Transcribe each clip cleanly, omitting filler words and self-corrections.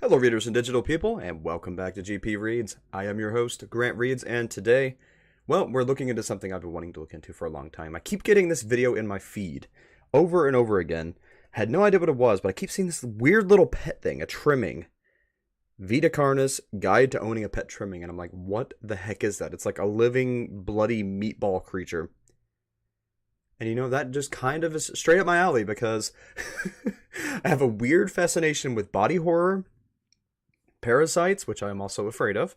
Hello readers and digital people, and welcome back to GP Reads. I am your host, Grant Reads, and today, well, we're looking into something I've been wanting to look into for a long time. I keep getting this video in my feed over and over again. Had no idea what it was, but I keep seeing this weird little pet thing, a trimming. Vita Carnis, Guide to Owning a Pet Trimming, and I'm like, what the heck is that? It's like a living, bloody meatball creature. And you know, that just kind of is straight up my alley because I have a weird fascination with body horror, parasites, which I'm also afraid of,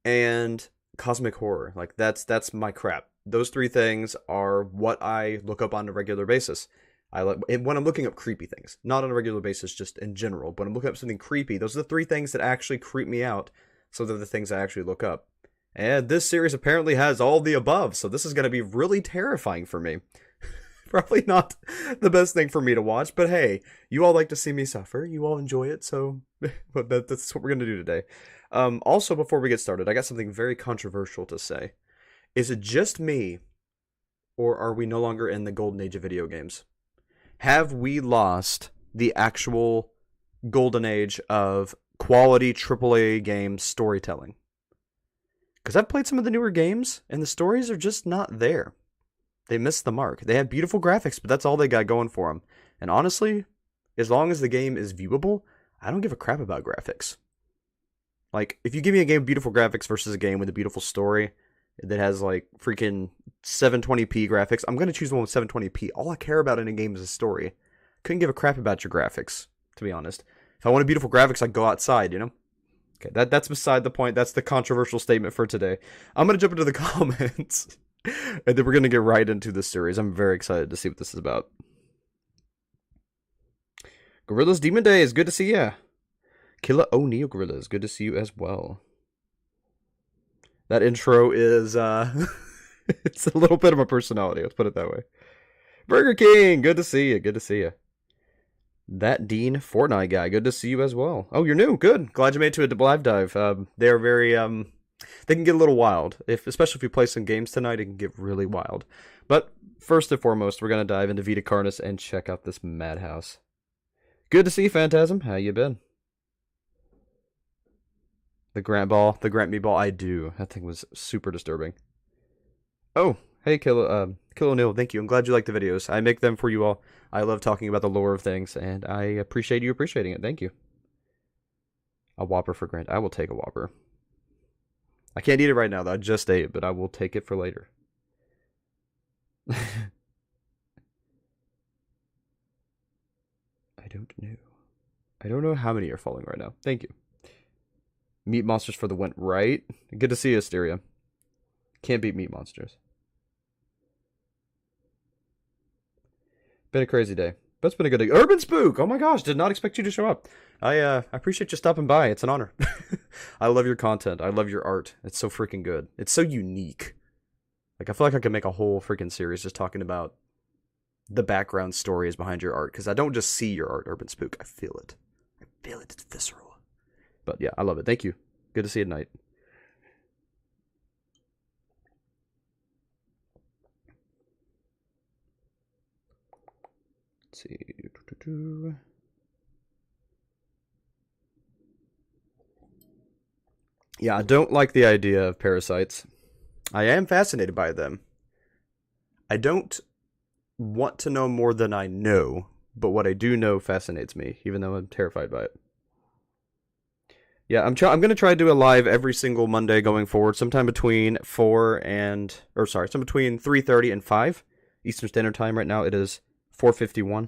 and cosmic horror. Like that's my crap. Those three things are what I look up on a regular basis. When I'm looking up creepy things, not on a regular basis, just in general. But when I'm looking up something creepy, those are the three things that actually creep me out. So they're the things I actually look up. And this series apparently has all the above, so this is going to be really terrifying for me. Probably not the best thing for me to watch, but hey, you all like to see me suffer. You all enjoy it, so but that's what we're going to do today. Also, before we get started, I got something very controversial to say. Is it just me, or are we no longer in the golden age of video games? Have we lost the actual golden age of quality AAA game storytelling? Because I've played some of the newer games, and the stories are just not there. They missed the mark. They have beautiful graphics, but that's all they got going for them. And honestly, as long as the game is viewable, I don't give a crap about graphics. Like, if you give me a game with beautiful graphics versus a game with a beautiful story that has, like, freaking 720p graphics, I'm going to choose the one with 720p. All I care about in a game is a story. Couldn't give a crap about your graphics, to be honest. If I want a beautiful graphics, I'd go outside, you know? Okay, that's beside the point. That's the controversial statement for today. I'm going to jump into the comments. And then we're going to get right into this series. I'm very excited to see what this is about. Gorilla's Demon Days, good to see ya. Killer O'Neill Gorillas, good to see you as well. That intro is, it's a little bit of my personality, let's put it that way. Burger King, good to see you, good to see you. That Dean Fortnite guy, good to see you as well. Oh, you're new, good. Glad you made it to a live dive. They are very, they can get a little wild, especially if you play some games tonight. It can get really wild. But first and foremost, we're gonna dive into Vita Carnis and check out this madhouse. Good to see you, Phantasm. How you been? The Grant Meatball. I do. That thing was super disturbing. Oh, hey, Kill O'Neill. Thank you. I'm glad you like the videos. I make them for you all. I love talking about the lore of things, and I appreciate you appreciating it. Thank you. A Whopper for Grant. I will take a Whopper. I can't eat it right now, though. I just ate it, but I will take it for later. I don't know. I don't know how many are falling right now. Thank you. Meat Monsters for the win. Right? Good to see you, Asteria. Can't beat Meat Monsters. Been a crazy day. But it's been a good day. Urban Spook! Oh my gosh, did not expect you to show up. I appreciate you stopping by. It's an honor. I love your content. I love your art. It's so freaking good. It's so unique. Like, I feel like I could make a whole freaking series just talking about the background stories behind your art. Because I don't just see your art, Urban Spook. I feel it. I feel it. It's visceral. But yeah, I love it. Thank you. Good to see you tonight. Let's see. Yeah, I don't like the idea of parasites. I am fascinated by them. I don't want to know more than I know, but what I do know fascinates me, even though I'm terrified by it. Yeah, I'm going to try to do a live every single Monday going forward, sometime between 3:30 and 5 Eastern Standard Time. Right now it is 4:51.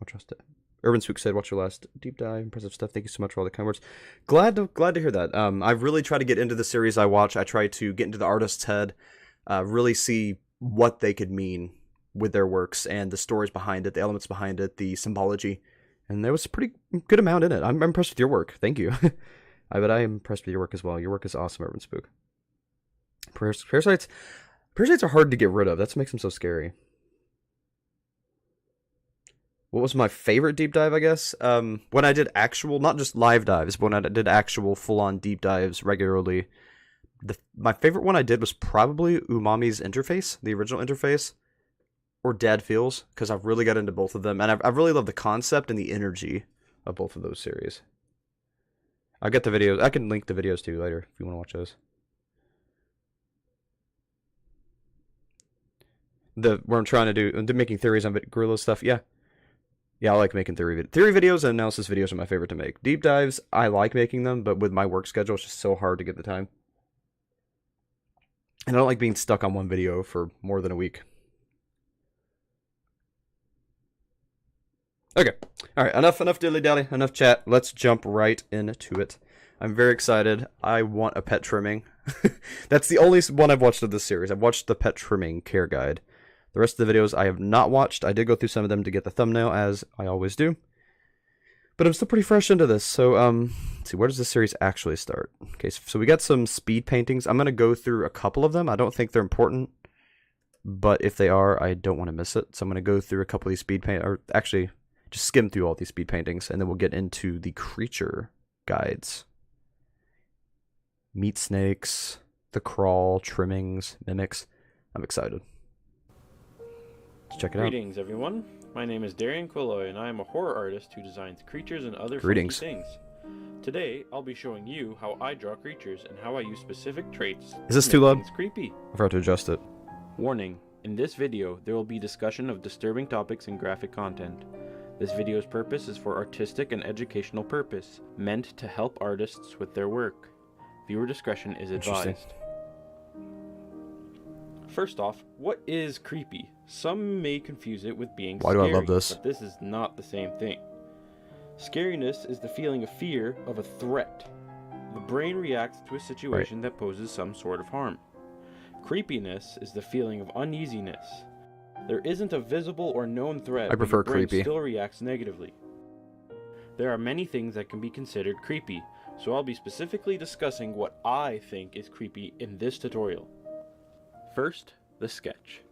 I'll trust it. Urban Spook said, "What's your last deep dive? Impressive stuff. Thank you so much for all the kind words." Glad to hear that. I've really tried to get into the series I watch. I try to get into the artist's head, really see what they could mean with their works and the stories behind it, the elements behind it, the symbology. And there was a pretty good amount in it. I'm impressed with your work. Thank you. But I am impressed with your work as well. Your work is awesome, Urban Spook. Parasites are hard to get rid of. That's what makes them so scary. What was my favorite deep dive, I guess? When I did actual, not just live dives, but when I did actual full-on deep dives regularly, my favorite one I did was probably Umami's interface, the original interface. or Dad Feels, because I've really got into both of them, and I've really loved the concept and the energy of both of those series. I'll get the videos. I can link the videos to you later if you want to watch those. Where I'm trying to do making theories on gorilla stuff. Yeah, I like making theory videos, and analysis videos are my favorite to make. Deep dives, I like making them, but with my work schedule, it's just so hard to get the time. And I don't like being stuck on one video for more than a week. Okay. All right. Enough dilly-dally. Enough chat. Let's jump right into it. I'm very excited. I want a pet trimming. That's the only one I've watched of this series. I've watched the pet trimming care guide. The rest of the videos I have not watched. I did go through some of them to get the thumbnail, as I always do. But I'm still pretty fresh into this. So, let's see. Where does this series actually start? Okay, so we got some speed paintings. I'm going to go through a couple of them. I don't think they're important. But if they are, I don't want to miss it. So I'm going to go through a couple of these speed paint, or actually just skim through all these speed paintings, and then we'll get into the creature guides. Meat snakes, the crawl, trimmings, mimics. I'm excited. Let's check it out. Greetings, everyone. My name is Darian Quilloy, and I am a horror artist who designs creatures and other funky things. Today, I'll be showing you how I draw creatures and how I use specific traits. Is this too loud? It's creepy. I forgot to adjust it. Warning: in this video, there will be discussion of disturbing topics and graphic content. This video's purpose is for artistic and educational purpose, meant to help artists with their work. Viewer discretion is advised. First off, what is creepy? Some may confuse it with being scary. Why do I love this? But this is not the same thing. Scariness is the feeling of fear of a threat. The brain reacts to a situation that poses some sort of harm. Creepiness is the feeling of uneasiness. There isn't a visible or known threat, I prefer but your brain creepy. still reacts negatively. There are many things that can be considered creepy, so I'll be specifically discussing what I think is creepy in this tutorial. First, the sketch.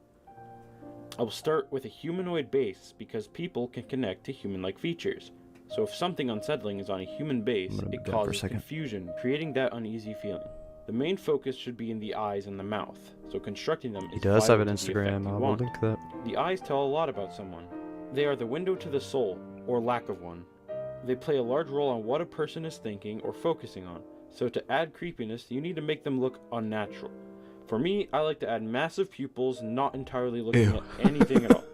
I will start with a humanoid base because people can connect to human-like features. So if something unsettling is on a human base, it causes confusion, creating that uneasy feeling. The main focus should be in the eyes and the mouth, so constructing them is does have an vital to the Instagram. effect you I'll want. link that. The eyes tell a lot about someone. They are the window to the soul, or lack of one. They play a large role on what a person is thinking or focusing on, so to add creepiness, you need to make them look unnatural. For me, I like to add massive pupils, not entirely looking at anything at all.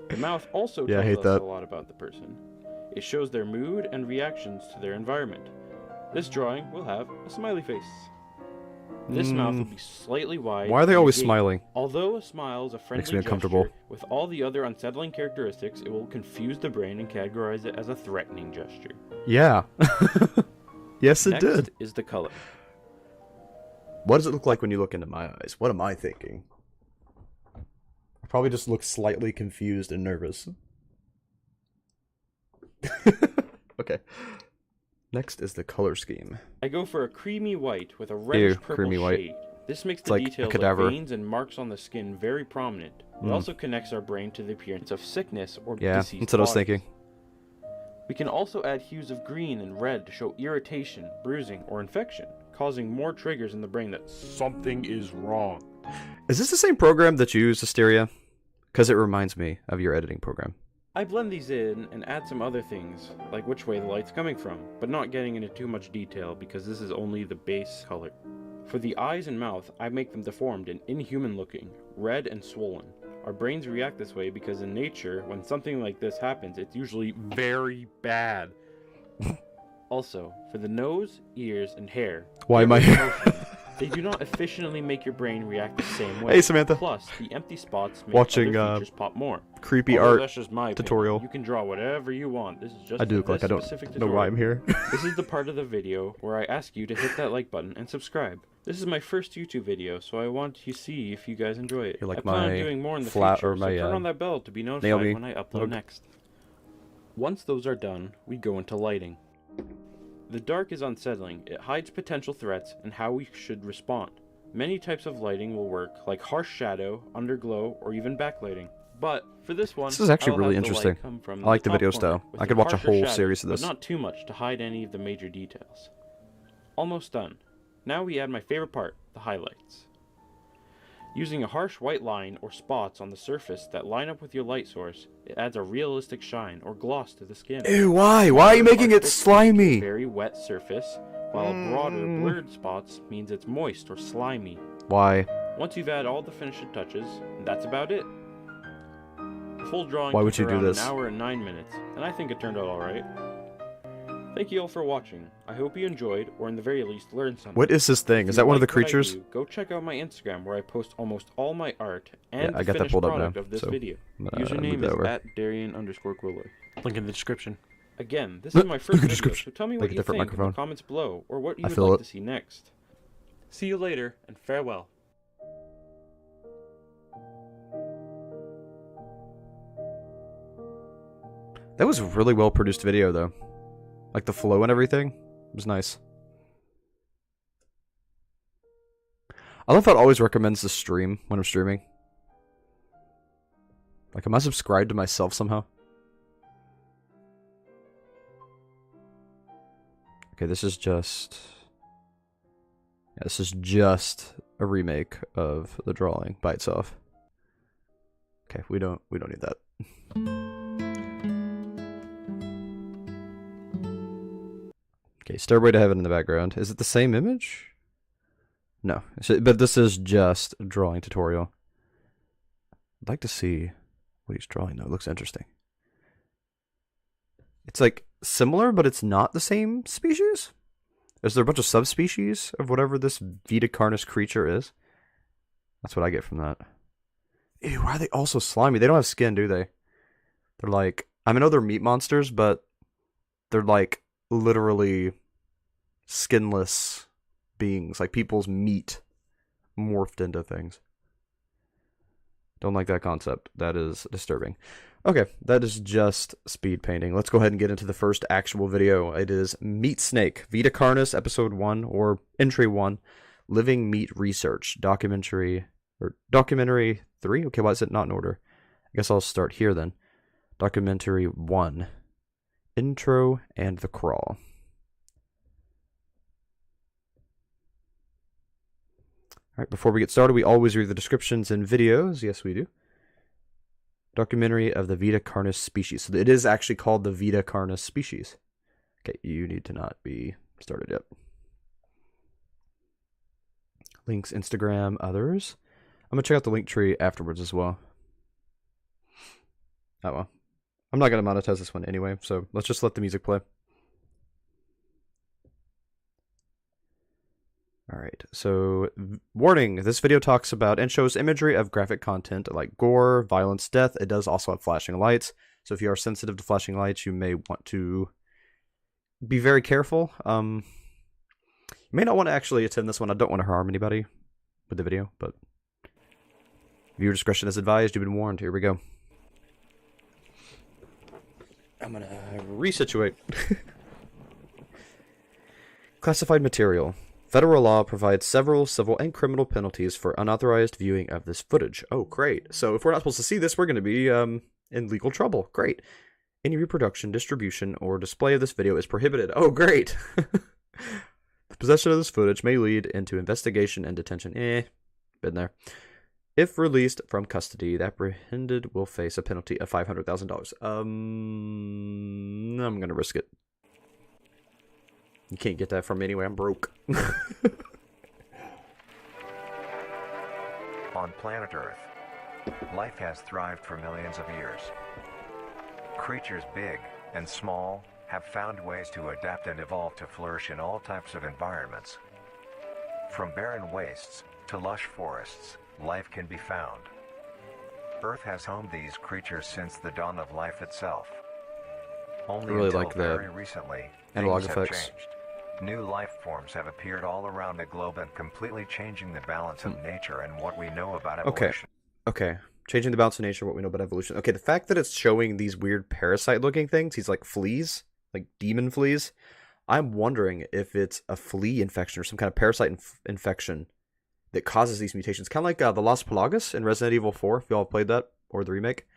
The mouth also tells us a lot about the person. It shows their mood and reactions to their environment. This drawing will have a smiley face. This mouth will be slightly wide. Why are they always smiling? Although a smile is a friendly Makes me uncomfortable. gesture, with all the other unsettling characteristics, it will confuse the brain and categorize it as a threatening gesture. Yeah. Yes, it did. Next is the color. What does it look like when you look into my eyes? What am I thinking? I probably just look slightly confused and nervous. Okay. Next is the color scheme. I go for a creamy white with a reddish purple shade. This makes the details like veins and marks on the skin very prominent. It also connects our brain to the appearance of sickness or deceased that's what I was thinking. We can also add hues of green and red to show irritation, bruising, or infection, causing more triggers in the brain that something is wrong. Is this the same program that you use, Hysteria? Because it reminds me of your editing program. I blend these in and add some other things, like which way the light's coming from, but not getting into too much detail because this is only the base color. For the eyes and mouth, I make them deformed and inhuman looking, red and swollen. Our brains react this way because in nature, when something like this happens, it's usually very bad. Also, for the nose, ears, and hair, why am I they do not efficiently make your brain react the same way. Hey, Samantha. Plus, the empty spots make Watching other features pop more. creepy Although art that's just my tutorial. opinion. You can draw whatever you want. This is just I do look like I don't know why I'm here. This is the part of the video where I ask you to hit that like button and subscribe. This is my first YouTube video, so I want to see if you guys enjoy it. You're like I plan on my doing more in the flat future, or my, so turn on that bell to be notified Naomi when I upload look. next. Once those are done, we go into lighting. The dark is unsettling. It hides potential threats and how we should respond. Many types of lighting will work, like harsh shadow, underglow, or even backlighting. But for this one, This is actually really interesting. I like the video style. I could watch a whole series of this. But not too much to hide any of the major details. Almost done. Now we add my favorite part, the highlights. Using a harsh white line or spots on the surface that line up with your light source, it adds a realistic shine or gloss to the skin. Ew, why? Why are you making it slimy? Very wet surface, while broader, blurred spots means it's moist or slimy. Why? Once you've added all the finishing touches, that's about it. The full drawing Why would took you do around this? an hour and 9 minutes, and I think it turned out alright. Thank you all for watching. I hope you enjoyed, or in the very least learned something. What is this thing? If Is you that one of the like what I creatures? do, go check out my Instagram where I post almost all my art and I got the that finished pulled up now, product of this so video. I'm gonna move Username that is over. @Darian_Quilloy. Link in the description. Again, this is my first video, description. so tell me Like what a you different think in the microphone. comments below, or what you I would feel like it. to see next. See you later, and farewell. That was a really well produced video, though. Like the flow and everything was nice. I love how it always recommends the stream when I'm streaming. Like, am I subscribed to myself somehow? Okay, this is just... Yeah, this is just a remake of the drawing by itself. Okay, we don't need that. Okay, Stairway to Heaven in the background. Is it the same image? No, but this is just a drawing tutorial. I'd like to see what he's drawing, though. It looks interesting. It's like similar, but it's not the same species? Is there a bunch of subspecies of whatever this Vita Carnis creature is? That's what I get from that. Ew, why are they also slimy? They don't have skin, do they? They're like... I know they're meat monsters, but they're like literally skinless beings. Like people's meat morphed into things. Don't like that concept. That is disturbing. Okay, that is just speed painting. Let's go ahead and get into the first actual video. It is Meat Snake, Vita Carnis, Episode 1, or Entry 1, Living Meat Research, Documentary 3? Okay, why is it not in order? I guess I'll start here then. Documentary 1, Intro and the Crawl. Alright, before we get started, we always read the descriptions in videos. Yes, we do. Documentary of the Vita Carnis species. So it is actually called the Vita Carnis species. Okay, you need to not be started yet. Links, Instagram, others. I'm going to check out the link tree afterwards as well. Oh well. I'm not going to monetize this one anyway, so let's just let the music play. Alright, so warning, this video talks about and shows imagery of graphic content like gore, violence, death. It does also have flashing lights, so if you are sensitive to flashing lights, you may want to be very careful. You may not want to actually attend this one. I don't want to harm anybody with the video, but viewer discretion is advised. You've been warned. Here we go. I'm gonna resituate. Classified material. Federal law provides several civil and criminal penalties for unauthorized viewing of this footage. Oh, great. So if we're not supposed to see this, we're going to be in legal trouble. Great. Any reproduction, distribution, or display of this video is prohibited. Oh, great. The possession of this footage may lead into investigation and detention. Been there. If released from custody, the apprehended will face a penalty of $500,000. I'm going to risk it. You can't get that from me anyway, I'm broke. On planet Earth, life has thrived for millions of years. Creatures big and small have found ways to adapt and evolve to flourish in all types of environments. From barren wastes to lush forests, life can be found. Earth has homed these creatures since the dawn of life itself. Only really until like the very recently, analog things have effects. changed. New life forms have appeared all around the globe and completely changing the balance of nature and what we know about evolution. Okay. Changing the balance of nature, what we know about evolution. Okay, the fact that it's showing these weird parasite-looking things, these like fleas, like demon fleas, I'm wondering if it's a flea infection or some kind of parasite infection that causes these mutations. Kind of like the Las Plagas in Resident Evil 4, if y'all played that, or the remake,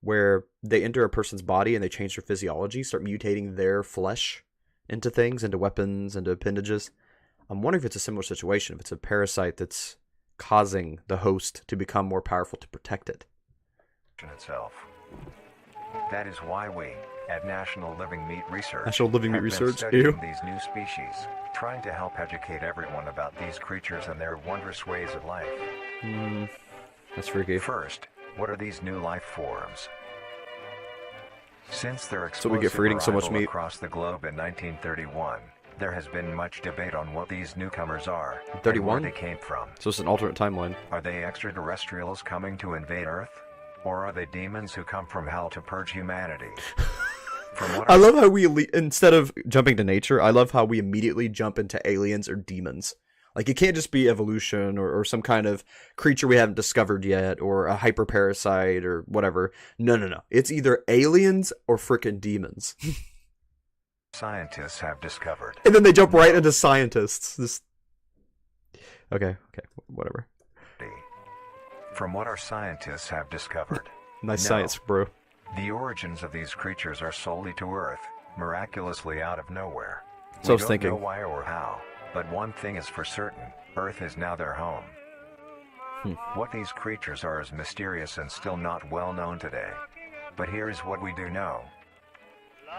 where they enter a person's body and they change their physiology, start mutating their flesh into things, into weapons, into appendages. I'm wondering if it's a similar situation, if it's a parasite that's causing the host to become more powerful to protect it. Itself. That is why we, at National Living Meat Research, National Living Meat have been Research, studying ew. these new species, trying to help educate everyone about these creatures and their wondrous ways of life. That's freaky. First, what are these new life forms? Since their So we get explosive for eating so much arrival meat. across the globe in 1931, there has been much debate on what these newcomers are and 31? where they came from. So it's an alternate timeline. Are they extraterrestrials coming to invade Earth? Or are they demons who come from hell to purge humanity? From what I love how we, instead of jumping to nature, I love how we immediately jump into aliens or demons. Like, it can't just be evolution or some kind of creature we haven't discovered yet, or a hyperparasite or whatever. No. It's either aliens or frickin' demons. scientists have discovered. And then they jump right into scientists. This... Okay, whatever. From what our scientists have discovered. Nice No. science, bro. The origins of these creatures are solely to Earth, miraculously out of nowhere. So I We was don't thinking. know why or how, but one thing is for certain, Earth is now their home. What these creatures are is mysterious and still not well known today. But here is what we do know.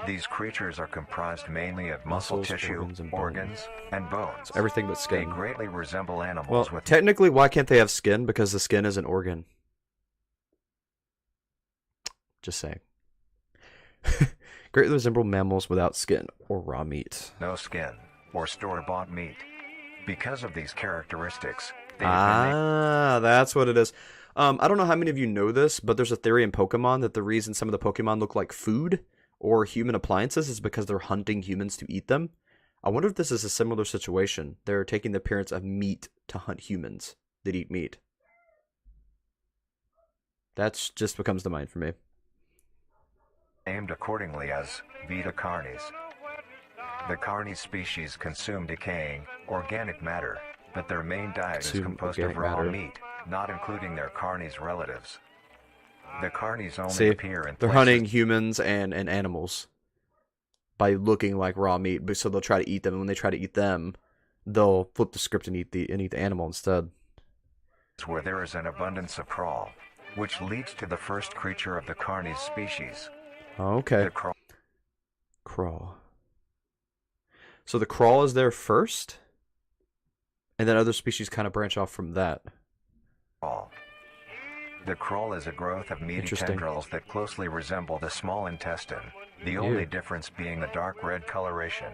These creatures are comprised mainly of muscle Muscles, tissue, organs, and bones. Everything but They skin. greatly resemble Well, animals with technically, why can't they have skin? Because the skin is an organ. Just saying. Greatly resemble mammals without skin or raw meat. no skin or store-bought meat. Because of these characteristics, they have been That's what it is. I don't know how many of you know this, but there's a theory in Pokemon that the reason some of the Pokemon look like food or human appliances is because they're hunting humans to eat them. I wonder if this is a similar situation. They're taking the appearance of meat to hunt humans that eat meat. That's just what comes to mind for me. named accordingly as Vita Carnis. The Carnis species consume decaying, organic matter, but their main diet is Consume composed of organic raw matter. meat, not including their Carnis relatives. The Carnis only See, appear in they're places hunting humans and animals by looking like raw meat, but so they'll try to eat them, and when they try to eat them, they'll flip the script and eat the animal instead. where there is an abundance of crawl, which leads to the first creature of the Carnis species. Okay. The crawl Crawl. So the crawl is there first, and then other species kind of branch off from that. The crawl is a growth of meaty Interesting. tendrils that closely resemble the small intestine, the Ew. only difference being the dark red coloration.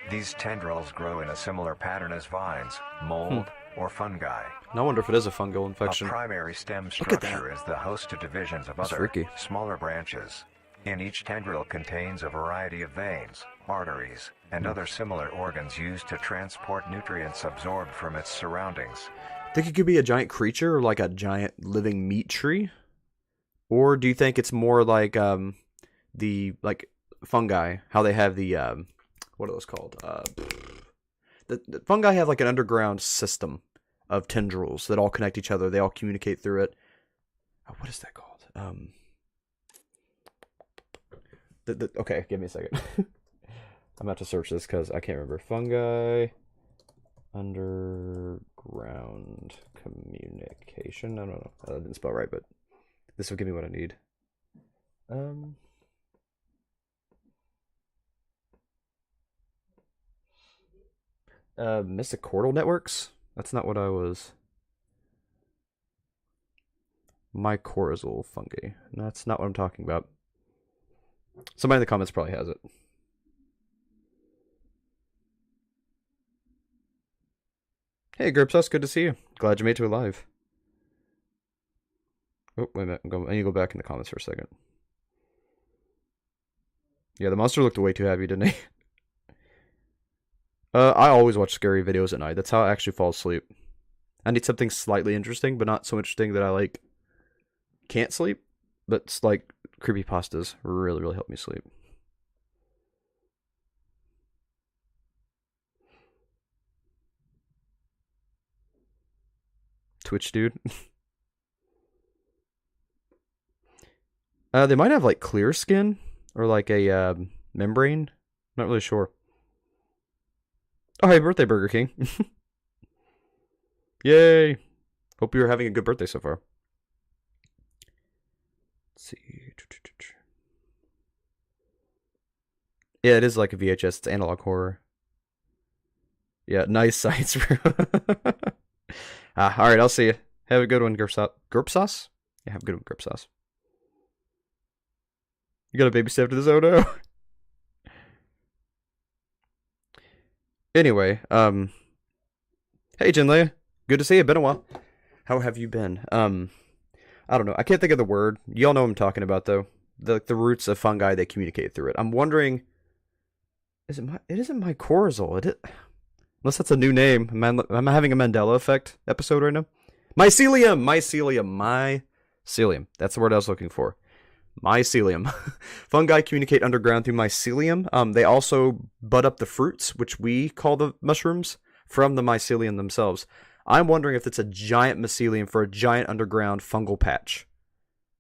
These tendrils grow in a similar pattern as vines, mold, or fungi. No wonder if it is a fungal A infection. primary stem Look at that. structure is the host to divisions of That's other, freaky. smaller branches. In each tendril contains a variety of veins, arteries, and other similar organs used to transport nutrients absorbed from its surroundings. Think it could be a giant creature or like a giant living meat tree? Or do you think it's more like the like fungi, how they have the what are those called? The fungi have like an underground system of tendrils that all connect each other. They all communicate through it. Oh, what is that called? Okay, give me a second. I'm about to search this because I can't remember. Fungi underground communication. No. I didn't spell right, but this will give me what I need. Mysticortal networks? That's not what I was. Mycorrhizal fungi. That's not what I'm talking about. Somebody in the comments probably has it. Hey, Gripsus, good to see you. Glad you made it alive. Oh, wait a minute. I need to go back in the comments for a second. Yeah, the monster looked way too heavy, didn't he? I always watch scary videos at night. That's how I actually fall asleep. I need something slightly interesting, but not so interesting that I, like, can't sleep. But it's like creepypastas really, really help me sleep. Twitch dude. They might have like clear skin or like a membrane. Not really sure. Oh, hey, birthday Burger King. Yay. Hope you're having a good birthday so far. Let's see. Yeah, it is like a VHS. It's analog horror. Yeah, nice sights. Alright, I'll see you. Have a good one, Gerp Sauce. Gerp Sauce? Yeah, have a good one, Gerp Sauce. You got a babysit after this? Oh no. Anyway, hey Jinlei. Good to see you. Been a while. How have you been? I don't know. I can't think of the word. Y'all know what I'm talking about, though. The roots of fungi, they communicate through it. I'm wondering... It isn't mycorrhizal. Unless that's a new name. I'm having a Mandela effect episode right now. Mycelium! Mycelium. That's the word I was looking for. Mycelium. Fungi communicate underground through mycelium. They also bud up the fruits, which we call the mushrooms, from the mycelium themselves. I'm wondering if it's a giant mycelium for a giant underground fungal patch.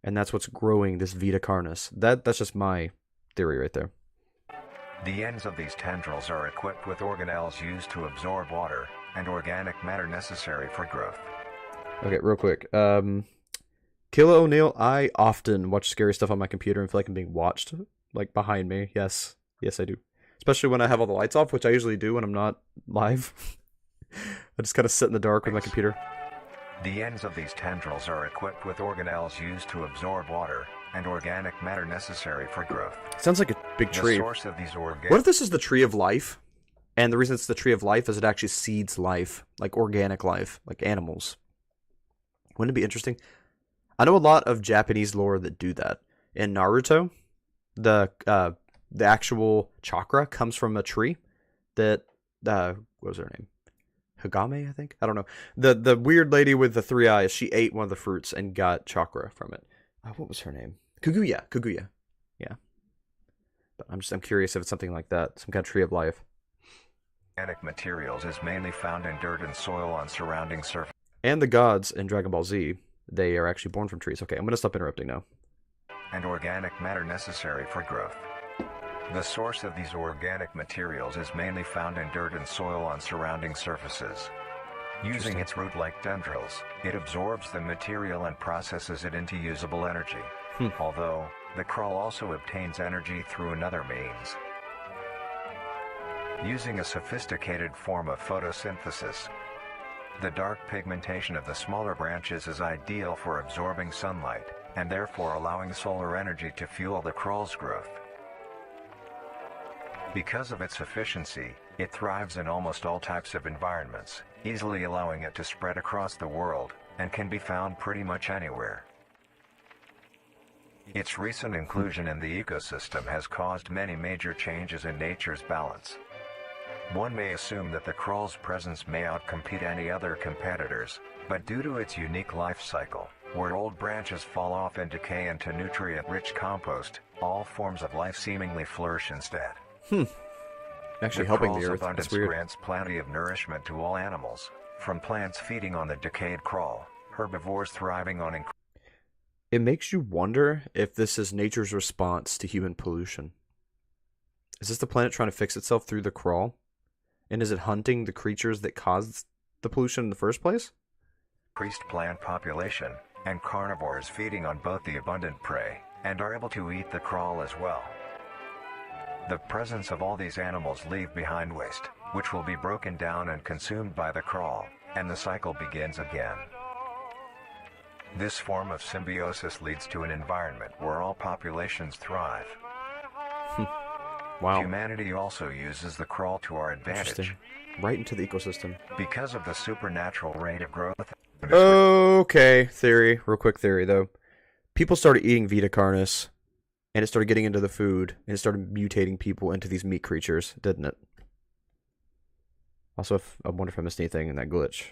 And that's what's growing this Vita Carnis. That's just my theory right there. The ends of these tendrils are equipped with organelles used to absorb water and organic matter necessary for growth. Okay, real quick. Killa O'Neill, I often watch scary stuff on my computer and feel like I'm being watched, like behind me. Yes, I do. Especially when I have all the lights off, which I usually do when I'm not live. I just kind of sit in the dark with my computer. The ends of these tendrils are equipped with organelles used to absorb water and organic matter necessary for growth. Sounds like a big tree. The source of these What if this is the tree of life? And the reason it's the tree of life is it actually seeds life, like organic life, like animals. Wouldn't it be interesting? I know a lot of Japanese lore that do that. In Naruto, the actual chakra comes from a tree that what was her name? Hagame, I think. I don't know. The weird lady with the 3 eyes. She ate one of the fruits and got chakra from it. What was her name? Kaguya. Yeah. But I'm curious if it's something like that, some kind of tree of life. Organic materials is mainly found in dirt and soil on surrounding surface. And the gods in Dragon Ball Z, they are actually born from trees. Okay, I'm going to stop interrupting now. And organic matter necessary for growth. The source of these organic materials is mainly found in dirt and soil on surrounding surfaces. Using its root-like tendrils, it absorbs the material and processes it into usable energy. Although, the crawl also obtains energy through another means. Using a sophisticated form of photosynthesis, the dark pigmentation of the smaller branches is ideal for absorbing sunlight, and therefore allowing solar energy to fuel the crawl's growth. Because of its efficiency, it thrives in almost all types of environments, easily allowing it to spread across the world, and can be found pretty much anywhere. Its recent inclusion in the ecosystem has caused many major changes in nature's balance. One may assume that the crawl's presence may outcompete any other competitors, but due to its unique life cycle, where old branches fall off and decay into nutrient-rich compost, all forms of life seemingly flourish instead. Actually helping the earth. Abundance That's weird. grants plenty of nourishment to all animals, from plants feeding on the decayed crawl, herbivores thriving on It makes you wonder if this is nature's response to human pollution. Is this the planet trying to fix itself through the crawl? And is it hunting the creatures that caused the pollution in the first place? increased plant population, and carnivores feeding on both the abundant prey, and are able to eat the crawl as well. The presence of all these animals leave behind waste, which will be broken down and consumed by the crawl, and the cycle begins again. This form of symbiosis leads to an environment where all populations thrive. Wow. Humanity also uses the crawl to our advantage. Interesting. Right into the ecosystem. Because of the supernatural rate of growth. Okay, theory. Real quick theory, though. People started eating Vita Carnis, and it started getting into the food, and it started mutating people into these meat creatures, didn't it? Also, I wonder if I missed anything in that glitch.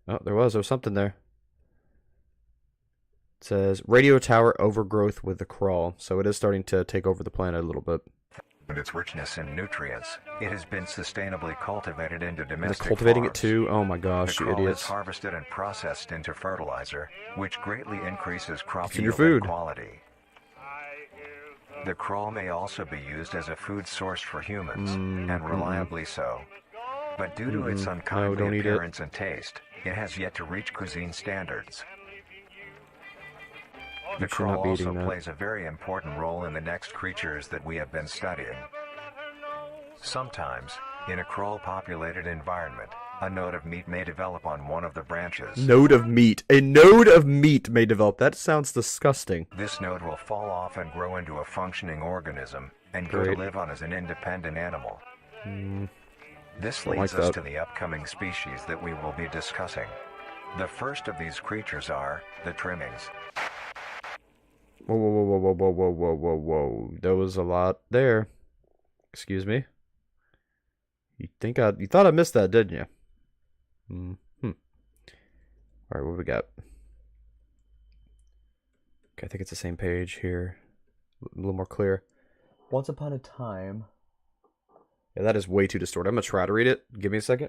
Oh, there was something there. It says, radio tower overgrowth with the crawl. So it is starting to take over the planet a little bit. And its richness in nutrients, it has been sustainably cultivated into domestic They're cultivating farms. it too? Oh my gosh, The you crawl idiots. is harvested and processed into fertilizer, which greatly increases crop It's in your yield and food. quality. The crawl may also be used as a food source for humans, and reliably so. but due to its No, unkindly don't eat it. appearance and taste, it has yet to reach cuisine standards. The You should not crow be also eating that. plays a very important role in the next creatures that we have been studying. Sometimes, in a crow-populated environment, a node of meat may develop on one of the branches. Node of meat. A node of meat may develop. That sounds disgusting. This node will fall off and grow into a functioning organism and go Great. to live on as an independent animal. This Don't leads like us that. to the upcoming species that we will be discussing. The first of these creatures are the trimmings. Whoa, whoa, whoa, whoa, whoa, whoa, whoa, whoa, whoa. There was a lot there. Excuse me. You thought I missed that, didn't you? All right, what we got? Okay, I think it's the same page here. A little more clear. Once upon a time. Yeah, that is way too distorted. I'm gonna try to read it. Give me a second.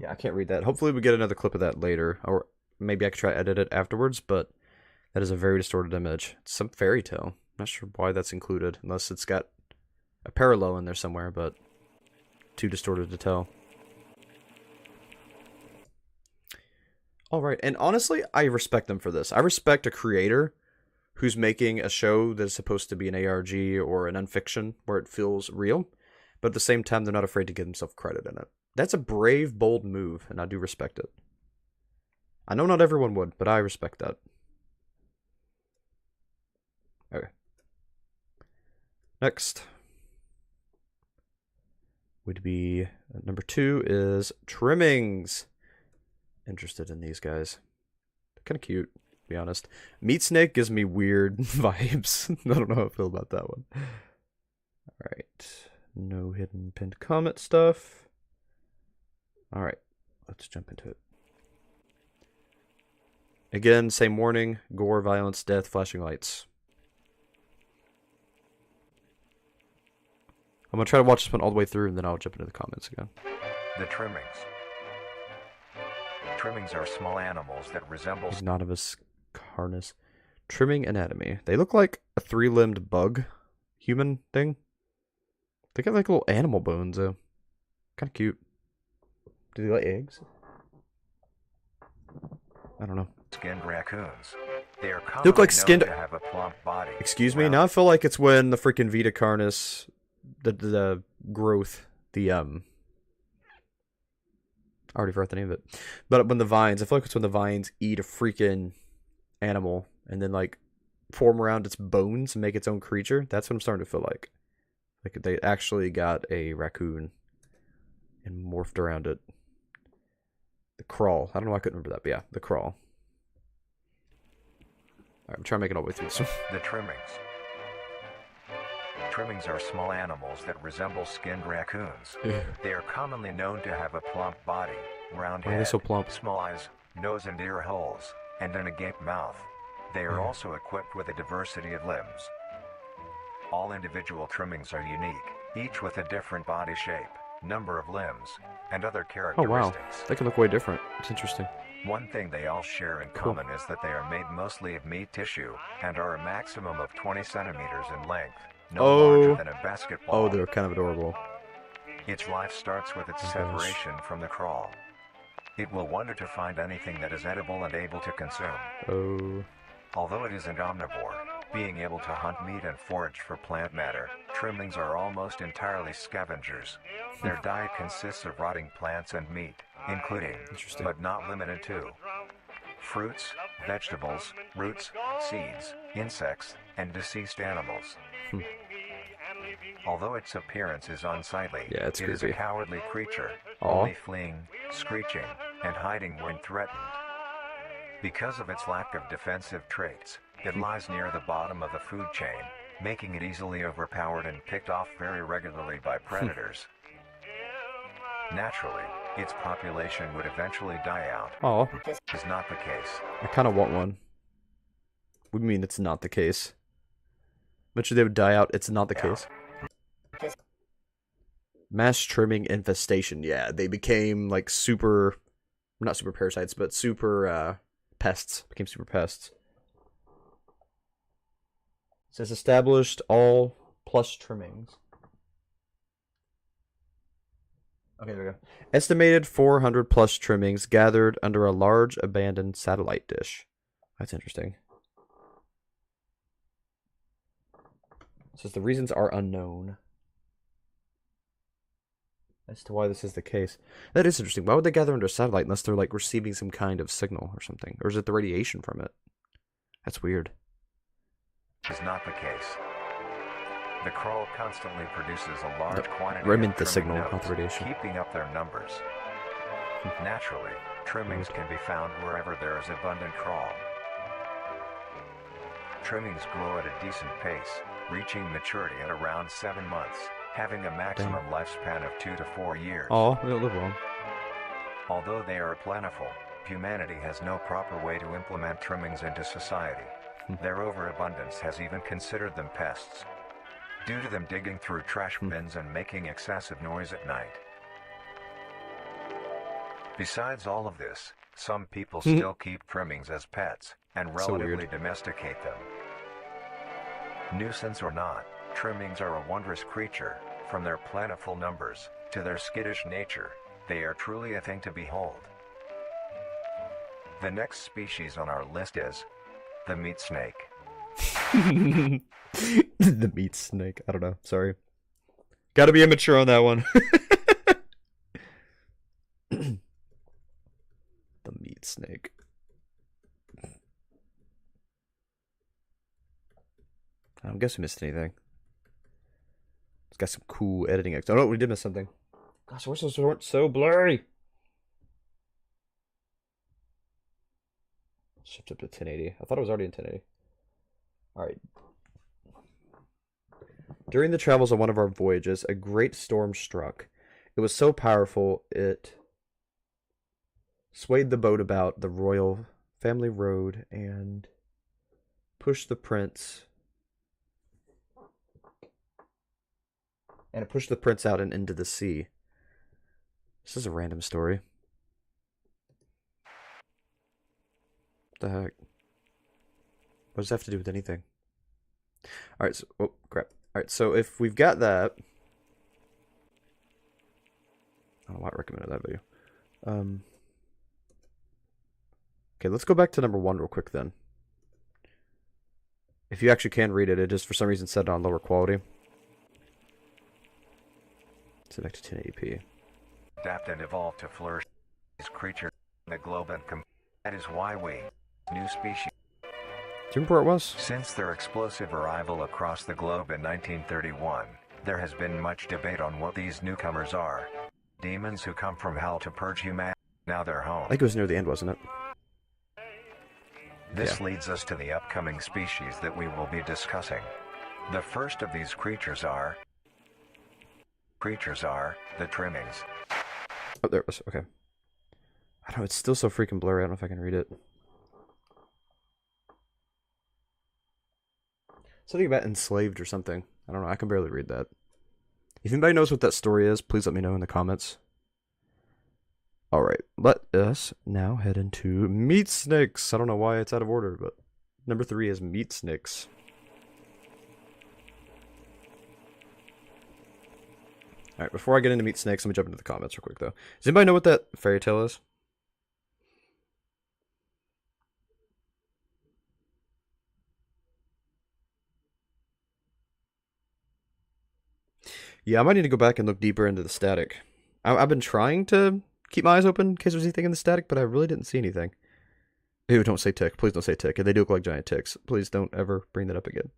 Yeah, I can't read that. Hopefully we get another clip of that later, or maybe I could try to edit it afterwards, but that is a very distorted image. It's some fairy tale. Not sure why that's included, unless it's got a parallel in there somewhere, but too distorted to tell. Alright, and honestly, I respect them for this. I respect a creator who's making a show that is supposed to be an ARG or an unfiction where it feels real, but at the same time, they're not afraid to give themselves credit in it. That's a brave, bold move, and I do respect it. I know not everyone would, but I respect that. Okay. Next would be number 2 is trimmings. Interested in these guys. They're kind of cute, to be honest. Meat snake gives me weird vibes. I don't know how I feel about that one. Alright. No hidden pinned comment stuff. Alright. Let's jump into it. Again, same warning. Gore, violence, death, flashing lights. I'm going to try to watch this one all the way through, and then I'll jump into the comments again. The trimmings. Trimmings are small animals that resemble... Vita Carnis. Trimming anatomy. They look like a 3-limbed bug human thing. They got like little animal bones, though. Kind of cute. Do they lay eggs? I don't know. Skinned raccoons. They are They look like commonly known skinned... to have a plump body. Excuse me? round- Now I feel like it's when the freaking Vita Carnis... The growth... I already forgot the name of it. But when the vines... I feel like it's when the vines eat a freaking animal and then, like, form around its bones and make its own creature. That's what I'm starting to feel like. Like, they actually got a raccoon and morphed around it. The crawl. I don't know why I couldn't remember that, but yeah, the crawl. Alright, I'm trying to make it all the way through this one. The trimmings. Trimmings are small animals that resemble skinned raccoons. They are commonly known to have a plump body, round Why are they head, so plump? small eyes, nose and ear holes, and an agape mouth. They are also equipped with a diversity of limbs. All individual trimmings are unique, each with a different body shape, number of limbs, and other Oh characteristics. wow, they can look way different. It's interesting. One thing they all share in Cool. common is that they are made mostly of meat tissue and are a maximum of 20 centimeters in length, no larger than a basketball. Oh, they're kind of adorable. Its life starts with its gosh. separation from the crawl. It will wonder to find anything that is edible and able to consume. Oh. Although it is an omnivore, being able to hunt meat and forage for plant matter, trimmings are almost entirely scavengers. Their diet consists of rotting plants and meat, including, Interesting. but not limited to, fruits, vegetables, roots, seeds, insects, and deceased animals. Although its appearance is unsightly, Yeah, it's it is a creepy. cowardly creature, Aw. only fleeing, screeching, and hiding when threatened. Because of its lack of defensive traits, it lies near the bottom of the food chain, making it easily overpowered and picked off very regularly by predators. Naturally, its population would eventually die out. Oh, This is not the case. I kind of want one. What do you mean it's not the case? Eventually they would die out. It's not the case. Mass trimming infestation. Yeah, they became like super, not super parasites, but super pests. Became super pests. It says established all plus trimmings. Okay, there we go. Estimated 400 plus trimmings gathered under a large abandoned satellite dish. That's interesting. It says the reasons are unknown as to why this is the case. That is interesting. Why would they gather under a satellite unless they're like receiving some kind of signal or something? Or is it the radiation from it? That's weird. Is not the case. The coral constantly produces a large quantity I meant of the trimming signal, nodes, not the radiation. keeping up their numbers. Naturally, trimmings can be found wherever there is abundant coral. Trimmings grow at a decent pace, reaching maturity at around 7 months, having a maximum lifespan of 2 to 4 years. Oh, they don't live long. Although they are plentiful, humanity has no proper way to implement trimmings into society. Their overabundance has even considered them pests, due to them digging through trash bins and making excessive noise at night. Besides all of this, some people still keep trimmings as pets and relatively domesticate them. Nuisance or not, trimmings are a wondrous creature. From their plentiful numbers to their skittish nature, they are truly a thing to behold. The next species on our list is the meat snake. The meat snake. I don't know. Sorry. Gotta be immature on that one. The meat snake. I don't guess we missed anything. It's got some cool editing. Oh no, we did miss something. Gosh, why weren't so blurry? Shift up to 1080. I thought it was already in 1080. Alright. During the travels on one of our voyages, a great storm struck. It was so powerful, it swayed the boat about the royal family road and pushed the prince. And it pushed the prince out and into the sea. This is a random story. What the heck? What does that have to do with anything? Alright, so... Oh, crap. Alright, so if we've got that... I don't know why I recommended that video. Okay, let's go back to number 1 real quick then. If you actually can read it, it just for some reason set it on lower quality. Set back to 1080p. Adapt and evolve to flourish these creatures in the globe and that is why we, new species. Do you remember where it was? Since their explosive arrival across the globe in 1931, there has been much debate on what these newcomers are. Demons who come from hell to purge humanity, now they're home. I think it was near the end, wasn't it? This leads us to the upcoming species that we will be discussing. The first of these creatures are the trimmings. Oh, there it was. Okay. I don't know, it's still so freaking blurry. I don't know if I can read it. Something about enslaved or something. I don't know. I can barely read that. If anybody knows what that story is, please let me know in the comments. Alright, let us now head into meat snakes. I don't know why it's out of order, but number 3 is meat snakes. Alright, before I get into meat snakes, let me jump into the comments real quick, though. Does anybody know what that fairy tale is? Yeah, I might need to go back and look deeper into the static. I've been trying to keep my eyes open in case there's anything in the static, but I really didn't see anything. Ew, don't say tick. Please don't say tick. They do look like giant ticks. Please don't ever bring that up again.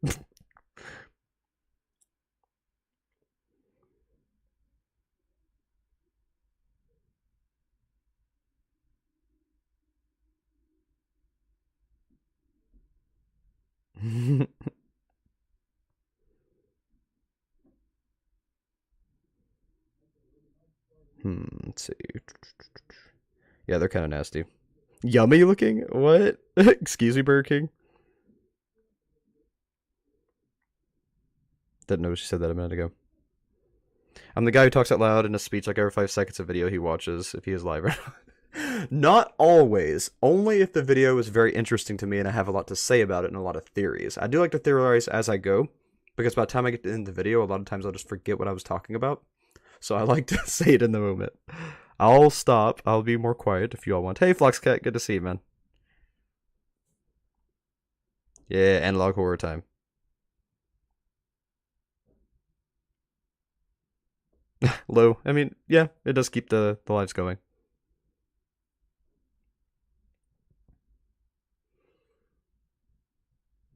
Let's see. Yeah, they're kind of nasty. Yummy looking? What? Excuse me, Burger King? Didn't know she said that a minute ago. I'm the guy who talks out loud in a speech like every 5 seconds of video he watches, if he is live or not. Not always. Only if the video is very interesting to me and I have a lot to say about it and a lot of theories. I do like to theorize as I go, because by the time I get to the end of the video, a lot of times I'll just forget what I was talking about. so I like to say it in the moment. I'll stop. I'll be more quiet if you all want. Hey, Fluxcat, good to see you, man. Yeah, analog horror time. Low. I mean, yeah, it does keep the lives going.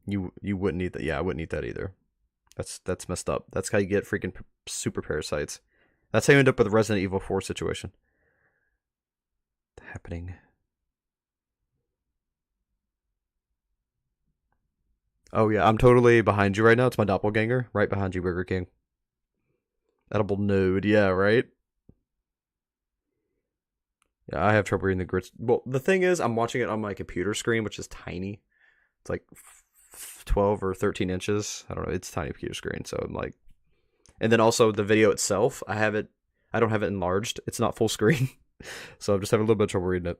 You wouldn't eat that. Yeah, I wouldn't eat that either. That's messed up. That's how you get freaking super parasites. That's how you end up with a Resident Evil 4 situation. Happening. Oh yeah, I'm totally behind you right now. It's my doppelganger. Right behind you, Burger King. Edible node, yeah, right? Yeah, I have trouble reading the grits. Well, the thing is, I'm watching it on my computer screen, which is tiny. It's like 12 or 13 inches. I don't know. It's a tiny computer screen, so I'm like... And then also the video itself, I don't have it enlarged. It's not full screen. So I'm just having a little bit of trouble reading it.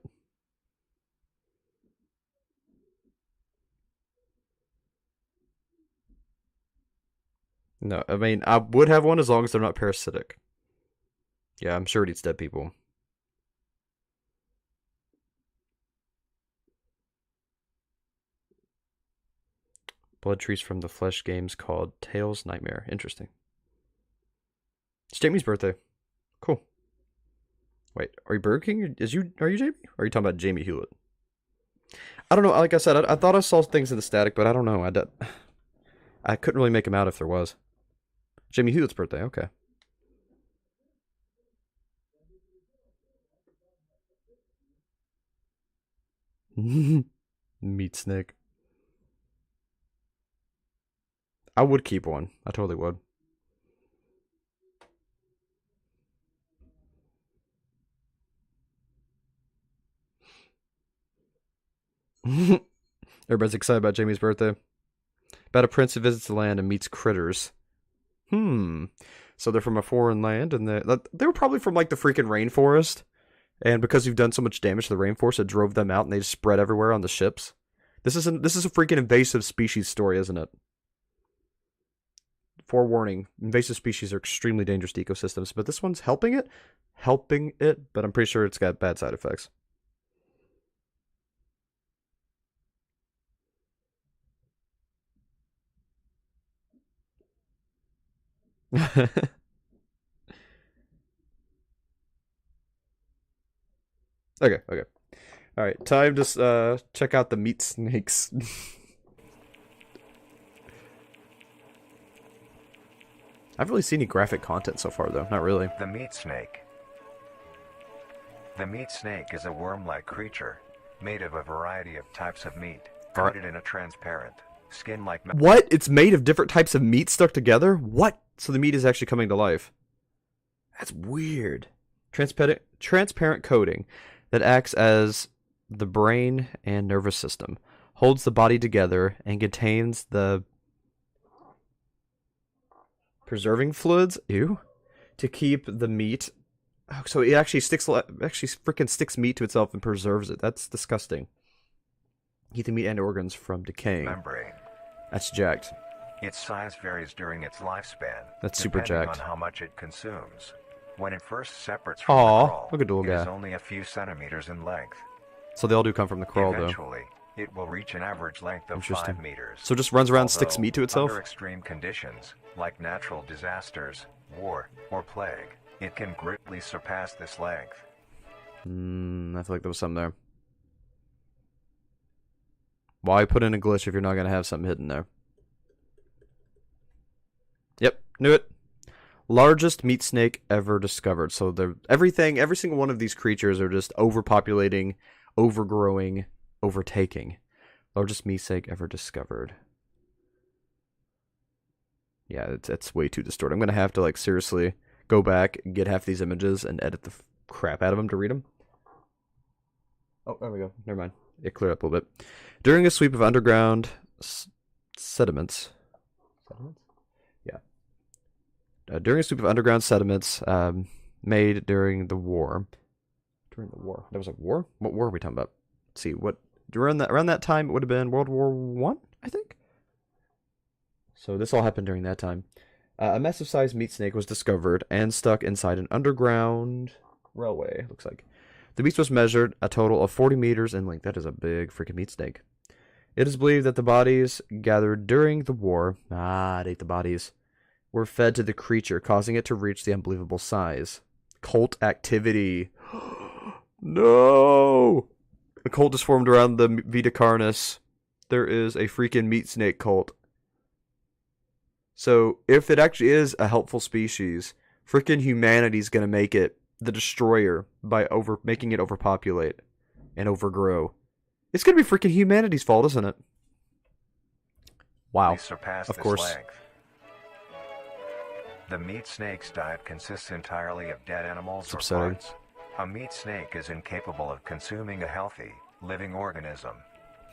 No, I mean, I would have one as long as they're not parasitic. Yeah, I'm sure it eats dead people. Blood trees from the flesh games called Tails Nightmare. Interesting. It's Jamie's birthday. Cool. Wait, are you Burger King? Are you Jamie? Or are you talking about Jamie Hewlett? I don't know. Like I said, I thought I saw things in the static, but I don't know. I couldn't really make him out if there was. Jamie Hewlett's birthday. Okay. Meat snake. I would keep one. I totally would. Everybody's excited about Jamie's birthday. About a prince who visits the land and meets critters. So they're from a foreign land, and they were probably from like the freaking rainforest. And because you've done so much damage to the rainforest, it drove them out, and they just spread everywhere on the ships. This is a freaking invasive species story, isn't it? Forewarning: invasive species are extremely dangerous to ecosystems, but this one's helping it, but I'm pretty sure it's got bad side effects. Okay. All right, time to check out the meat snakes. I haven't really seen any graphic content so far, though. Not really. The meat snake. The meat snake is a worm-like creature made of a variety of types of meat, coated in a transparent, skin-like... What? It's made of different types of meat stuck together? What? So the meat is actually coming to life. That's weird. Transparent coating that acts as the brain and nervous system, holds the body together, and contains the preserving fluids, to keep the meat. Oh, so it actually freaking sticks meat to itself and preserves it. That's disgusting. Keep the meat and organs from decaying. Membrane. That's jacked. Its size varies during its lifespan. That's super jacked. Depending on how much it consumes. When it first separates from the crawl, look at the little guy. It is only a few centimeters in length. So they all do come from the crawl, Eventually, it will reach an average length of 5 meters. So it just runs around and sticks meat to itself? Under extreme conditions, like natural disasters, war, or plague, it can greatly surpass this length. I feel like there was something there. Why put in a glitch if you're not going to have something hidden there? Yep, knew it. Largest meat snake ever discovered. So every single one of these creatures are just overpopulating, overgrowing, overtaking. Largest meat snake ever discovered. Yeah, it's way too distorted. I'm gonna have to seriously go back, get half these images, and edit the crap out of them to read them. Oh, there we go. Never mind. It cleared up a little bit. During a sweep of underground sediments. During a sweep of underground sediments made during the war. During the war? There was a war? What war are we talking about? Let's see. Around that time, it would have been World War I think? So this all happened during that time. A massive-sized meat snake was discovered and stuck inside an underground railway, looks like. The beast was measured a total of 40 meters in length. That is a big freaking meat snake. It is believed that the bodies gathered during the war, it ate the bodies, were fed to the creature, causing it to reach the unbelievable size. Cult activity. No! A cult is formed around the Vita Carnis. There is a freaking meat snake cult. So, if it actually is a helpful species, freaking humanity's gonna make it the destroyer by making it overpopulate and overgrow. It's gonna be freaking humanity's fault, isn't it? Wow. Of course. Length. The meat snake's diet consists entirely of dead animals or parts. A meat snake is incapable of consuming a healthy, living organism.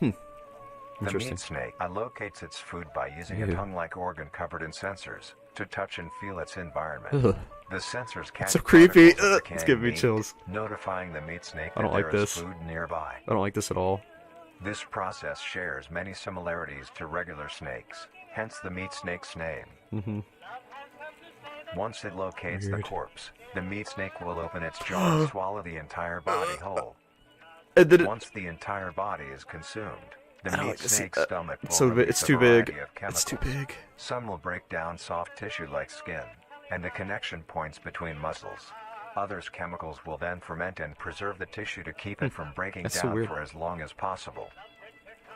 The meat snake allocates its food by using a tongue-like organ covered in sensors to touch and feel its environment. Ugh. The sensors catch so creepy. it's giving me chills. Notifying the meat snake I don't that like there is this. food nearby. I don't like this at all. This process shares many similarities to regular snakes, hence the meat snake's name. Once it locates the corpse, the meat snake will open its jaw and swallow the entire body whole. And then Once the entire body is consumed, the meat snake's stomach will so release it's a too big. variety of It's too chemicals. big. Some will break down soft tissue like skin and the connection points between muscles. Others chemicals will then ferment and preserve the tissue to keep it from breaking That's so down weird. for as long as possible.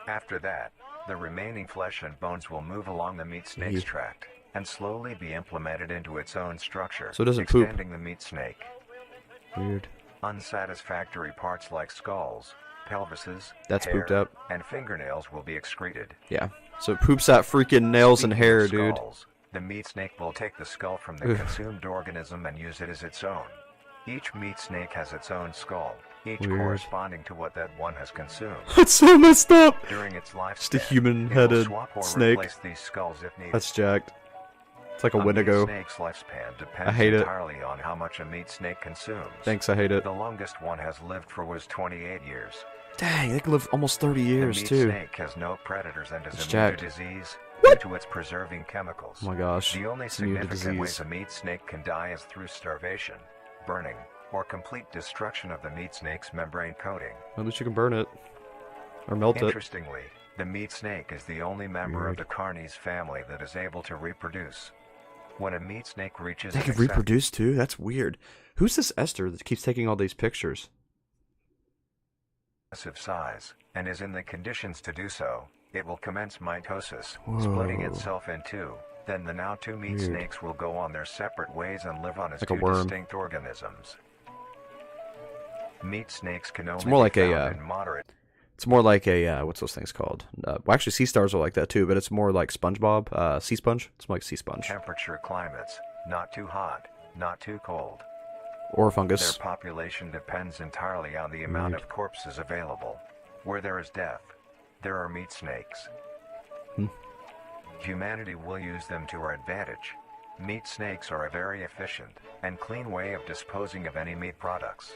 After that, the remaining flesh and bones will move along the meat snake's tract and slowly be implemented into its own structure, So it doesn't poop. extending the meat snake. Weird. Unsatisfactory parts like skulls, pelvises, That's hair, pooped up. and fingernails will be excreted. Yeah. So it poops out freaking nails and Speaking hair, of dude. skulls, the meat snake will take the skull from the Ugh. consumed organism and use it as its own. Each meat snake has its own skull, each Weird. corresponding to what that one has consumed. That's so messed up. During its lifespan, Just a human-headed it will swap or snake. replace these skulls if needed. That's jacked. It's like a meat Wendigo. snake's lifespan depends I hate it. entirely on how much a meat snake consumes. Thanks, I hate it. The longest one has lived for was 28 years. Dang, they can live almost 30 years, the meat too. snake has no predators and is It's immune jacked. to disease What? due to its preserving chemicals. Oh my gosh. The only It's immune to significant ways disease. a meat snake can die is through starvation, burning, or complete destruction of the meat snake's membrane coating. At least you can burn it. Or melt it. Interestingly, the meat snake is the only member Weird. of the Carnis family that is able to reproduce. When a meat snake reaches They an can reproduce, too? That's weird. Who's this Esther that keeps taking all these pictures? excessive size, and is in the conditions to do so, it will commence mitosis, splitting Whoa. itself in two. Then the now two meat Weird. snakes will go on their separate ways and live on as Like a two worm. distinct organisms. Meat snakes can only more be like a, found in moderate. It's more like a, what's those things called? Well, actually, sea stars are like that, too, but it's more like SpongeBob. Sea sponge? It's more like sea sponge. Temperature climates, not too hot, not too cold. Or Their fungus. population depends entirely on the amount Weird. of corpses available. Where there is death, there are meat snakes. Hmm. Humanity will use them to our advantage. Meat snakes are a very efficient and clean way of disposing of any meat products.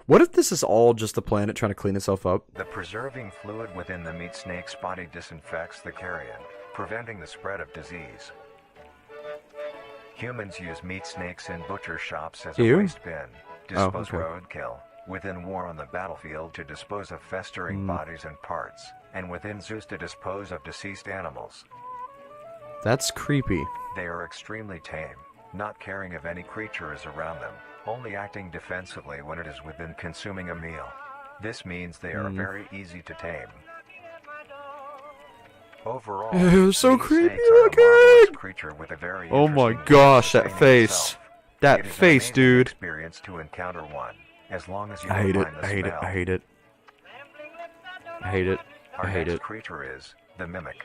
What if this is all just the planet trying to clean itself up? The preserving fluid within the meat snake's body disinfects the carrion, preventing the spread of disease. Humans use meat snakes in butcher shops as a Ew. waste bin, dispose okay. roadkill, within war on the battlefield to dispose of festering bodies and parts, and within zoos to dispose of deceased animals. That's creepy. They are extremely tame, not caring if any creature is around them, only acting defensively when it is within consuming a meal. This means they are very easy to tame. Overall, Ew, so meat creepy snakes are a marvelous looking. creature with a very Oh my interesting gosh, way that of sustaining face. itself. That It is an face, amazing dude. experience to encounter one, as long as you I don't hate it. mind the I hate it. smell. I hate it. I hate it. Our I hate next it. creature is the mimic.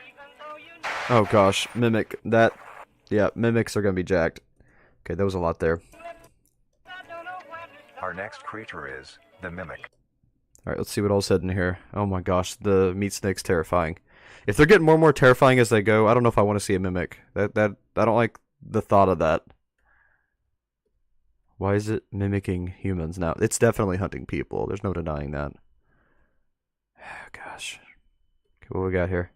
Oh gosh, mimic. That, yeah, mimics are gonna be jacked. Okay, that was a lot there. Our next creature is the mimic. All right, let's see what else said in here. Oh my gosh, the meat snake's terrifying. If they're getting more and more terrifying as they go, I don't know if I want to see a mimic. That I don't like the thought of that. Why is it mimicking humans now? It's definitely hunting people. There's no denying that. Oh, gosh. Okay, what we got here?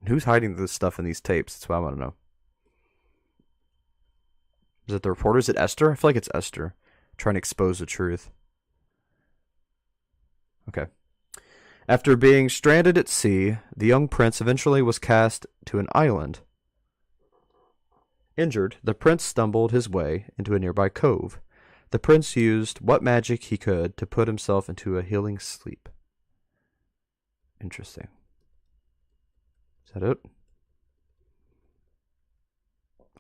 Who's hiding this stuff in these tapes? That's what I want to know. Is it the reporter? Is it Esther? I feel like it's Esther. Trying to expose the truth. Okay. After being stranded at sea, the young prince eventually was cast to an island. Injured, the prince stumbled his way into a nearby cove. The prince used what magic he could to put himself into a healing sleep. Interesting. Is that it?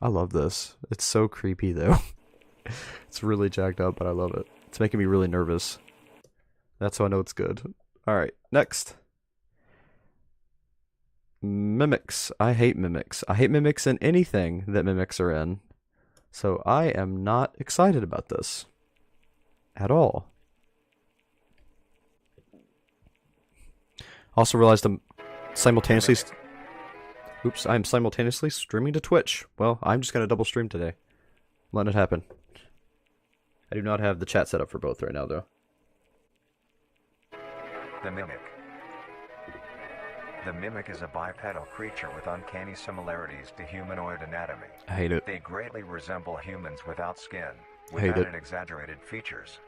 I love this. It's so creepy, though. It's really jacked up, but I love it. It's making me really nervous. That's how I know it's good. Alright, next. Mimics. I hate mimics. I hate mimics in anything that mimics are in. So I am not excited about this. At all. Also realized I'm simultaneously... Oops, I'm simultaneously streaming to Twitch. Well, I'm just going to double stream today. Let it happen. I do not have the chat set up for both right now, though. The Mimic. The Mimic is a bipedal creature with uncanny similarities to humanoid anatomy. I hate it. They greatly resemble humans without skin, I hate with it. exaggerated features.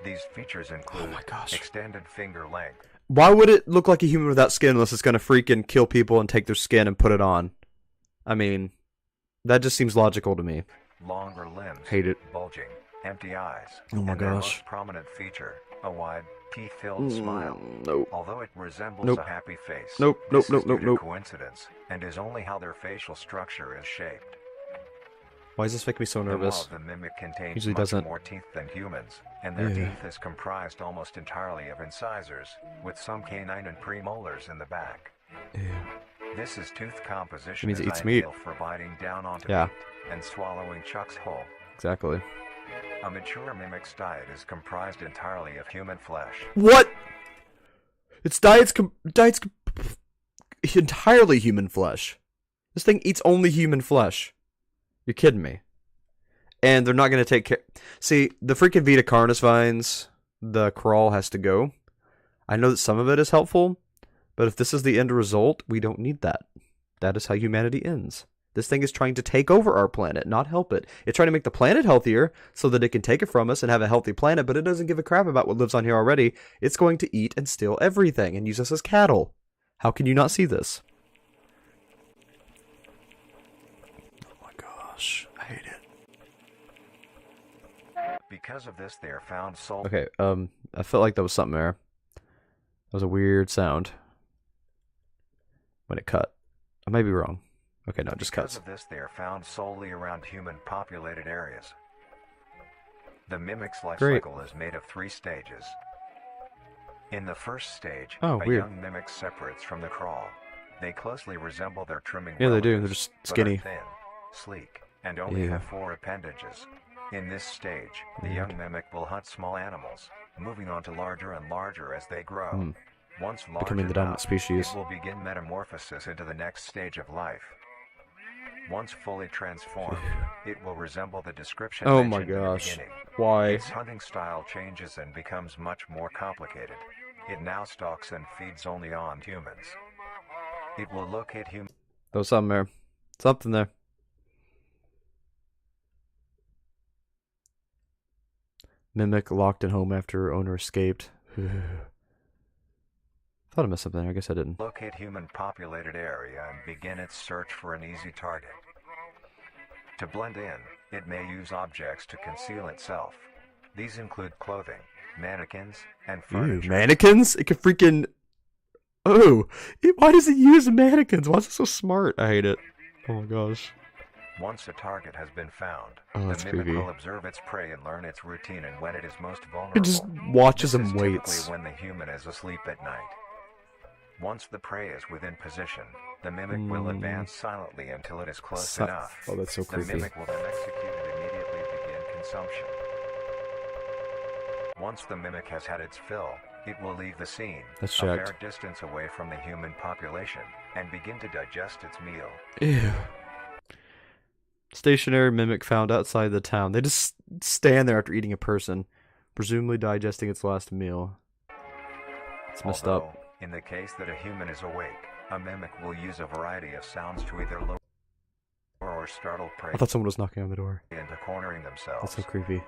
These features include my gosh. extended finger length, Why would it look like a human without skin unless it's going to freaking kill people and take their skin and put it on? I mean, that just seems logical to me. longer limbs, Hate it. bulging, empty eyes, Oh my and their gosh. most prominent feature, a wide, teeth-filled smile. Nope. Although it resembles Nope. a happy face, Nope, this nope, is nope, due nope, to nope. coincidence and is only how their facial structure is shaped. Why does this make me so The nervous? maw of the mimic contains Usually much doesn't. more teeth than humans, and their Yeah. teeth is comprised almost entirely of incisors, with some canine and premolars in the back. Ew. This is tooth composition means is it eats meat. ideal for biting down onto Yeah. meat and swallowing chunks whole. Exactly. A mature mimic's diet is comprised entirely of human flesh. What? Its diet's entirely human flesh. This thing eats only human flesh. You're kidding me. And they're not going to take care... See, the freaking Vita Carnis vines, the crawl has to go. I know that some of it is helpful, but if this is the end result, we don't need that. That is how humanity ends. This thing is trying to take over our planet, not help it. It's trying to make the planet healthier so that it can take it from us and have a healthy planet, but it doesn't give a crap about what lives on here already. It's going to eat and steal everything and use us as cattle. How can you not see this? Oh my gosh, I hate it. Because of this, they are found sold. Okay, I felt like there was something there. That was a weird sound. When it cut. I may be wrong. Okay, no, it just Because cuts. of this, they are found solely around human-populated areas. The mimic's life Great. cycle is made of 3 stages. In the first stage, Oh, a weird. young mimic separates from the crawl. They closely resemble their trimming Yeah, they do. They're relatives, just but are skinny. thin, sleek, and only Ew. have 4 appendages. In this stage, the Weird. young mimic will hunt small animals, moving on to larger and larger as they grow. Hmm. Once large Becoming the dominant enough, species. it will begin metamorphosis into the next stage of life. Once fully transformed, it will resemble the description Oh my mentioned in the gosh. beginning. Why? Its hunting style changes and becomes much more complicated. It now stalks and feeds only on humans. It will locate humans. There was something there. Something there. Mimic locked at home after owner escaped. Thought I missed something there. I guess I didn't. Locate human populated area and begin its search for an easy target. To blend in, it may use objects to conceal itself. These include clothing, mannequins, and Ew, furniture. mannequins? It could freaking... Oh! Why does it use mannequins? Why is it so smart? I hate it. Oh my gosh. Once a target has been found, Oh, that's the mimic creepy. will observe its prey and learn its routine and when it is most vulnerable. It just watches This and is waits. typically when the human is asleep at night. Once the prey is within position, the mimic will advance silently until it is close enough. Oh, that's so The creepy. mimic will then execute and immediately begin consumption. Once the mimic has had its fill, it will leave the scene, That's a checked. fair distance away from the human population, and begin to digest its meal. Ew. Stationary mimic found outside the town. They just stand there after eating a person, presumably digesting its last meal. It's messed Although, up. in the case that a human is awake, A mimic will use a variety of sounds to either lure or startle prey I thought someone was knocking on the door. into cornering themselves. That's so creepy.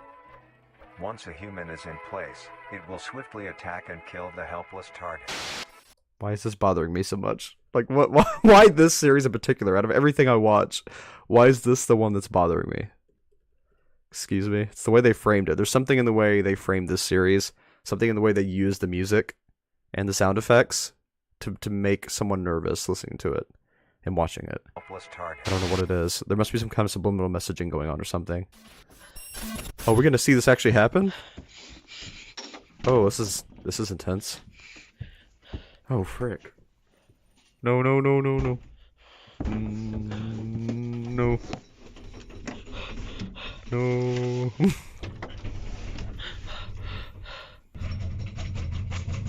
Once a human is in place, it will swiftly attack and kill the helpless target. Why is this bothering me so much? Like, what? Why this series in particular? Out of everything I watch, why is this the one that's bothering me? Excuse me? It's the way they framed it. There's something in the way they framed this series, something in the way they used the music and the sound effects to make someone nervous listening to it and watching it. Helpless target. I don't know what it is. There must be some kind of subliminal messaging going on or something. Oh, we're gonna see this actually happen? Oh, this is intense. Oh, frick. No, no, no, no, no. No. No.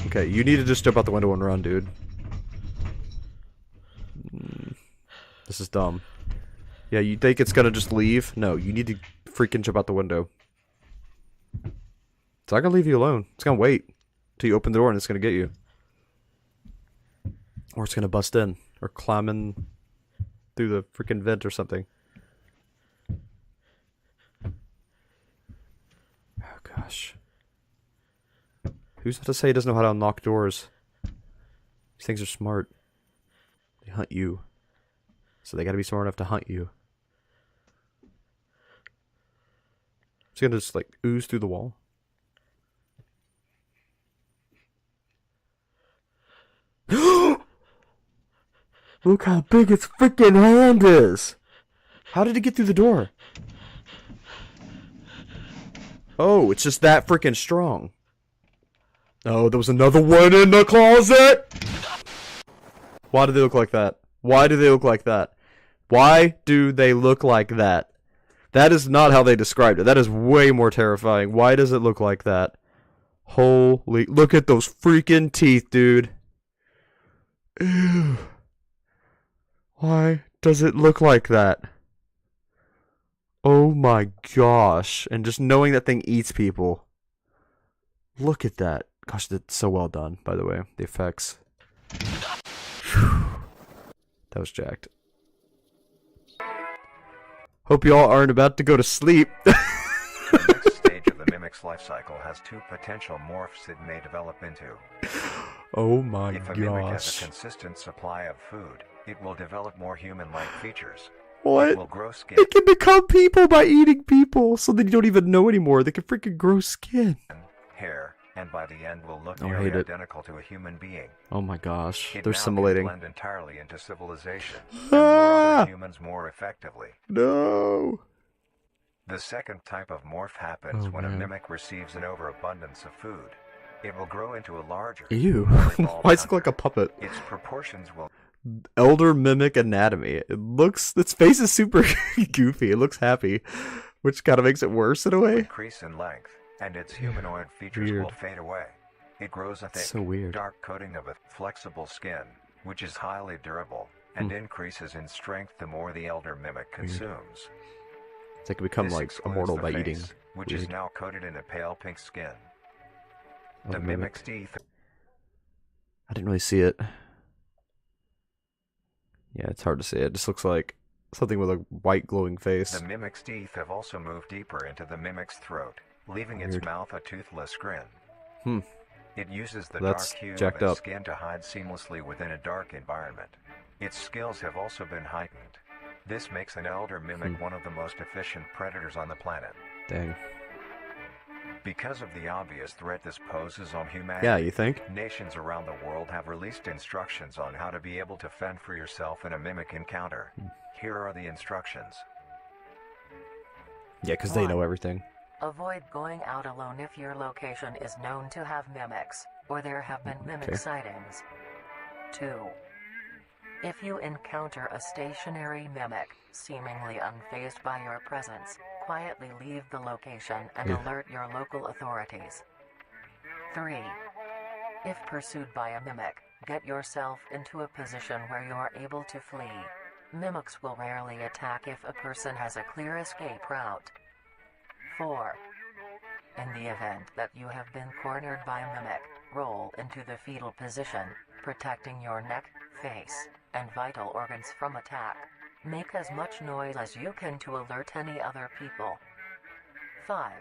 Okay, you need to just jump out the window and run, dude. This is dumb. Yeah, you think it's gonna just leave? No, you need to freaking jump out the window. It's not gonna leave you alone. It's gonna wait till you open the door and it's gonna get you. Or it's gonna bust in. Or climb in through the freaking vent or something. Oh gosh. Who's to say he doesn't know how to unlock doors? These things are smart. They hunt you. So they gotta be smart enough to hunt you. It's gonna just like ooze through the wall. Look how big its freaking hand is! How did it get through the door? Oh, it's just that freaking strong. Oh, there was another one in the closet! Why do they look like that? Why do they look like that? Why do they look like that? That is not how they described it. That is way more terrifying. Why does it look like that? Holy... Look at those freaking teeth, dude. Ew. Why does it look like that? Oh my gosh. And just knowing that thing eats people. Look at that. Gosh, that's so well done, by the way. The effects. Whew. That was jacked. Hope you all aren't about to go to sleep. The next stage of the mimic's life cycle has two potential morphs it may develop into. Oh my If a mimic has gosh. a consistent supply of food, it will develop more human-like features. What? It will grow skin, They can become people by eating people, so they don't even know anymore. They can freaking grow skin. hair, and by the end will look Oh, I nearly hate it. identical to a human being. Oh my gosh. It They're now simulating. can blend entirely into civilization and lure other humans more effectively. No. The second type of morph happens Oh, when a man. mimic receives an overabundance of food. It will grow into a larger, Ew. more evolved Why does it look like hunter. a puppet? Its proportions will Elder mimic anatomy. Its face is super goofy. It looks happy, which kind of makes it worse in a way. increase in length, and its humanoid features Weird. will fade away. It grows a thick, So weird. dark coating of a flexible skin, which is highly durable, and increases in strength the more the elder mimic consumes. They can become This like excludes immortal the by face, eating. which is Weird. now coated in a pale pink skin. Oh, The mimic. mimic's teeth I didn't really see it. Yeah, it's hard to see. It just looks like something with a white glowing face. The mimic's teeth have also moved deeper into the mimic's throat, leaving its Weird. mouth a toothless grin. Hmm. It uses the That's dark hue of jacked its up. skin to hide seamlessly within a dark environment. Its skills have also been heightened. This makes an elder mimic one of the most efficient predators on the planet. Dang. Because of the obvious threat this poses on humanity, Yeah, you think? nations around the world have released instructions on how to be able to fend for yourself in a mimic encounter. Here are the instructions. Yeah, because they know One. everything. Avoid going out alone if your location is known to have mimics, or there have been mimic Okay. sightings. 2. If you encounter a stationary mimic, seemingly unfazed by your presence, quietly leave the location and Yeah. alert your local authorities. 3. If pursued by a mimic, get yourself into a position where you are able to flee. Mimics will rarely attack if a person has a clear escape route. 4. In the event that you have been cornered by a mimic, roll into the fetal position, protecting your neck, face, and vital organs from attack. Make as much noise as you can to alert any other people. 5.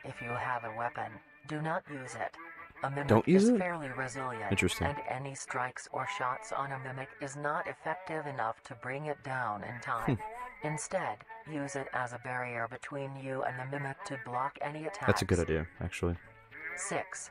If you have a weapon, do not use it. A mimic Don't use is it? fairly resilient, Interesting. and any strikes or shots on a mimic is not effective enough to bring it down in time. Instead, use it as a barrier between you and the mimic to block any attacks. That's a good idea, actually. 6.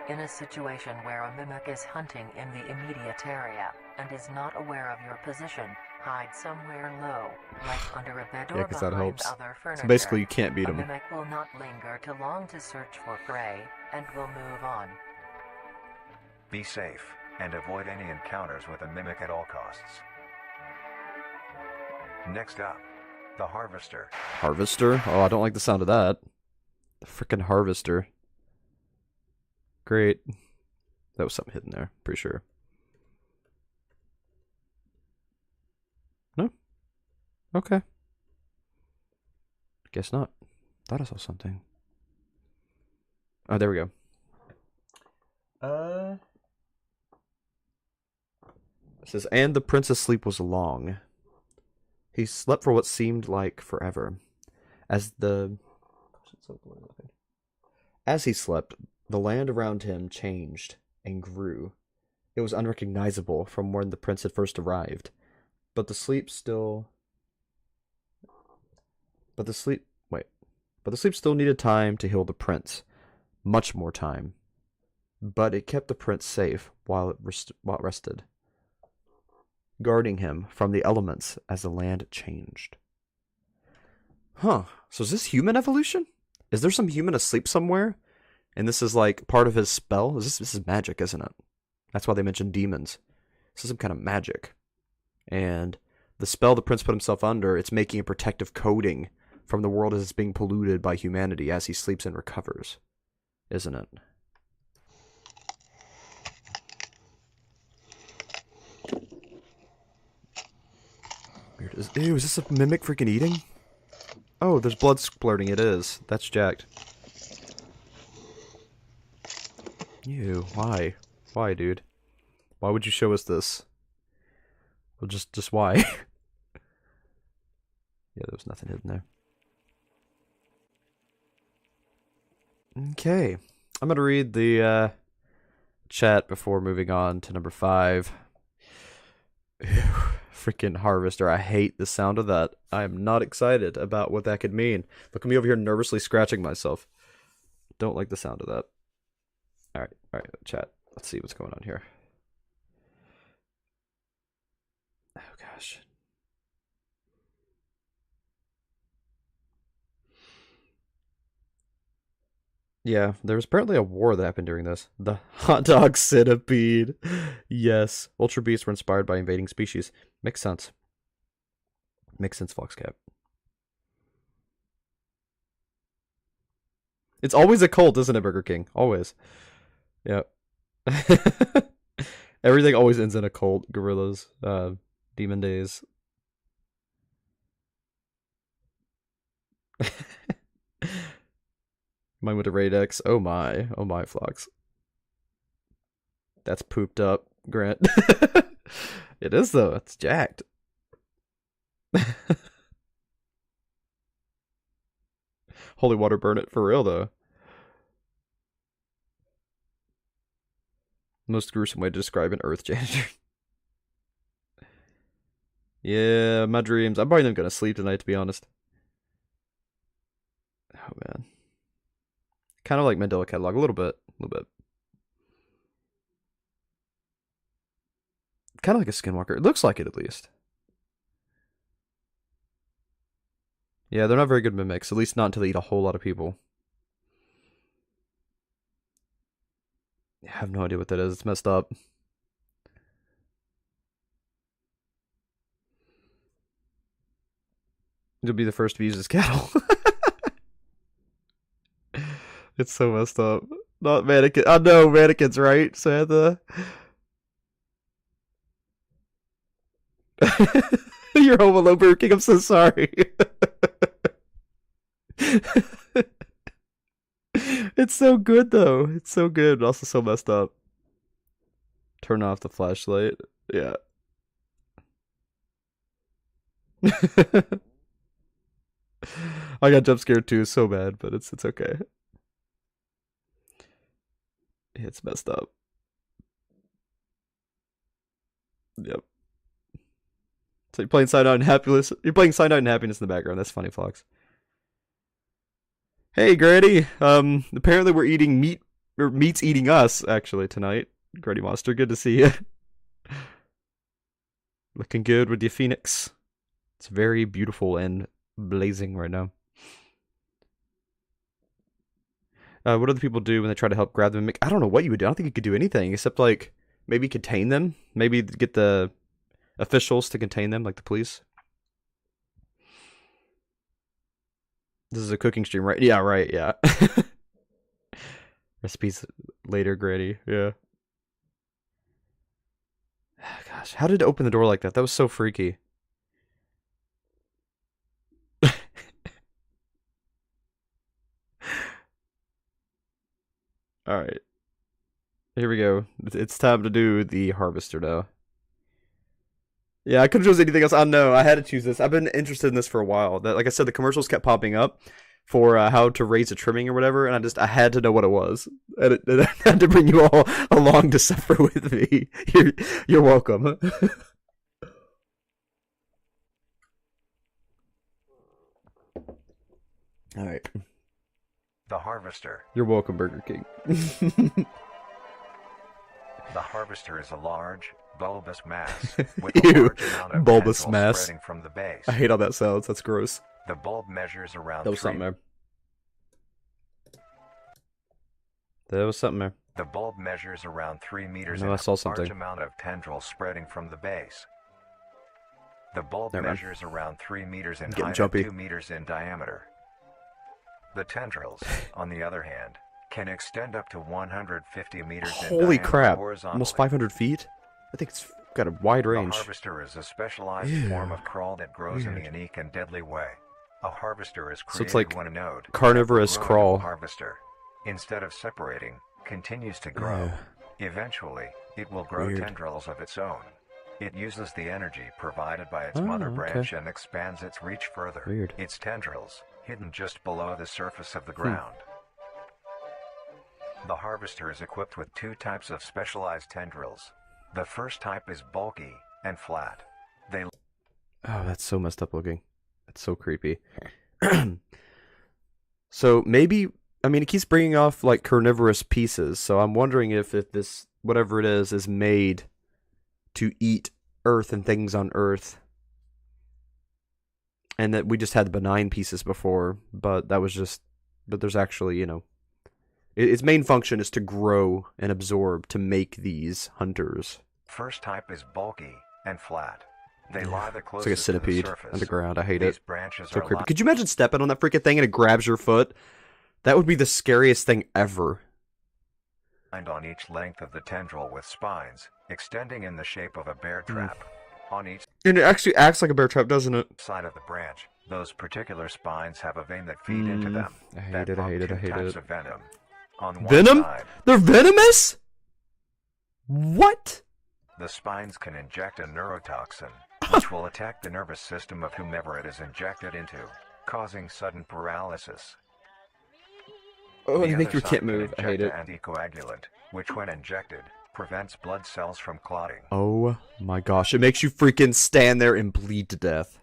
In a situation where a mimic is hunting in the immediate area and is not aware of your position, hide somewhere low, like under a bed Yeah, or 'cause that behind helps. other furniture. So basically, you can't beat A him. mimic will not linger too long to search for prey and will move on. Be safe and avoid any encounters with a mimic at all costs. Next up, the Harvester. Harvester? Oh, I don't like the sound of that. The frickin' Harvester. Great. That was something hidden there, pretty sure. No? Okay. Guess not. Thought I saw something. Oh, there we go. It says, and the prince's sleep was long. He slept for what seemed like forever. As he slept, the land around him changed and grew. It was unrecognizable from when the prince had first arrived. But the sleep still needed time to heal the prince. Much more time. But it kept the prince safe while it rested, guarding him from the elements as the land changed. Huh. So is this human evolution? Is there some human asleep somewhere? And this is like part of his spell? This is magic, isn't it? That's why they mentioned demons. This is some kind of magic. And the spell the prince put himself under, it's making a protective coating from the world as it's being polluted by humanity as he sleeps and recovers. Isn't it? Weird. Ew, is this a mimic freaking eating? Oh, there's blood splurting. It is. That's jacked. Ew, why? Why, dude? Why would you show us this? Well, just why? Yeah, there was nothing hidden there. Okay. I'm gonna read the chat before moving on to number 5. Ew, freaking Harvester. I hate the sound of that. I am not excited about what that could mean. Look at me over here nervously scratching myself. Don't like the sound of that. Alright, chat. Let's see what's going on here. Oh gosh. Yeah, there was apparently a war that happened during this. The hot dog centipede. Yes. Ultra beasts were inspired by invading species. Makes sense. Makes sense, Foxcap. It's always a cult, isn't it, Burger King? Always. Yeah. Everything always ends in a cult. Gorillas. Demon Days. Mine went to Raid X. Oh my, Flox. That's pooped up, Grant. It is though. It's jacked. Holy water burn it for real though. Most gruesome way to describe an earth janitor. Yeah, my dreams. I'm probably not gonna sleep tonight, to be honest. Oh man. Kind of like Mandela Catalog, a little bit. Kind of like a skinwalker. It looks like it, at least. Yeah, they're not very good mimics. At least not until they eat a whole lot of people. I have no idea what that is. It's messed up. It'll be the first to use this cattle. It's so messed up. Not mannequin. Oh no, mannequins, right, Samantha? You're home alone, Burger King. I'm so sorry. It's so good though. It's so good, but also so messed up. Turn off the flashlight. Yeah. I got jump scared too, so bad, but it's okay. It's messed up. Yep. So you're playing Side Out and Happiness. You're playing Side Out and Happiness in the background. That's funny, Fox. Hey, Grady. Apparently we're eating meat, or meat's eating us actually tonight. Grady Monster, good to see you. Looking good with your Phoenix. It's very beautiful and blazing right now. What do the people do when they try to help grab them? I don't know what you would do. I don't think you could do anything except like maybe contain them. Maybe get the officials to contain them, like the police. This is a cooking stream, right? Yeah, right. Yeah. Recipes later, Grady. Yeah. Gosh, how did it open the door like that? That was so freaky. All right. Here we go. It's time to do the harvester now. Yeah, I could have chosen anything else. I know. I had to choose this. I've been interested in this for a while. That, like I said, the commercials kept popping up for how to raise a trimming or whatever, and I had to know what it was. And I had to bring you all along to suffer with me. You're welcome. All right. The harvester. You're welcome, Burger King. The harvester is a large, bulbous mass with Ew, a large amount of bulbous tendrils mass. spreading from the base. I hate how that sounds. That's gross. The bulb measures around That was something there. There was something there. The bulb measures around 3 meters No, and I saw a something. large amount of tendrils spreading from the base. The bulb Never mind. measures around 3 meters in Getting height jumpy. and 2 meters in diameter. The tendrils, on the other hand, can extend up to 150 meters in Holy diameter crap. horizontally. Almost 500 feet? I think it's got a wide The range. harvester is a specialized Ew. form of crawl that grows in a Weird. unique and deadly way. A harvester is So created it's like when a node, carnivorous growing crawl. harvester, instead of separating, continues to grow. Eventually, it will grow Weird. tendrils of its own. It uses the energy provided by its Oh, mother okay. branch and expands its reach further. Weird. Its tendrils, hidden just below the surface of the ground. The harvester is equipped with 2 types of specialized tendrils. The first type is bulky and flat. They Oh, that's so messed up looking. That's so creepy. So maybe, I mean, it keeps bringing off like carnivorous pieces. So I'm wondering if this, whatever it is made to eat earth and things on earth. And that we just had benign pieces before, but that was just, but there's actually, you know, its main function is to grow and absorb to make these hunters. first type is bulky and flat. They lie the It's closest like a to the centipede surface. underground. I hate These it. branches So are creepy. lined Could you imagine stepping on that freaking thing and it grabs your foot? That would be the scariest thing ever. on each length of the tendril with spines, extending in the shape of a bear trap. On each And it actually acts like a bear trap, doesn't it? side of the branch, those particular spines have a vein that feed into them. I hate that it, I pump hate it, I 2 hate types it. of venom. On one Venom? side, They're venomous? What? the spines can inject a neurotoxin, which will attack the nervous system of whomever it is injected into, causing sudden paralysis. Oh, The they make other your side kit can move. I hate it. inject an anticoagulant, which when injected, prevents blood cells from clotting. Oh my gosh, it makes you freaking stand there and bleed to death.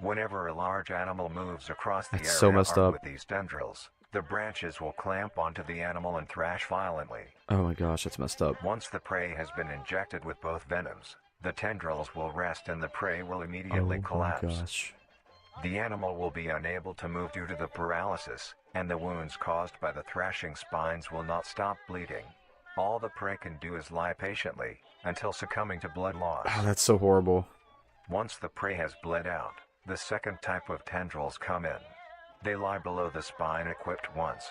Whenever a large animal moves across the That's area so messed armed up. with these tendrils, the branches will clamp onto the animal and thrash violently. Oh my gosh, that's messed up. Once the prey has been injected with both venoms, the tendrils will rest and the prey will immediately Oh my collapse. gosh. The animal will be unable to move due to the paralysis, and the wounds caused by the thrashing spines will not stop bleeding. All the prey can do is lie patiently, until succumbing to blood loss. Oh, that's so horrible. Once the prey has bled out, the second type of tendrils come in. They lie below the spine equipped once.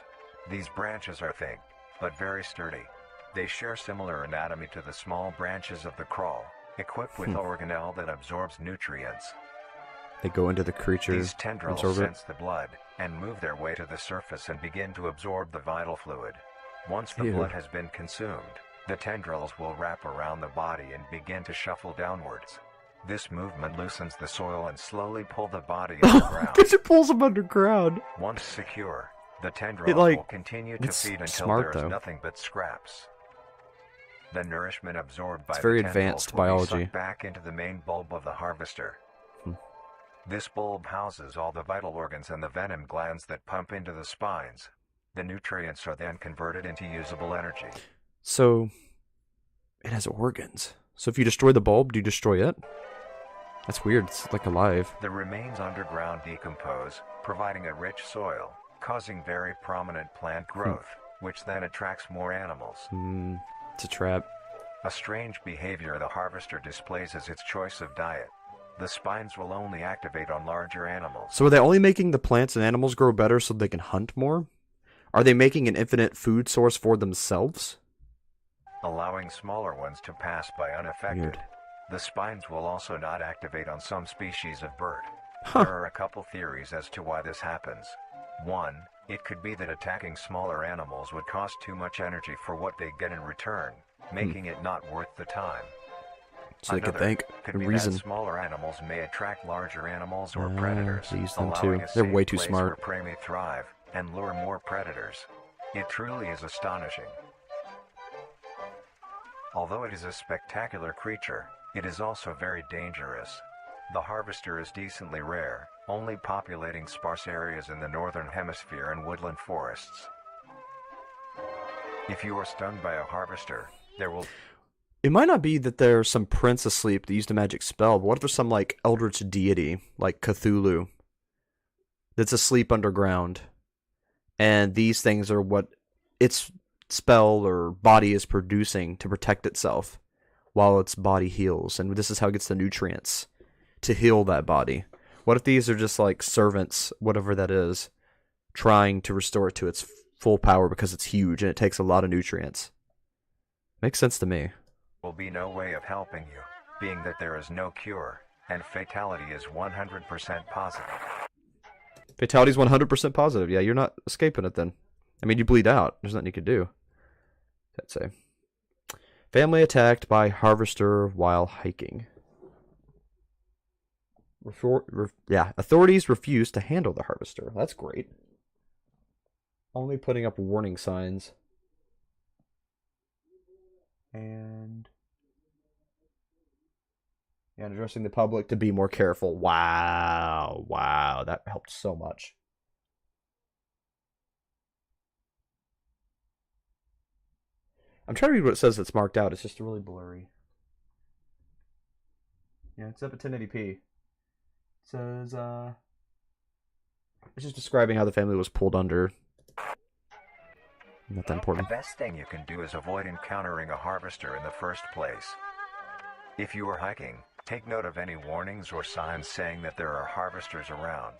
These branches are thick, but very sturdy. They share similar anatomy to the small branches of the crawl, equipped with organelle that absorbs nutrients. They go into the creature, These tendrils absorb it. sense the blood, and move their way to the surface and begin to absorb the vital fluid. Once the Ew. blood has been consumed, The tendrils will wrap around the body and begin to shuffle downwards. This movement loosens the soil and slowly pull the body underground. Because it pulls them underground. Once secure, the tendrils like, will continue to it's feed until smart, there is though. nothing but scraps. The nourishment absorbed by It's very the tendrils advanced will biology. be sucked back into the main bulb of the harvester. This bulb houses all the vital organs and the venom glands that pump into the spines. The nutrients are then converted into usable energy. So, it has organs. So if you destroy the bulb, do you destroy it? That's weird. It's like alive. The remains underground decompose, providing a rich soil, causing very prominent plant growth, which then attracts more animals. It's a trap. A strange behavior the harvester displays is its choice of diet. The spines will only activate on larger animals. So are they only making the plants and animals grow better so they can hunt more? Are they making an infinite food source for themselves? Allowing smaller ones to pass by unaffected. Weird. The spines will also not activate on some species of bird. Huh. There are a couple theories as to why this happens. One, it could be that attacking smaller animals would cost too much energy for what they get in return, making it not worth the time. So they could Another think. could A be reason. that smaller animals may attract larger animals or predators, they use them allowing too. a They're safe way too place smart. where prey may thrive and lure more predators. It truly is astonishing. Although it is a spectacular creature, it is also very dangerous. The harvester is decently rare, only populating sparse areas in the northern hemisphere and woodland forests. If you are stung by a harvester, there will... It might not be that there's some prince asleep that used a magic spell, but what if there's some, like, eldritch deity, like Cthulhu, that's asleep underground, and these things are what its spell or body is producing to protect itself while its body heals, and this is how it gets the nutrients to heal that body. What if these are just, like, servants, whatever that is, trying to restore it to its full power because it's huge and it takes a lot of nutrients? Makes sense to me. will be no way of helping you, being that there is no cure, and fatality is 100% positive. Fatality's 100% positive. Yeah, you're not escaping it then. I mean, you bleed out. There's nothing you can do. Let's say. Family attacked by harvester while hiking. Authorities refuse to handle the harvester. That's great. Only putting up warning signs. And addressing the public to be more careful. Wow, that helped so much. I'm trying to read what it says that's marked out. It's just really blurry. Yeah, it's up at 1080p. It says, it's just describing how the family was pulled under. Not that important. The best thing you can do is avoid encountering a harvester in the first place. If you are hiking, take note of any warnings or signs saying that there are harvesters around.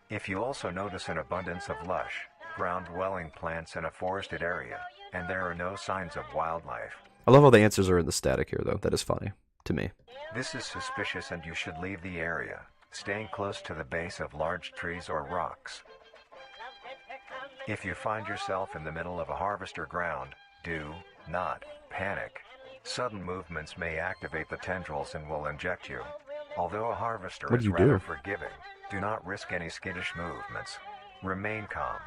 If you also notice an abundance of lush, ground-dwelling plants in a forested area, and there are no signs of wildlife. I love how the answers are in the static here, though. That is funny to me. This is suspicious and you should leave the area, staying close to the base of large trees or rocks. If you find yourself in the middle of a harvester ground, do not panic. Sudden movements may activate the tendrils and will inject you. Although a harvester What is do you rather do? forgiving, do not risk any skittish movements. Remain calm.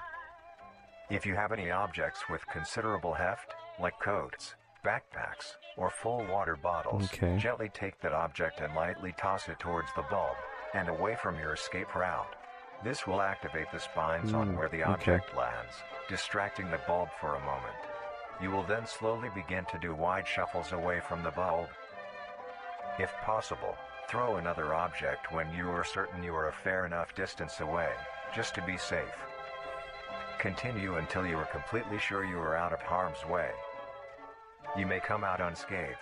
If you have any objects with considerable heft, like coats, backpacks, or full water bottles, Okay. gently take that object and lightly toss it towards the bulb, and away from your escape route. This will activate the spines on where the object lands, distracting the bulb for a moment. You will then slowly begin to do wide shuffles away from the bulb. If possible, throw another object when you are certain you are a fair enough distance away, just to be safe. Continue until you are completely sure you are out of harm's way. You may come out unscathed,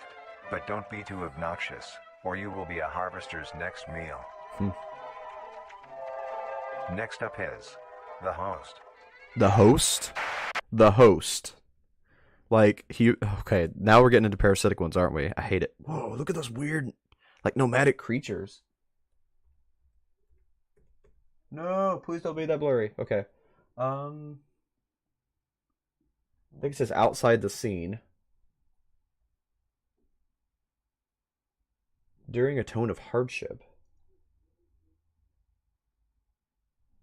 but don't be too obnoxious, or you will be a harvester's next meal. Next up is the host. The host? The host. Like, okay, now we're getting into parasitic ones, aren't we? I hate it. Whoa, look at those weird, like, nomadic creatures. No, please don't be that blurry. Okay. I think it says outside the scene. during a tone of hardship.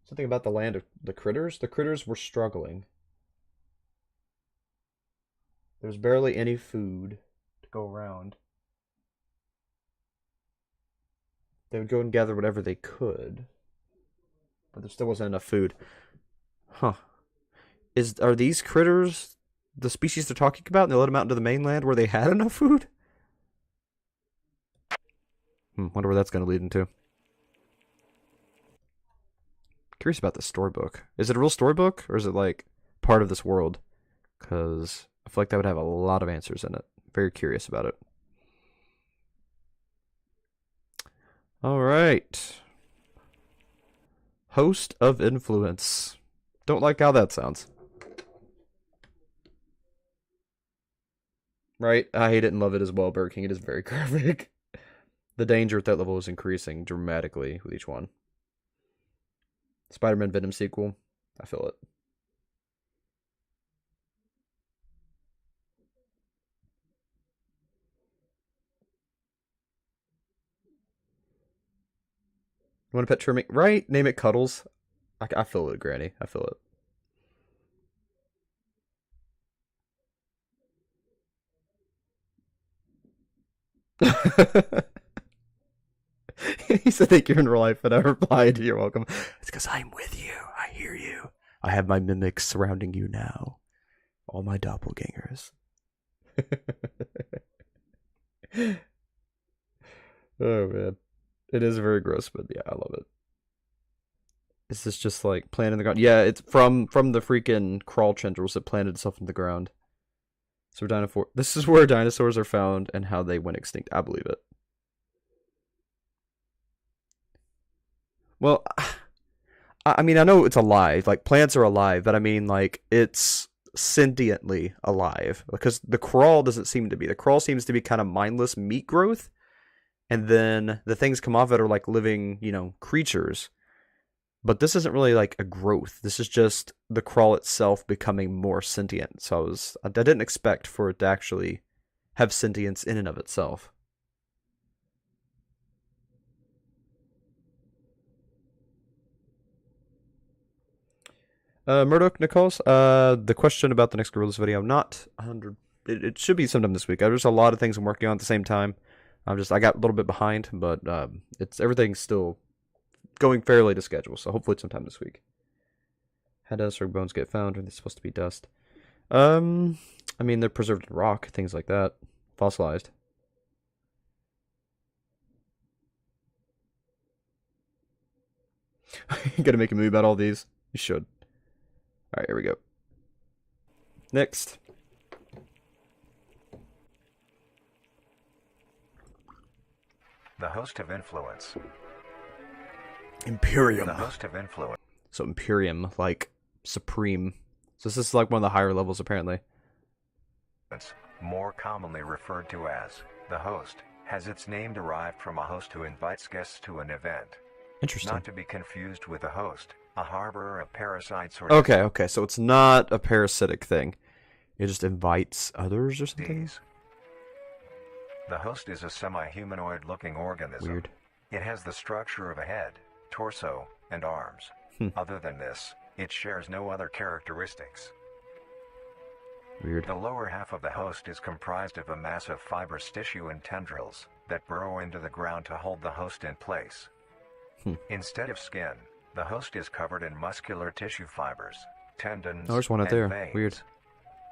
Something about the land of the critters? The critters were struggling. There was barely any food to go around. They would go and gather whatever they could. But there still wasn't enough food. Huh. Are these critters the species they're talking about, and they let them out into the mainland where they had enough food? Wonder where that's going to lead into. Curious about the storybook. Is it a real storybook, or is it like part of this world? Because I feel like that would have a lot of answers in it. Very curious about it. All right. Host of influence. Don't like how that sounds. Right? I hate it and love it as well, Burger King. It is very graphic. The danger at that level is increasing dramatically with each one. Spider-Man Venom sequel. I feel it. You want to pet trimming? Right? Name it Cuddles. I feel it, Granny. I feel it. He said, thank you in real life, and I replied, you're welcome. It's because I'm with you. I hear you. I have my mimics surrounding you now. All my doppelgangers. Oh, man. It is very gross, but yeah, I love it. Is this just like planted in the ground? Yeah, it's from the freaking crawl tendrils that planted itself in the ground. So this is where dinosaurs are found and how they went extinct. I believe it. Well, I mean, I know it's alive. Like, plants are alive, but I mean, like, it's sentiently alive. Because the crawl doesn't seem to be. The crawl seems to be kind of mindless meat growth. And then the things come off it are like living, creatures. But this isn't really like a growth. This is just the crawl itself becoming more sentient. So I didn't expect for it to actually have sentience in and of itself. Murdoch Nichols, the question about the next Gorillas video, not 100. It should be sometime this week. There's a lot of things I'm working on at the same time. I got a little bit behind, but everything's still going fairly to schedule. So hopefully sometime this week. How does her bones get found? Are they supposed to be dust? I mean, they're preserved in rock, things like that, fossilized. You gotta make a movie about all these. You should. Alright, here we go. Next. The host of influence. Imperium. The host of influence. So Imperium, like supreme. So this is like one of the higher levels, apparently. More commonly referred to as the host, has its name derived from a host who invites guests to an event. Interesting. Not to be confused with a host, a harborer of parasites or... Okay, so it's not a parasitic thing. It just invites others or something? The host is a semi-humanoid looking organism. Weird. It has the structure of a head, torso, and arms. Other than this, it shares no other characteristics. Weird. The lower half of the host is comprised of a mass of fibrous tissue and tendrils that burrow into the ground to hold the host in place. Instead of skin, the host is covered in muscular tissue fibers, tendons, there's one out and there. veins. Weird.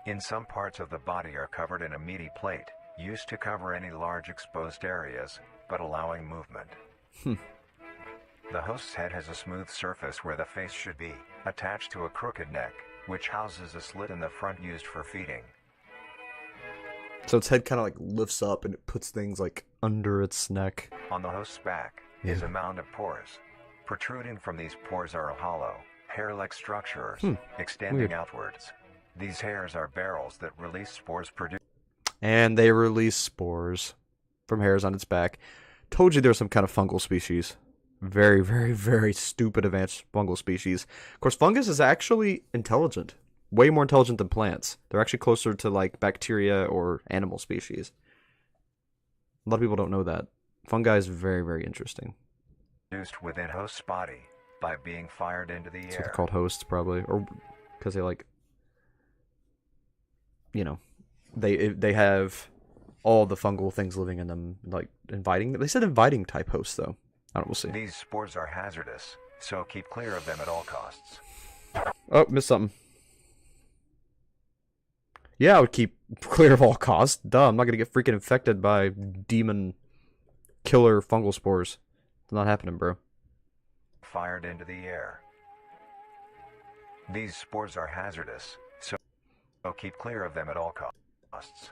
In some parts of the body are covered in a meaty plate, used to cover any large exposed areas, but allowing movement. The host's head has a smooth surface where the face should be, attached to a crooked neck, which houses a slit in the front used for feeding. So its head kind of like lifts up and it puts things like under its neck. On the host's back is a mound of pores. Protruding from these pores are hollow, hair-like structures, extending outwards. These hairs are barrels that release spores produced. And they release spores from hairs on its back. Told you there's some kind of fungal species. Very, very, very stupid advanced fungal species. Of course, fungus is actually intelligent. Way more intelligent than plants. They're actually closer to like bacteria or animal species. A lot of people don't know that. Fungi is very, very interesting. Produced within host's body by being fired into the That's what air. they're called, hosts, probably. Or because they, like, you know, they have all the fungal things living in them, like, inviting. They said inviting type hosts, though. I don't know, we'll see. These spores are hazardous, so keep clear of them at all costs. Oh, missed something. Yeah, I would keep clear of all costs. Duh, I'm not going to get freaking infected by demon killer fungal spores. It's not happening, bro. Fired into the air. These spores are hazardous, so keep clear of them at all costs.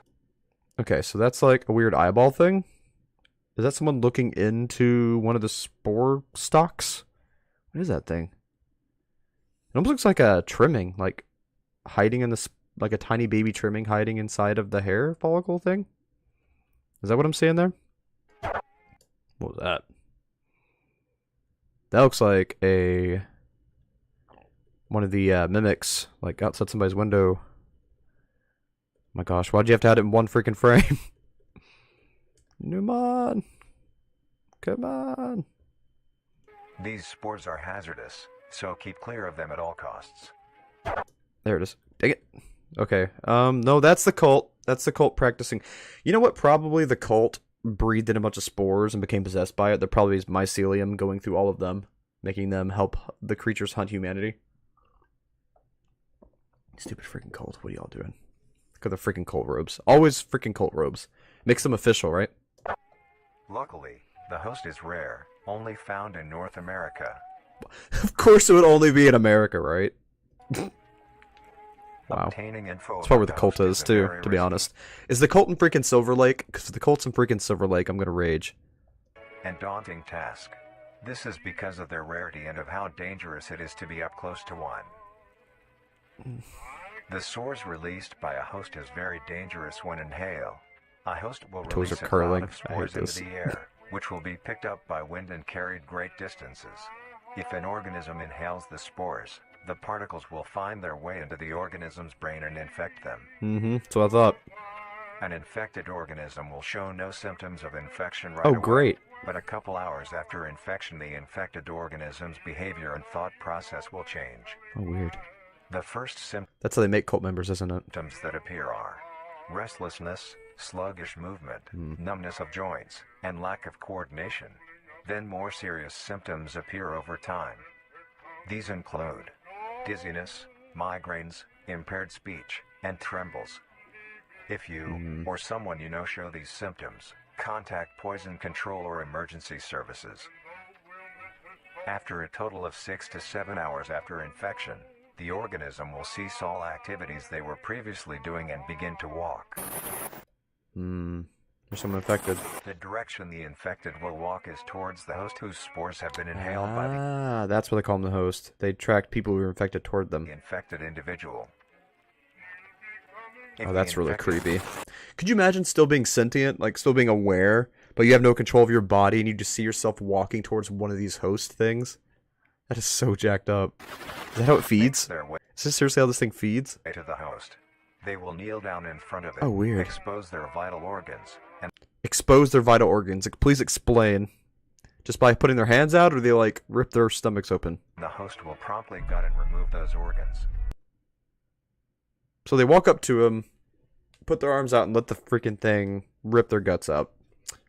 Okay, so that's like a weird eyeball thing. Is that someone looking into one of the spore stalks? What is that thing? It almost looks like a trimming, like hiding in the, like a tiny baby trimming hiding inside of the hair follicle thing. Is that what I'm seeing there? What was that? That looks like one of the mimics, like outside somebody's window. My gosh, why'd you have to have it in one freaking frame? Newman! Come on! These spores are hazardous, so keep clear of them at all costs. There it is. Dang it. Okay. No, that's the cult. That's the cult practicing. You know what? Probably the cult breathed in a bunch of spores and became possessed by it. There probably is mycelium going through all of them, making them help the creatures hunt humanity. Stupid freaking cult. What are y'all doing? Look at the freaking cult robes. Always freaking cult robes. Makes them official, right? Luckily, the host is rare, only found in North America. Of course it would only be in America, right? Wow. Obtaining info That's probably where about the cult host is, too, very to be risky honest. Is the cult in freaking Silver Lake? Because if the cult's in freaking Silver Lake, I'm gonna rage. and daunting task. This is because of their rarity and of how dangerous it is to be up close to one. The spores released by a host is very dangerous when inhaled. A host will Toes release are a curling. cloud of I hate spores into this. the air, which will be picked up by wind and carried great distances. If an organism inhales the spores, the particles will find their way into the organism's brain and infect them. That's what I thought. An infected organism will show no symptoms of infection right Oh, away, great. but a couple hours after infection, the infected organism's behavior and thought process will change. Oh, weird. The first symptoms That's how they make cult members, isn't it? that appear are restlessness, sluggish movement, numbness of joints, and lack of coordination. Then more serious symptoms appear over time. These include dizziness, migraines, impaired speech, and trembles. If you or someone you know show these symptoms, contact poison control or emergency services. After a total of 6 to 7 hours after infection, the organism will cease all activities they were previously doing and begin to walk. There's someone infected. The direction the infected will walk is towards the host whose spores have been inhaled by the Ah, that's what they call them, the host. They tracked people who were infected toward them. infected individual. If Oh, the that's really infected creepy. Could you imagine still being sentient, like still being aware, but you have no control of your body and you just see yourself walking towards one of these host things? That is so jacked up. Is that how it feeds? their way Is this seriously how this thing feeds? to the host, they will kneel down in front of it, Oh, weird. expose their vital organs, and Expose their vital organs. Like, please explain. Just by putting their hands out, or do they, like, rip their stomachs open? the host will promptly gut and remove those organs. So they walk up to him, put their arms out, and let the freaking thing rip their guts out.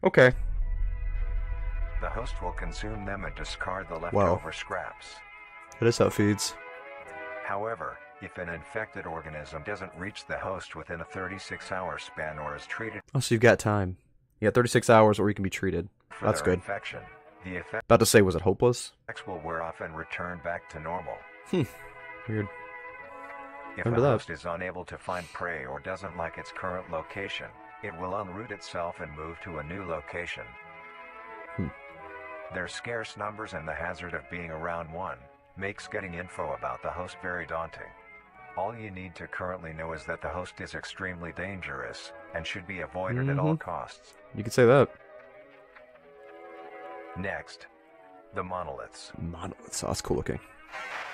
Okay. The host will consume them and discard the leftover scraps. That is how it feeds. However, if an infected organism doesn't reach the host within a 36-hour span or is treated Oh, so you've got time. You got 36 hours or you can be treated. for That's their good. infection, the effects About to say, was it hopeless? will wear off and return back to normal. Weird. If Remember a that. host is unable to find prey or doesn't like its current location, it will unroot itself and move to a new location. Their scarce numbers and the hazard of being around one makes getting info about the host very daunting. All you need to currently know is that the host is extremely dangerous and should be avoided at all costs. You could say that. Next, the monoliths. Monoliths. Oh, that's cool looking.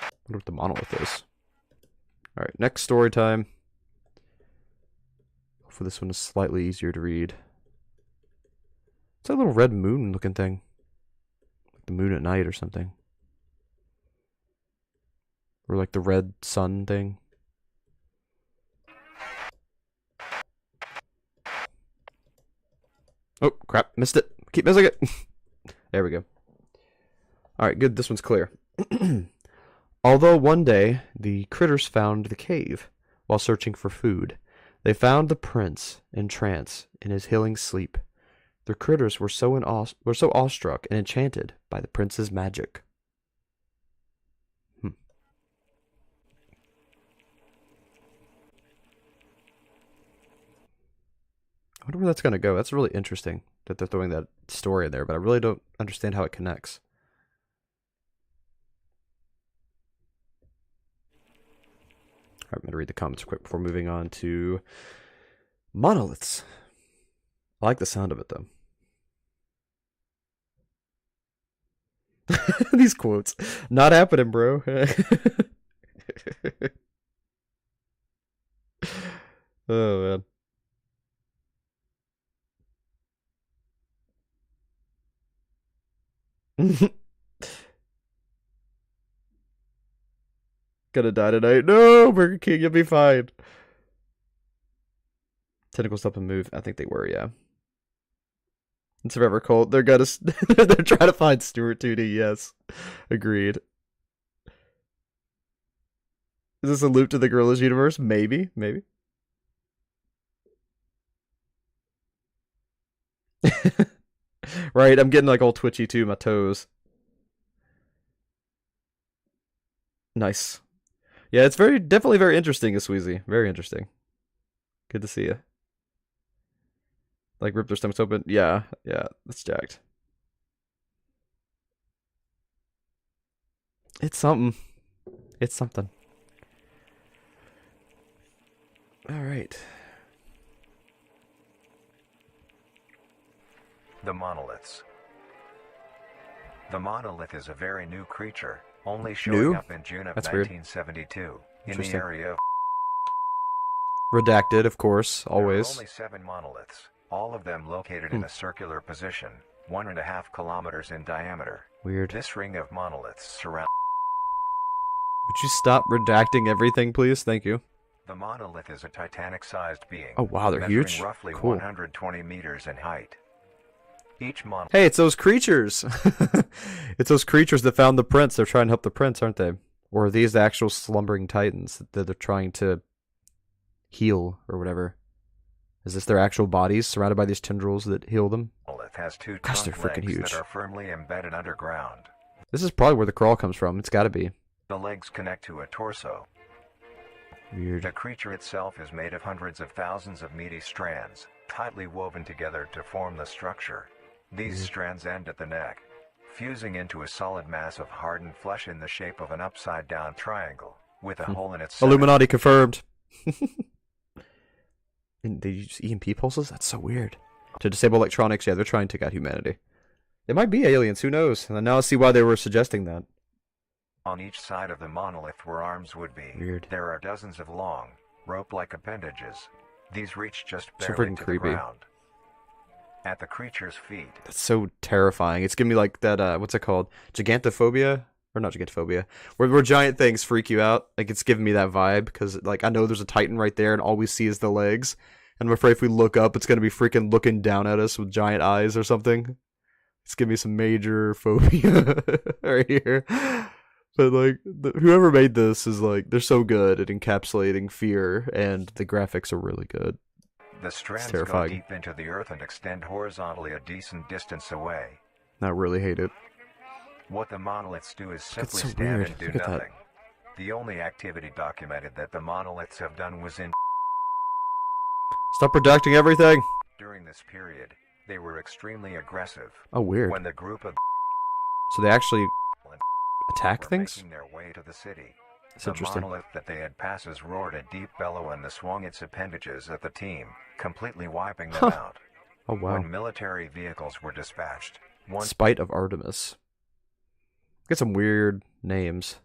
I wonder what the monolith is. Alright, next story time. Hopefully this one is slightly easier to read. It's a little red moon looking thing. Like the moon at night or something. Or like the red sun thing. Oh, crap. Missed it. Keep missing it. There we go. Alright, good. This one's clear. Although one day, the critters found the cave while searching for food. They found the prince in trance in his healing sleep. The critters were so awestruck and enchanted by the prince's magic. I wonder where that's going to go. That's really interesting that they're throwing that story in there, but I really don't understand how it connects. All right, I'm going to read the comments quick before moving on to monoliths. I like the sound of it, though. These quotes. Not happening, bro. Oh, man. Gonna die tonight. No, Burger King, you'll be fine. Tentacles up and move. I think they were, yeah. It's forever cold. They're gonna. They're trying to find Stuart 2D. Yes, agreed. Is this a loop to the Gorillas universe? Maybe, maybe. Right, I'm getting like all twitchy too, my toes. Nice. Yeah, it's definitely very interesting, Sweezy. Very interesting. Good to see you. Like, rip their stomachs open. Yeah, that's jacked. It's something. It's something. Alright. The monoliths. The monolith is a very new creature, only showing up in June of That's weird. 1972 in the area of... Redacted, of course, always. There are only 7 monoliths, all of them located in a circular position, 1.5 kilometers in diameter. Weird. This ring of monoliths surround... Would you stop redacting everything, please? Thank you. The monolith is a Titanic-sized being. Oh, wow, they're measuring huge? roughly Cool. 120 meters in height. Each monolith... Hey, it's those creatures! It's those creatures that found the prince. They're trying to help the prince, aren't they? Or are these the actual slumbering titans that they're trying to heal, or whatever? Is this their actual bodies surrounded by these tendrils that heal them? monolith has 2 Gosh, they're trunk freaking legs huge. that are firmly embedded underground. This is probably where the crawl comes from. It's gotta be. The legs connect to a torso. Weird. The creature itself is made of hundreds of thousands of meaty strands, tightly woven together to form the structure. These strands end at the neck, fusing into a solid mass of hardened flesh in the shape of an upside-down triangle, with a hole in its center. Illuminati confirmed. And they use EMP pulses? That's so weird. To disable electronics, yeah, they're trying to take out humanity. They might be aliens, who knows? And now I see why they were suggesting that. On each side of the monolith where arms would be, Weird. there are dozens of long, rope-like appendages. These reach just So barely freaking to creepy. the ground. At the creature's feet, That's so terrifying. It's giving me like that, what's it called? Gigantophobia? Or not gigantophobia. Where giant things freak you out. Like, it's giving me that vibe, because, like, I know there's a titan right there, and all we see is the legs. And I'm afraid if we look up, it's going to be freaking looking down at us with giant eyes or something. It's giving me some major phobia right here. But, like, whoever made this is, like, they're so good at encapsulating fear, and the graphics are really good. the strands go terrifying. deep into the earth and extend horizontally a decent distance away. I really hate it. What the monoliths do is That's simply so stand weird. and do Look at that. nothing. The only activity documented that the monoliths have done was in... Stop redacting everything! During this period, they were extremely aggressive. Oh, weird. When the group of So they actually attack were things? making their way to the city, That's the interesting. monolith that they had passes roared a deep bellow and swung its appendages at the team, completely wiping them out. Oh, wow. When military vehicles were dispatched, one Spite of Artemis. Get some weird names.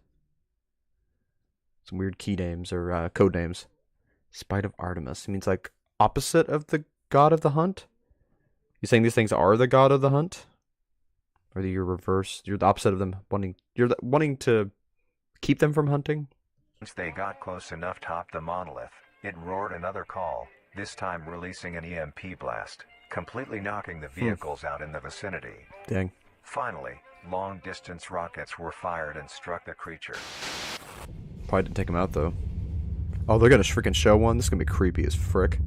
Some weird key names or code names. Spite of Artemis. It means like opposite of the god of the hunt? You saying these things are the god of the hunt? Or that you're reverse? You're the opposite of them wanting. You're wanting to keep them from hunting? Once they got close enough to top the monolith, it roared another call, this time releasing an EMP blast, completely knocking the vehicles out in the vicinity. Dang. Finally, long-distance rockets were fired and struck the creature. Probably didn't take them out, though. Oh, they're gonna freaking show one? This is gonna be creepy as frick.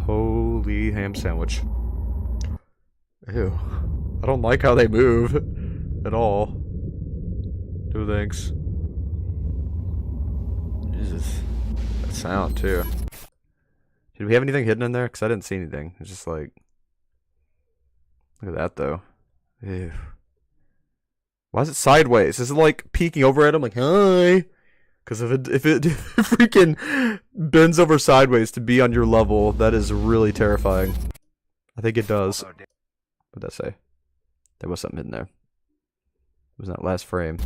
Holy ham sandwich. Ew. I don't like how they move at all. No thanks. Jesus. That sound, too. Did we have anything hidden in there? Because I didn't see anything. It's just like... Look at that, though. Ew. Why is it sideways? Is it like peeking over at him like, hi? Because if it freaking bends over sideways to be on your level, that is really terrifying. I think it does. What'd that say? There was something hidden there. It was that last frame.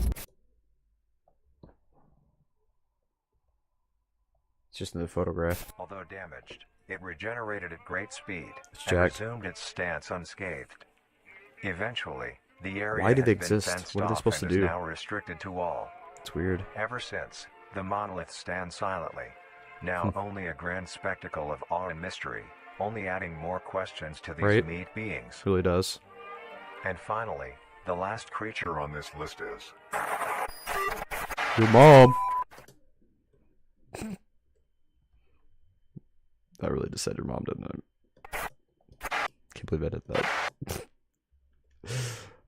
It's just another photograph. Although damaged, it regenerated at great speed and jacked. resumed its stance unscathed. Eventually, the area Why do they had been exist? fenced What are they off supposed to and is do? now restricted to all. It's weird. Ever since, the monolith stands silently, now only a grand spectacle of awe and mystery, only adding more questions to these Right. meat beings. It really does. And finally, the last creature on this list is... Your mom. That really just said your mom, didn't it? Can't believe I did that.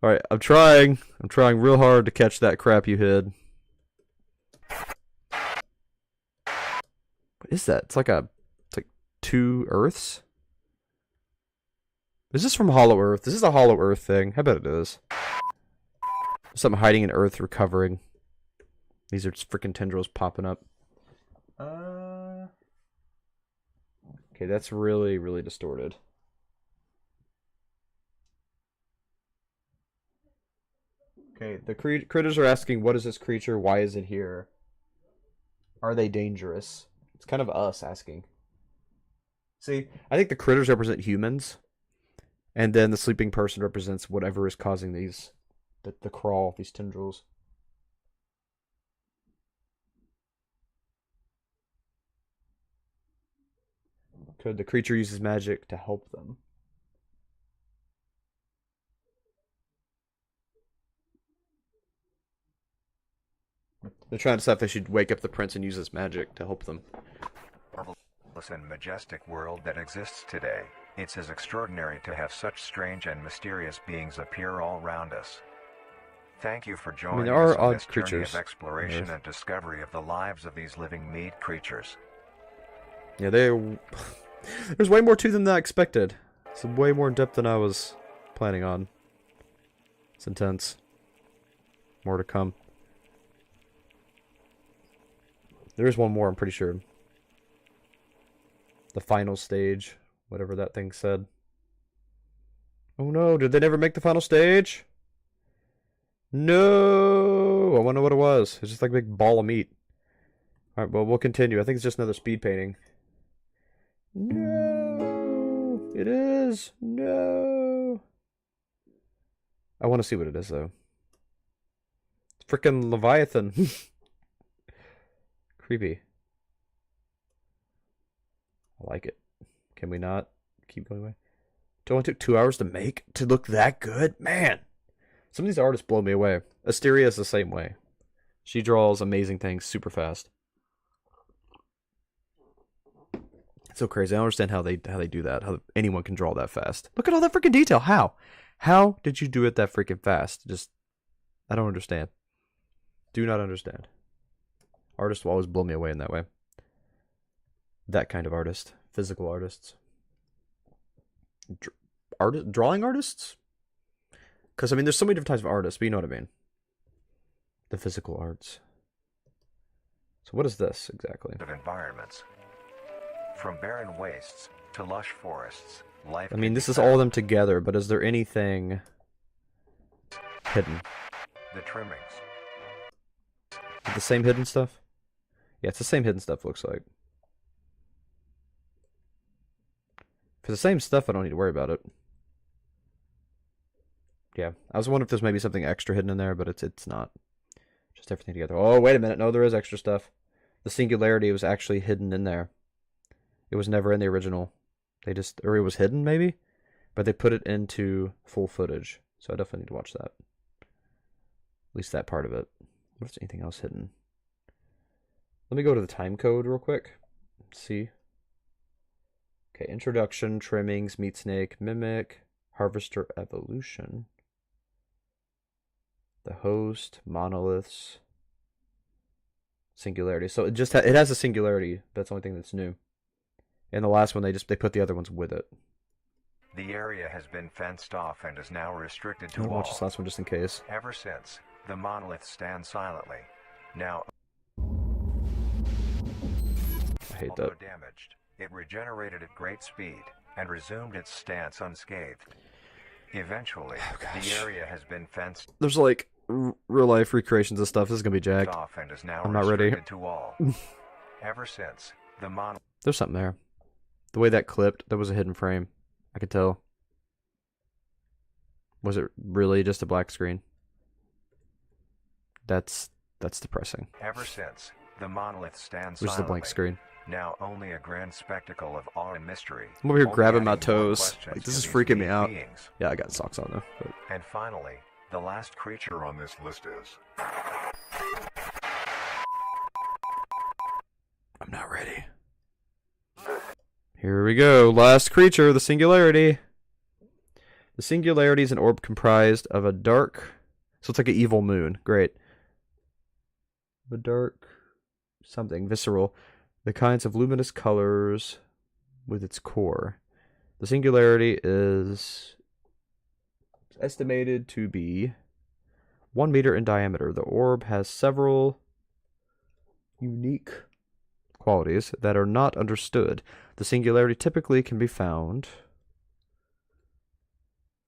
Alright, I'm trying. I'm trying real hard to catch that crap you hid. What is that? It's like two Earths? Is this from Hollow Earth? This is a Hollow Earth thing. I bet it is. Something hiding in Earth recovering. These are just freaking tendrils popping up. Okay, that's really, really distorted. Okay, the critters are asking, what is this creature? Why is it here? Are they dangerous? It's kind of us asking. See, I think the critters represent humans. And then the sleeping person represents whatever is causing these, the crawl, these tendrils. Could the creature uses magic to help them? They're trying to decide if they should wake up the prince and use his magic to help them. Marvelous and majestic world that exists today. It's as extraordinary to have such strange and mysterious beings appear all around us. Thank you for joining there are us on odd this journey creatures of exploration on Earth. and discovery of the lives of these living meat creatures. Yeah, there's way more to them than I expected. It's way more in depth than I was planning on. It's intense. More to come. There is one more, I'm pretty sure. The final stage. Whatever that thing said. Oh no, did they never make the final stage? No! I wonder what it was. It's just like a big ball of meat. Alright, well, we'll continue. I think it's just another speed painting. No! It is! No! I want to see what it is, though. Frickin' Leviathan. Creepy. I like it. Can we not keep going away? It only took 2 hours to make to look that good? Man! Some of these artists blow me away. Asteria is the same way. She draws amazing things super fast. It's so crazy. I don't understand how they do that. How anyone can draw that fast. Look at all that freaking detail. How? How did you do it that freaking fast? I don't understand. Do not understand. Artists will always blow me away in that way. That kind of artist. Physical artists. Drawing artists? Because, I mean, there's so many different types of artists, but you know what I mean. The physical arts. So what is this, exactly? Of environments. From barren wastes to lush forests, life I mean, this is all of them together, but is there anything hidden? the trimmings. Is it the same hidden stuff? Yeah, it's the same hidden stuff, looks like. For the same stuff, I don't need to worry about it. Yeah, I was wondering if there's maybe something extra hidden in there, but it's not. Just everything together. Oh, wait a minute. No, there is extra stuff. The singularity was actually hidden in there. It was never in the original. Or it was hidden, maybe? But they put it into full footage. So I definitely need to watch that. At least that part of it. What's anything else hidden? Let me go to the time code real quick. Let's see. Okay, introduction, trimmings, meat snake, mimic, harvester evolution. The host, monoliths, singularity. So it just it has a singularity. That's the only thing that's new. And the last one, they put the other ones with it. The area has been fenced off and is now restricted to I'll all. watch this last one just in case. Ever since, the monoliths stand silently. Now, I hate although that. damaged, it regenerated at great speed and resumed its stance unscathed. Eventually, the area has been fenced There's like real life recreations of stuff. This is gonna be jacked. off and is now I'm not ready. restricted to all. Ever since, the monoliths There's something there. The way that clipped, that was a hidden frame. I could tell. Was it really just a black screen? That's depressing. Ever since, the monoliths stand Which is a blank silently. screen. Now only a grand spectacle of awe and mystery. I'm over here Only grabbing my adding more toes. questions Like, to this is these freaking me unique out. beings. Yeah, I got socks on though. But And finally, the last creature on this list is... I'm not ready. Here we go. Last creature, the singularity. The singularity is an orb comprised of a dark... So it's like an evil moon. Great. A dark... something. Visceral. The kinds of luminous colors with its core. The singularity is estimated to be 1 meter in diameter. The orb has several unique qualities that are not understood. The singularity typically can be found...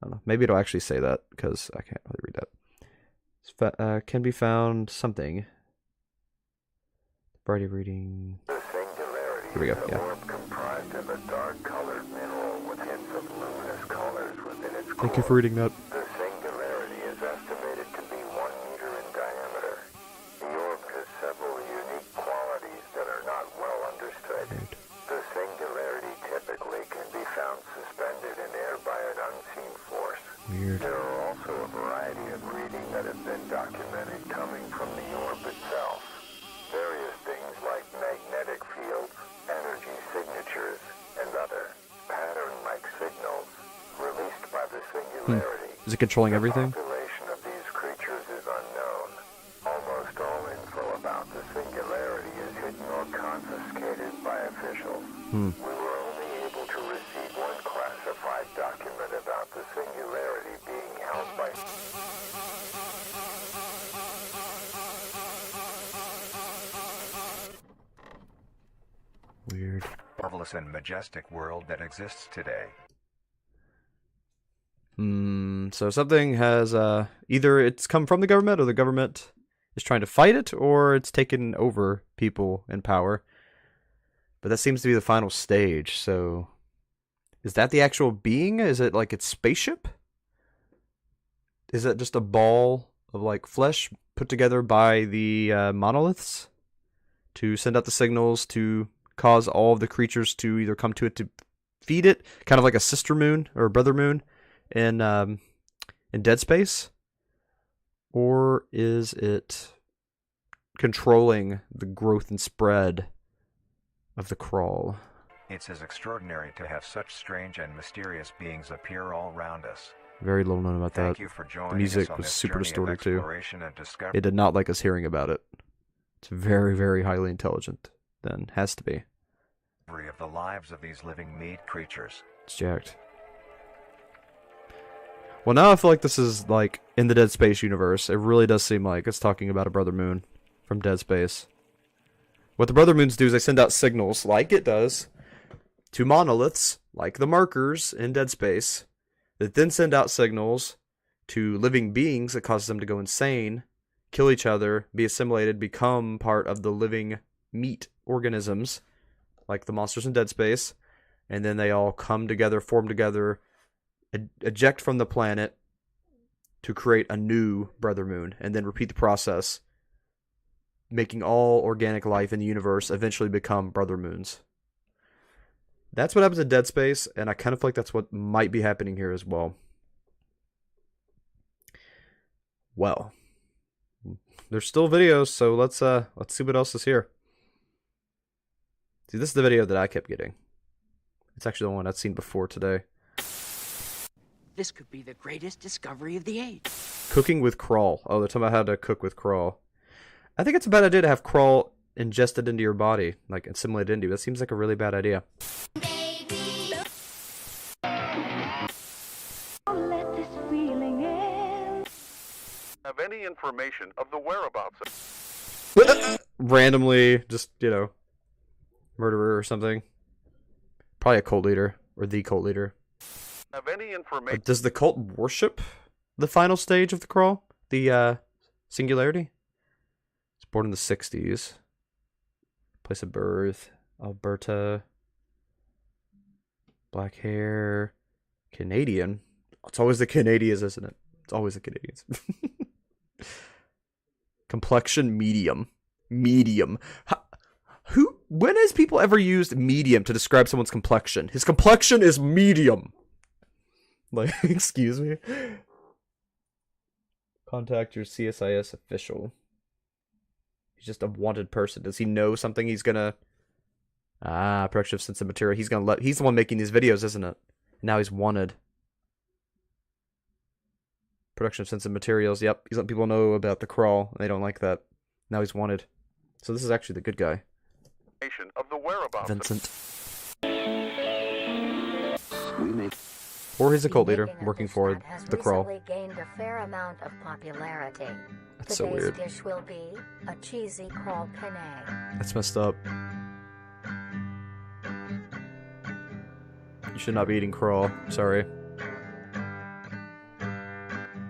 I don't know. Maybe it'll actually say that, because I can't really read that. Can be found something. Variety of reading... Here we go, yeah. Comprised of a dark-colored mineral with hints of luminous colors within its Thank you for reading that. The singularity is estimated to be 1 meter in diameter. The orb has several unique qualities that are not well understood. The singularity typically can be found suspended in air by an unseen force. Weird. There are also a variety of reading that have been documented coming from the orb itself. Various things like magnetic fields, energy signatures, and other pattern-like signals released by the singularity. Is it controlling everything? The population of these creatures is unknown. Almost all info about the singularity is hidden or confiscated by officials. We were only able to receive one classified document about the singularity being held by... Weird. marvelous and majestic world that exists today. So something has, either it's come from the government, or the government is trying to fight it, or it's taken over people in power. But that seems to be the final stage, so... Is that the actual being? Is it like its spaceship? Is it just a ball of, like, flesh put together by the monoliths to send out the signals to cause all of the creatures to either come to it to feed it, kind of like a sister moon or a brother moon in Dead Space? Or is it controlling the growth and spread of the crawl? It's as extraordinary to have such strange and mysterious beings appear all around us. Very little known about that. Thank you for joining The music us on was this super journey of distorted too. exploration and discovery. It did not like us hearing about it. It's very, very highly intelligent. Then has to be. Of the lives of these living meat creatures. It's jacked. Well, now I feel like this is like in the Dead Space universe. It really does seem like it's talking about a brother moon from Dead Space. What the brother moons do is they send out signals, like it does, to monoliths, like the markers in Dead Space, that then send out signals to living beings that causes them to go insane, kill each other, be assimilated, become part of the living meat organisms, like the monsters in Dead Space, and then they all come together, form together, eject from the planet to create a new brother moon, and then repeat the process, making all organic life in the universe eventually become brother moons. That's what happens in Dead Space, and I kind of feel like that's what might be happening here as well. Well, there's still videos, so let's see what else is here. See, this is the video that I kept getting. It's actually the one I'd seen before today. This could be the greatest discovery of the age. Cooking with crawl. Oh, they're talking about how to cook with crawl. I think it's a bad idea to have crawl ingested into your body, like assimilated into. That seems like a really bad idea. Have any information of the whereabouts of Randomly, just, you know, murderer or something. Probably a cult leader, or the cult leader. have any information Does the cult worship the final stage of the crawl? The singularity? It's born in the 60s. Place of birth, Alberta. Black hair. Canadian. It's always the Canadians, isn't it? It's always the Canadians. Complexion medium. Medium. When has people ever used medium to describe someone's complexion? His complexion is medium. Like, excuse me. Contact your CSIS official. He's just a wanted person. Does he know something he's gonna... production of sensitive material. He's the one making these videos, isn't it? Now he's wanted. Production of sensitive materials. Yep, he's letting people know about the crawl. They don't like that. Now he's wanted. So this is actually the good guy. of the whereabouts Vincent. We make Or he's a cult leader working for the crawl. Gained a fair amount of popularity. That's so Today's weird. dish will be a cheesy crawl penne. That's messed up. You should not be eating crawl. Sorry.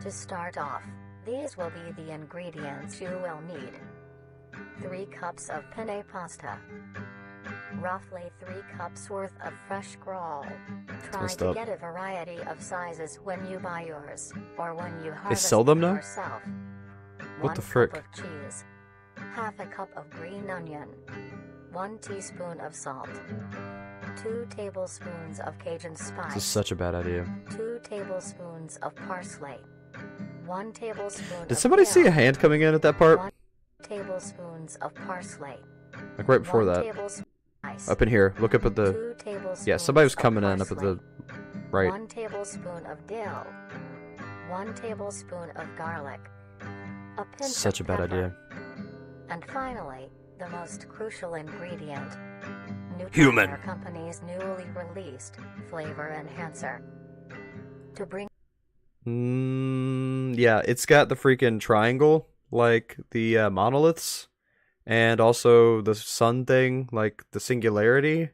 To start off, these will be the ingredients you will need. 3 cups of penne pasta. Roughly 3 cups worth of fresh crawl. Try messed to up. get a variety of sizes when you buy yours, or when you harvest sell them now? yourself. What 1 the frick? cup of cheese. Half a cup of green onion. 1 teaspoon of salt. 2 tablespoons of Cajun spice. This is such a bad idea. 2 tablespoons of parsley. 1 tablespoon Did of somebody see a dill. hand coming in at that part? 1 tablespoons of parsley. Like right before 1 that. tablespoon spice. Up in here. Look up at the... 2 tablespoons Yeah, somebody was of coming in up at the... parsley. Right. 1 tablespoon of dill. 1 tablespoon of garlic. A pinch Such a of bad pepper. idea. And finally, the most crucial ingredient. Human. Nutella Company's newly released flavor enhancer. To bring Yeah, it's got the freaking triangle, like the monoliths, and also the sun thing, like the singularity.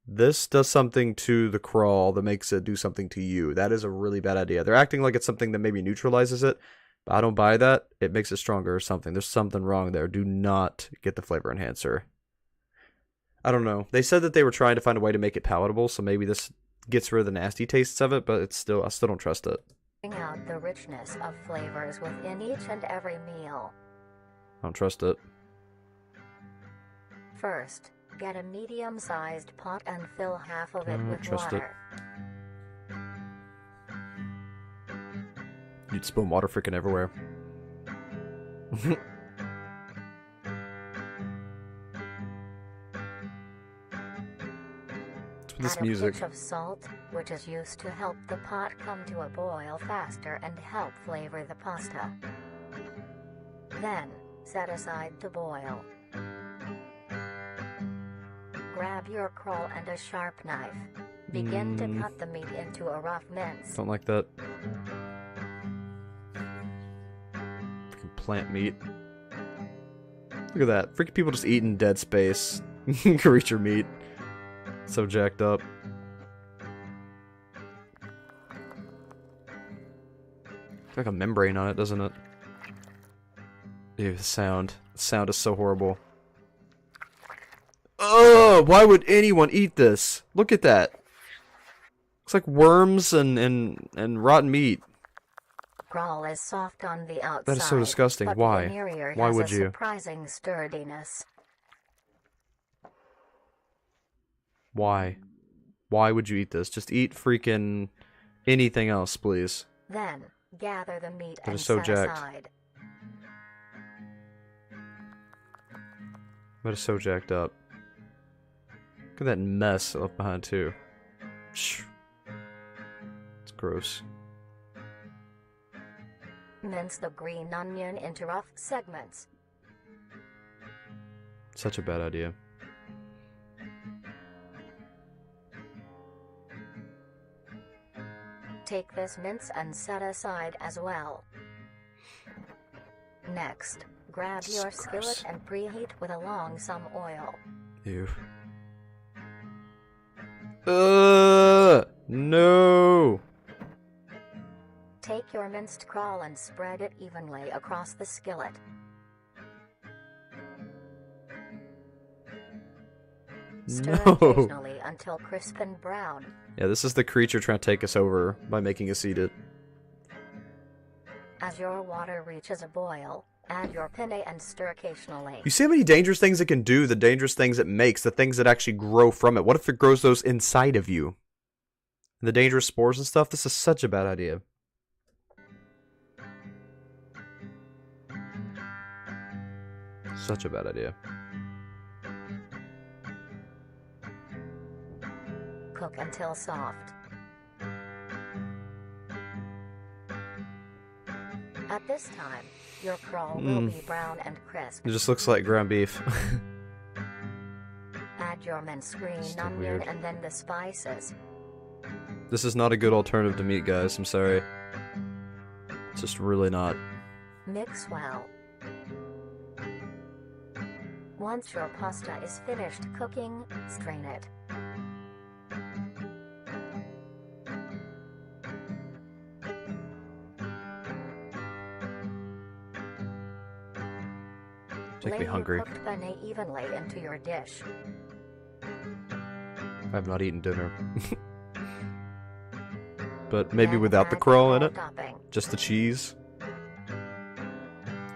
This does something to the crawl that makes it do something to you. That is a really bad idea. They're acting like it's something that maybe neutralizes it, but I don't buy that. It makes it stronger or something. There's something wrong there. Do not get the flavor enhancer. I don't know. They said that they were trying to find a way to make it palatable, so maybe this gets rid of the nasty tastes of it, but I still don't trust it. out the richness of flavors within each and every meal. I don't trust it. First, get a medium-sized pot and fill half of it don't with trust it. water. You'd spill water freaking everywhere. What's with this Add music? a pinch of salt, which is used to help the pot come to a boil faster and help flavor the pasta. Then, set aside to boil. Grab your crawl and a sharp knife. Begin to cut the meat into a rough mince. Don't like that. Freaking plant meat. Look at that. Freaking people just eating dead space. Creature meat. So jacked up. It's like a membrane on it, doesn't it? Ew, the sound. The sound is so horrible. Ugh! Ugh, why would anyone eat this? Look at that. Looks like worms and rotten meat. Crawl is soft on the outside. That is so disgusting. But Why? The interior Why has would a you? surprising sturdiness. Why? Why would you eat this? Just eat freaking anything else, please. Then gather the meat That and is so set jacked. aside. That is so jacked up. Look at that mess left behind too. Shh. It's gross. Mince the green onion into rough segments. Such a bad idea. Take this mince and set aside as well. Next, grab your Gross. skillet and preheat with some oil. Ew. No. Take your minced crawl and spread it evenly across the skillet. Stir No. occasionally until crisp and brown. Yeah, this is the creature trying to take us over by making us eat it. As your water reaches a boil, add your penne and stir occasionally. You see how many dangerous things it can do, the dangerous things it makes, the things that actually grow from it. What if it grows those inside of you? The dangerous spores and stuff? This is such a bad idea. Such a bad idea. Cook until soft. At this time, your crawl will be brown and crisp. It just looks like ground beef. Add your minced green Still onion weird. and then the spices. This is not a good alternative to meat, guys. I'm sorry. It's just really not. Mix well. Once your pasta is finished cooking, strain it. Make me Lay your hungry. cooked penne evenly into your dish. I have not eaten dinner. But maybe Then without the add crawl in it? topping. Just the cheese?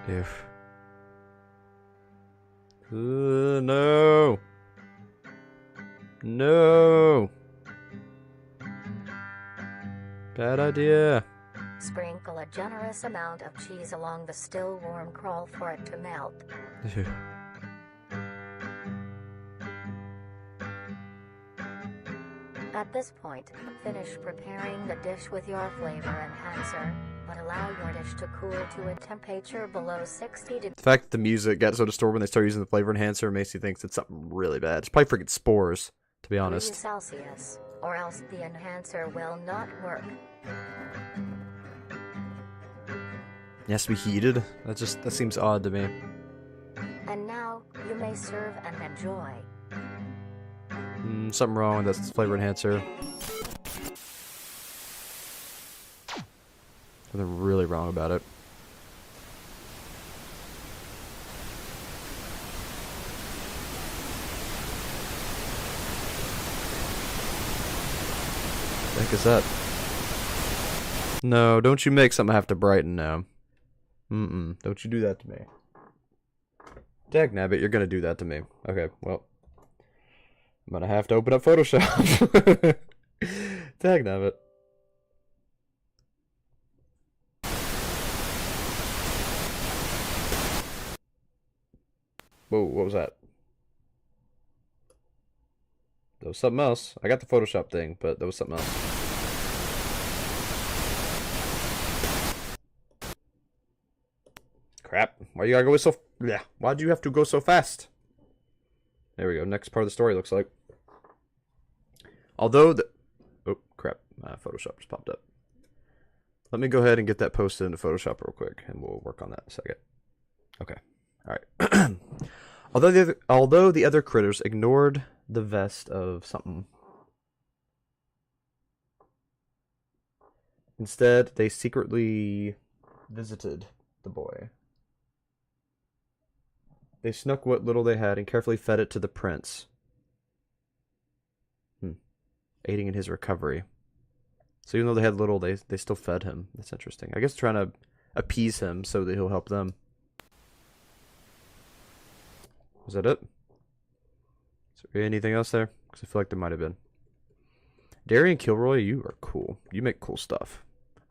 Ew. No. No. Bad idea. Sprinkle a generous amount of cheese along the still warm crawl for it to melt. Ew. At this point, finish preparing the dish with your flavor enhancer, but allow your dish to cool to a temperature below 60 degrees. The fact that the music got so distorted when they start using the flavor enhancer makes you think it's something really bad. It's probably freaking spores, to be honest. Celsius, or else the enhancer will not work. It has to be heated? That seems odd to me. And now, you may serve and enjoy. Something wrong with that flavor enhancer. Something really wrong about it. What the heck is that? No, don't you make something have to brighten now. Don't you do that to me. Dagnabbit, you're gonna do that to me. Okay, well. I'm gonna have to open up Photoshop. Dagnabbit. Whoa, what was that? That was something else. I got the Photoshop thing, but that was something else. Crap. Why you gotta go so... Yeah. Why'd you have to go so fast? There we go. Next part of the story looks like. Although the... Oh, crap. Photoshop just popped up. Let me go ahead and get that posted into Photoshop real quick, and we'll work on that in a second. Okay. Alright. Although the other critters ignored the vest of something. Instead, they secretly visited the boy. They snuck what little they had and carefully fed it to the prince. aiding in his recovery. So even though they had little, they still fed him. That's interesting. I guess trying to appease him so that he'll help them. Was that it? Is there anything else there? Because I feel like there might have been. Darian Kilroy, you are cool. You make cool stuff.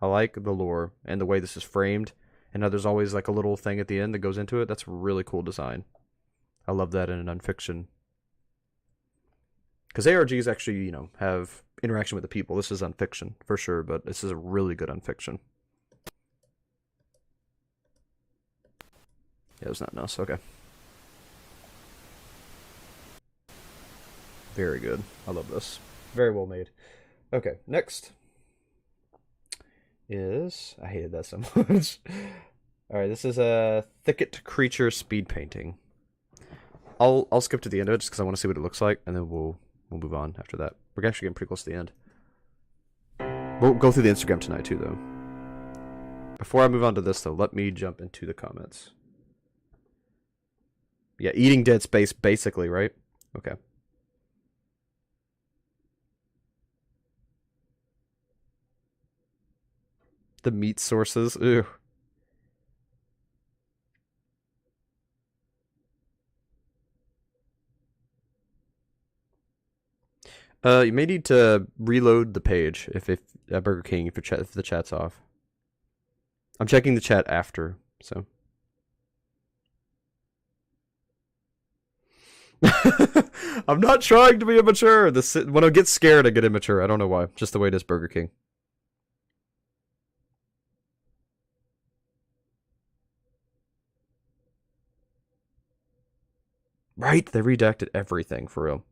I like the lore and the way this is framed. And how there's always like a little thing at the end that goes into it. That's a really cool design. I love that in nonfiction. Because ARGs actually, you know, have interaction with the people. This is unfiction, for sure, but this is a really good unfiction. Yeah, it's not nice. Okay. Very good. I love this. Very well made. Okay, next is... I hated that so much. Alright, this is a Thicket Creature speed painting. I'll skip to the end of it just because I want to see what it looks like, and then we'll move on after that. We're actually getting pretty close to the end. We'll go through the Instagram tonight too, though. Before I move on to this, though, let me jump into the comments. Yeah, eating dead space, basically, right? Okay. The meat sources. Ew. You may need to reload the page if at Burger King if the chat's off. I'm checking the chat after, so. I'm not trying to be immature. When I get scared, I get immature. I don't know why. Just the way it is Burger King. Right? They redacted everything, for real.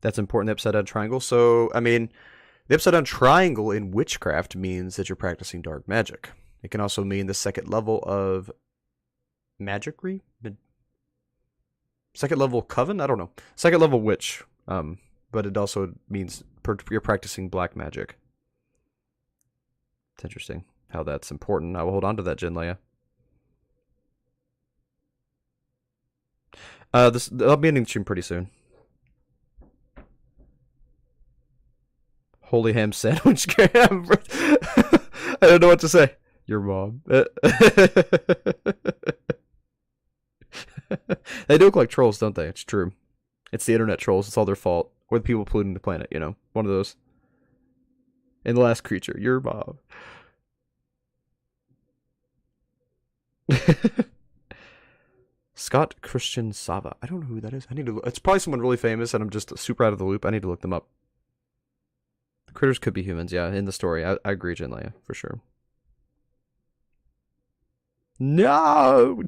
That's important, the upside down triangle. So, I mean, the upside down triangle in witchcraft means that you're practicing dark magic. It can also mean the second level of magicry? Second level coven? I don't know. Second level witch. But it also means you're practicing black magic. It's interesting how that's important. I will hold on to that, Jin Leia. I'll be ending the stream pretty soon. Holy ham sandwich cam. I don't know what to say. Your mom. They do look like trolls, don't they? It's true. It's the internet trolls. It's all their fault. Or the people polluting the planet, you know? One of those. And the last creature. Your mom. Scott Christian Sava. I don't know who that is. I need to look. It's probably someone really famous and I'm just super out of the loop. I need to look them up. The critters could be humans, yeah, in the story. I agree, Jin Leia, for sure. No!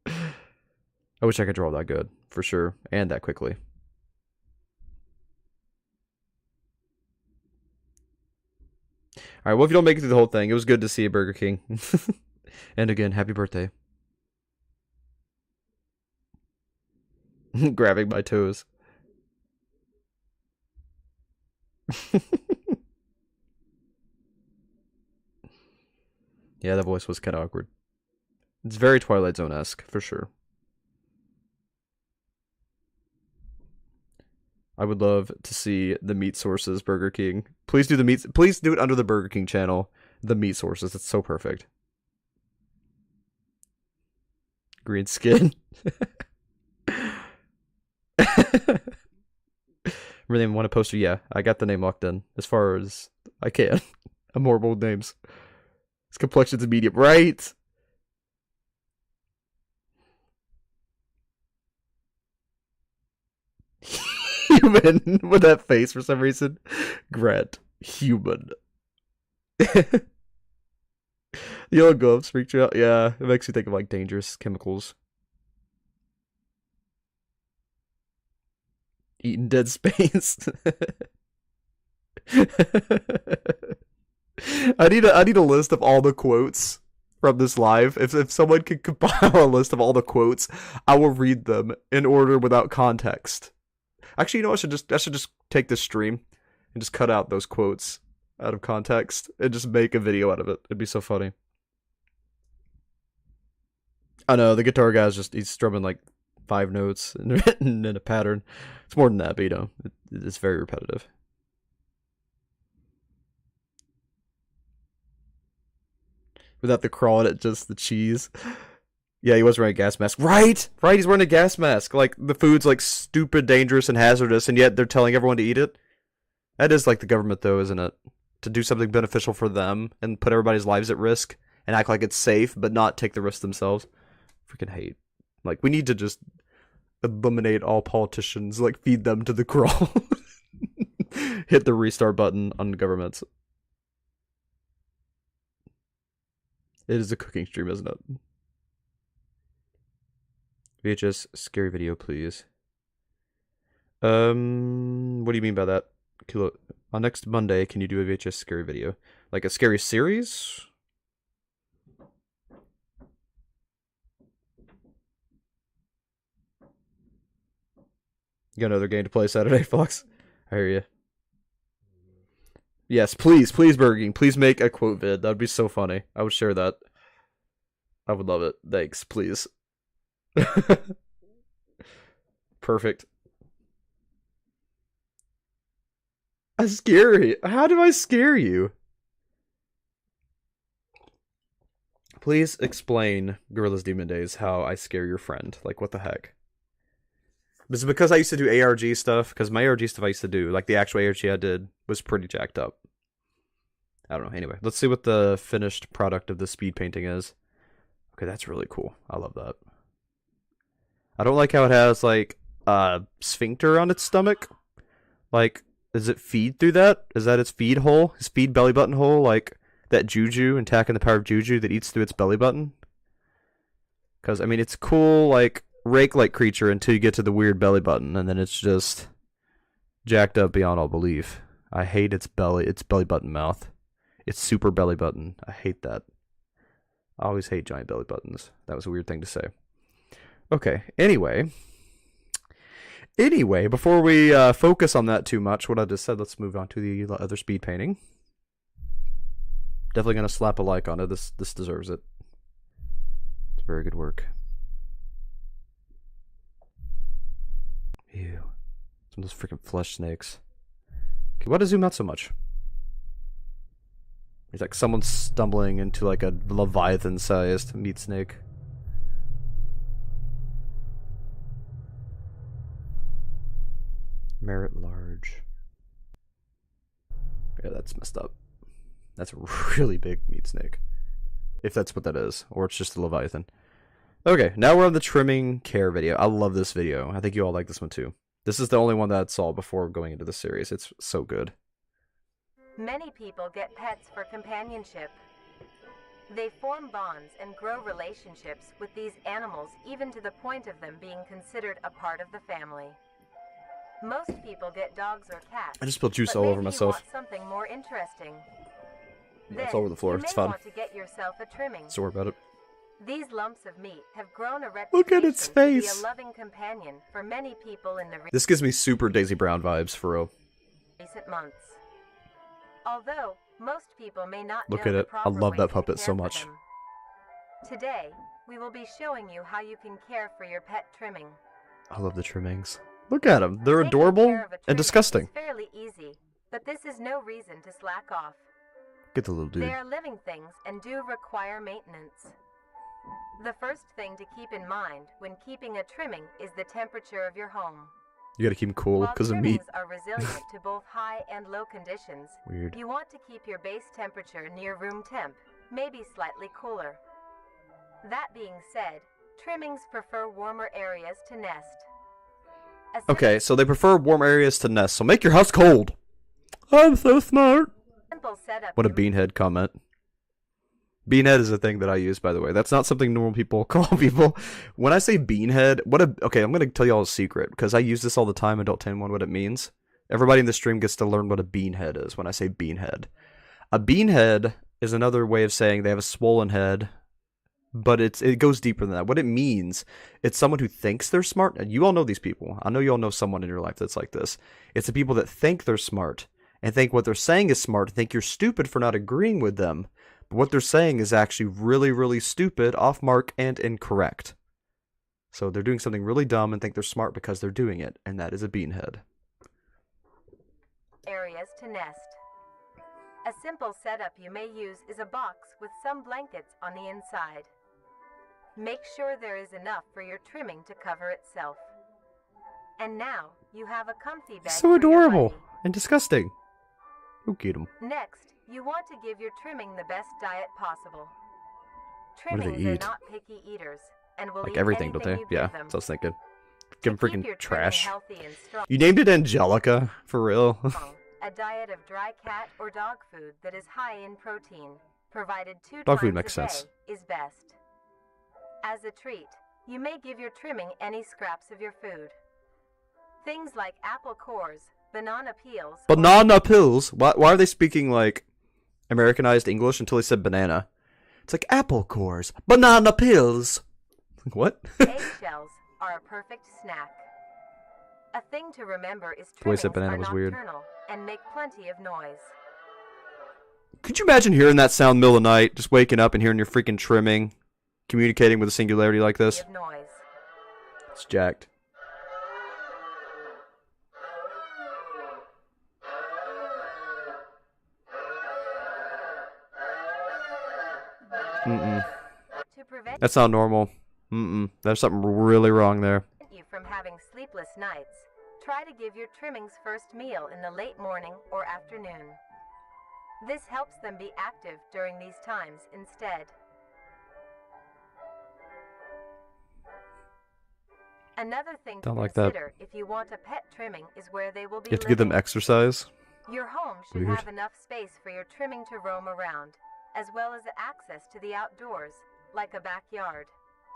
I wish I could draw that good, for sure, and that quickly. Alright, well, if you don't make it through the whole thing, it was good to see you, Burger King. And again, happy birthday. Grabbing my toes. Yeah, that voice was kind of awkward. It's very Twilight Zone-esque, for sure. I would love to see the meat sources Burger King. Please do the meat. Please do it under the Burger King channel. The meat sources. It's so perfect. Green skin. Really want a poster? Yeah, I got the name locked in as far as I can. I'm horrible with names. His complexion's a medium, right? Human with that face for some reason. Grant. Human. Yellow gloves freaked you out. Yeah, it makes you think of like dangerous chemicals. Eating dead space. I need a list of all the quotes from this live. If someone could compile a list of all the quotes, I will read them in order without context. Actually, you know, I should just take this stream and just cut out those quotes out of context and just make a video out of it. It'd be so funny. I know, the guitar guy's he's strumming like 5 notes in a pattern. It's more than that, but you know, it's very repetitive. Without the crawl in it, just the cheese. Yeah, he was wearing a gas mask. Right! Right, he's wearing a gas mask. Like, the food's like stupid, dangerous, and hazardous, and yet they're telling everyone to eat it. That is like the government, though, isn't it? To do something beneficial for them and put everybody's lives at risk and act like it's safe, but not take the risk themselves. Freaking hate. Like, we need to just eliminate all politicians, like, feed them to the crawl. Hit the restart button on governments. It is a cooking stream, isn't it? VHS scary video, please. What do you mean by that? Kilo, on next Monday, can you do a VHS scary video? Like a scary series? You got another game to play Saturday, Fox? I hear you. Yes, please, Burger King, please make a quote vid. That'd be so funny. I would share that. I would love it. Thanks, please. Perfect. I scare you. How do I scare you? Please explain Gorilla's Demon Days how I scare your friend. Like, what the heck? Is it because I used to do ARG stuff? Because my ARG stuff I used to do, like the actual ARG I did, was pretty jacked up. I don't know. Anyway, let's see what the finished product of the speed painting is. Okay, that's really cool. I love that. I don't like how it has, like, a sphincter on its stomach. Like, does it feed through that? Is that its feed hole? Its feed belly button hole? Like, that Juju, attacking the power of Juju that eats through its belly button? Because, I mean, it's cool, like, rake-like creature until you get to the weird belly button, and then it's just jacked up beyond all belief. I hate its belly button mouth. It's super belly button. I hate that. I always hate giant belly buttons. That was a weird thing to say. Okay, anyway, before we focus on that too much, what I just said, let's move on to the other speed painting. Definitely going to slap a like on it. This deserves it. It's very good work. Ew. Some of those freaking flesh snakes. Okay, why does it zoom out so much? It's like someone stumbling into like a Leviathan-sized meat snake. Merit large. Yeah, that's messed up. That's a really big meat snake. If that's what that is. Or it's just a Leviathan. Okay, now we're on the trimming care video. I love this video. I think you all like this one too. This is the only one that I saw before going into the series. It's so good. Many people get pets for companionship. They form bonds and grow relationships with these animals, even to the point of them being considered a part of the family. Most people get dogs or cats. I just spilled juice but all maybe over you myself. want something more interesting. Yeah, it's all over the floor. You It's may fun. want to get yourself a trimming. Don't worry about it. These lumps of meat have grown a reputation Look at its to be face. a loving companion for many people in the This gives me super Daisy Brown vibes, for real. recent months. Although most people may not Look know at the it. I proper love ways that to puppet care so for much. them. Today, we will be showing you how you can care for your pet trimming. I love the trimmings. Look at them. They're Taking adorable care of a and trimming disgusting. is fairly easy, but this is no reason to slack off. Get the little dude. They are living things and do require maintenance. The first thing to keep in mind when keeping a trimming is the temperature of your home. You gotta keep them cool While because of meat. trimmings are resilient to both high and low conditions, Weird. you want to keep your base temperature near room temp, maybe slightly cooler. That being said, trimmings prefer warmer areas to nest. A Okay, so they prefer warm areas to nest, so make your house cold. I'm so smart. simple setup What a you beanhead comment. Beanhead is a thing that I use, by the way. That's not something normal people call people. When I say beanhead, okay, I'm going to tell you all a secret, because I use this all the time and don't tell anyone what it means. Everybody in the stream gets to learn what a beanhead is when I say beanhead. A beanhead is another way of saying they have a swollen head, but it goes deeper than that. What it means, it's someone who thinks they're smart. And you all know these people. I know you all know someone in your life that's like this. It's the people that think they're smart and think what they're saying is smart, think you're stupid for not agreeing with them, But what they're saying is actually really, really stupid, off mark, and incorrect. So they're doing something really dumb and think they're smart because they're doing it, and that is a beanhead. Areas to nest. A simple setup you may use is a box with some blankets on the inside. Make sure there is enough for your trimming to cover itself. And now you have a comfy bed. So adorable and disgusting. Who get them? Next, you want to give your trimming the best diet possible. What do Trimmings they are eat? not picky eaters and will Like eat everything, don't anything they? you Yeah, give them. that's what I was thinking. To Give them keep freaking your trimming trash. healthy and strong, You named it Angelica, for real. a diet of dry cat or dog food that is high in protein, provided 2 Dog food times makes a day, sense. is best. As a treat, you may give your trimming any scraps of your food. Things like apple cores, banana peels. Banana pills? Why are they speaking like Americanized English until they said banana? It's like apple cores, banana pills. What? Eggshells are a perfect snack. A thing to remember is The way I trimmings said banana are was weird. nocturnal and make plenty of noise. Could you imagine hearing that sound in the middle of the night, just waking up and hearing your freaking trimming, communicating with a singularity like this? Of noise. It's jacked. To prevent That's not normal. There's something really wrong there. you from having sleepless nights, try to give your trimmings first meal in the late morning or afternoon. This helps them be active during these times instead. Another thing to Don't like that. consider if you want a pet trimming is where they will be You have to give them living. exercise. Your home should Weird. have enough space for your trimming to roam around, as well as access to the outdoors, like a backyard.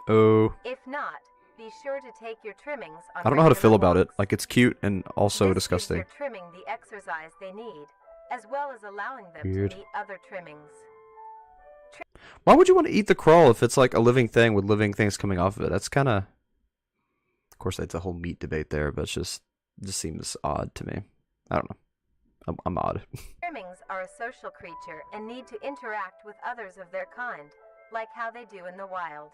Oh. If not, be sure to take your trimmings on I don't know how to feel regular about it. walks. Like, it's cute and also This disgusting. gives your trimming the exercise they need, as well as allowing them Weird. to meet other trimmings. Why would you want to eat the crawl if it's like a living thing with living things coming off of it? That's kind of... Of course, that's a whole meat debate there, but it just seems odd to me. I don't know. I'm odd. Trimmings are a social creature and need to interact with others of their kind, like how they do in the wild.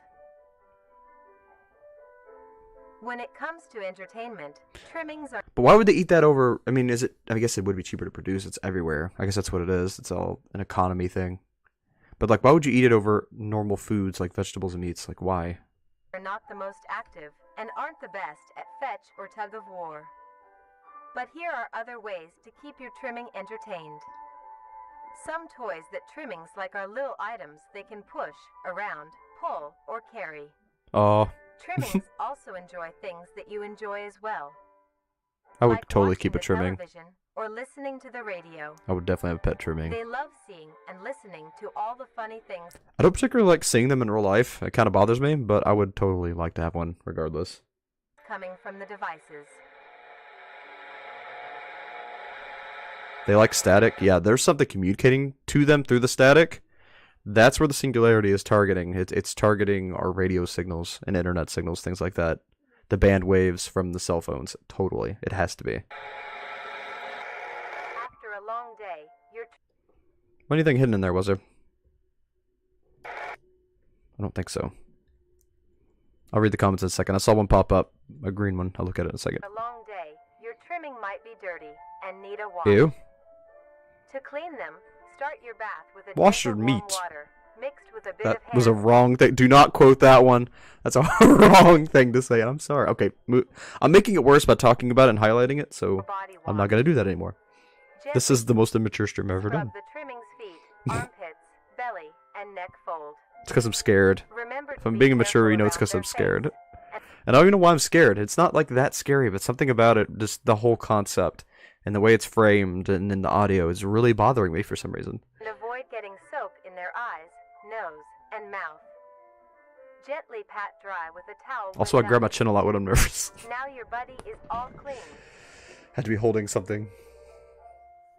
When it comes to entertainment, trimmings are... But why would they eat that over... I mean, is it... I guess it would be cheaper to produce. It's everywhere. I guess that's what it is. It's all an economy thing. But, like, why would you eat it over normal foods like vegetables and meats? Like, why? are not the most active and aren't the best at fetch or tug of war. But here are other ways to keep your trimming entertained. Some toys that trimmings like are little items they can push, around, pull, or carry. Oh, Trimmings also enjoy things that you enjoy as well. I would like totally watching keep a the trimming. television or listening to the radio. I would definitely have a pet trimming. They love seeing and listening to all the funny things I don't particularly like seeing them in real life. It kind of bothers me, but I would totally like to have one regardless. coming from the devices. They like static. Yeah, there's something communicating to them through the static. That's where the singularity is targeting. It's targeting our radio signals and internet signals, things like that. The band waves from the cell phones. Totally. It has to be. After a long day, your Anything hidden in there, was there? I don't think so. I'll read the comments in a second. I saw one pop up. A green one. I'll look at it in a second. long day, your trimming might be dirty and need a wash. Ew. To clean them, start your bath with a Wash drink your of warm meat. water mixed with a bit That of was a hand wrong thing. Do not quote that one. That's a wrong thing to say. I'm sorry. Okay, I'm making it worse by talking about it and highlighting it, so body wash. I'm not going to do that anymore. This is the most immature stream I've ever Scrub done. the trimming's feet, armpits, belly, and neck fold. It's because I'm scared. Remember If to I'm be being immature, careful you know it's around because their I'm scared. face. And I don't even know why I'm scared. It's not like that scary, but something about it, just the whole concept and the way it's framed and then the audio is really bothering me for some reason. And avoid getting soap in their eyes, nose, and mouth. Gently pat dry with a towel. when Also, I grab my done. chin a lot when I'm nervous. Now your buddy is all clean. Had to be holding something.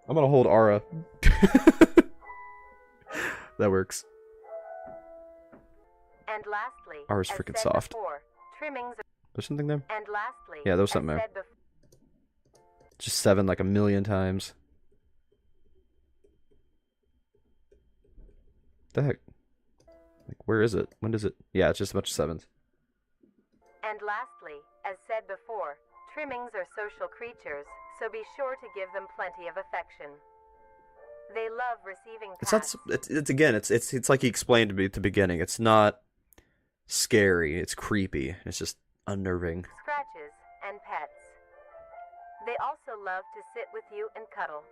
I'm gonna hold Ara. That works. And lastly, Ours as freaking said soft. before, trimmings. There's something there? And lastly, Yeah, there was as something there. said before, Just 7 like a million times. the heck? Like, where is it? When does it? Yeah, it's just a bunch of 7s. And lastly, as said before, trimmings are social creatures, so be sure to give them plenty of affection. They love receiving pats. It's again, it's like he explained to me at the beginning. It's not scary. It's creepy. It's just unnerving. Scratches and pets. They also love to sit with you and cuddle.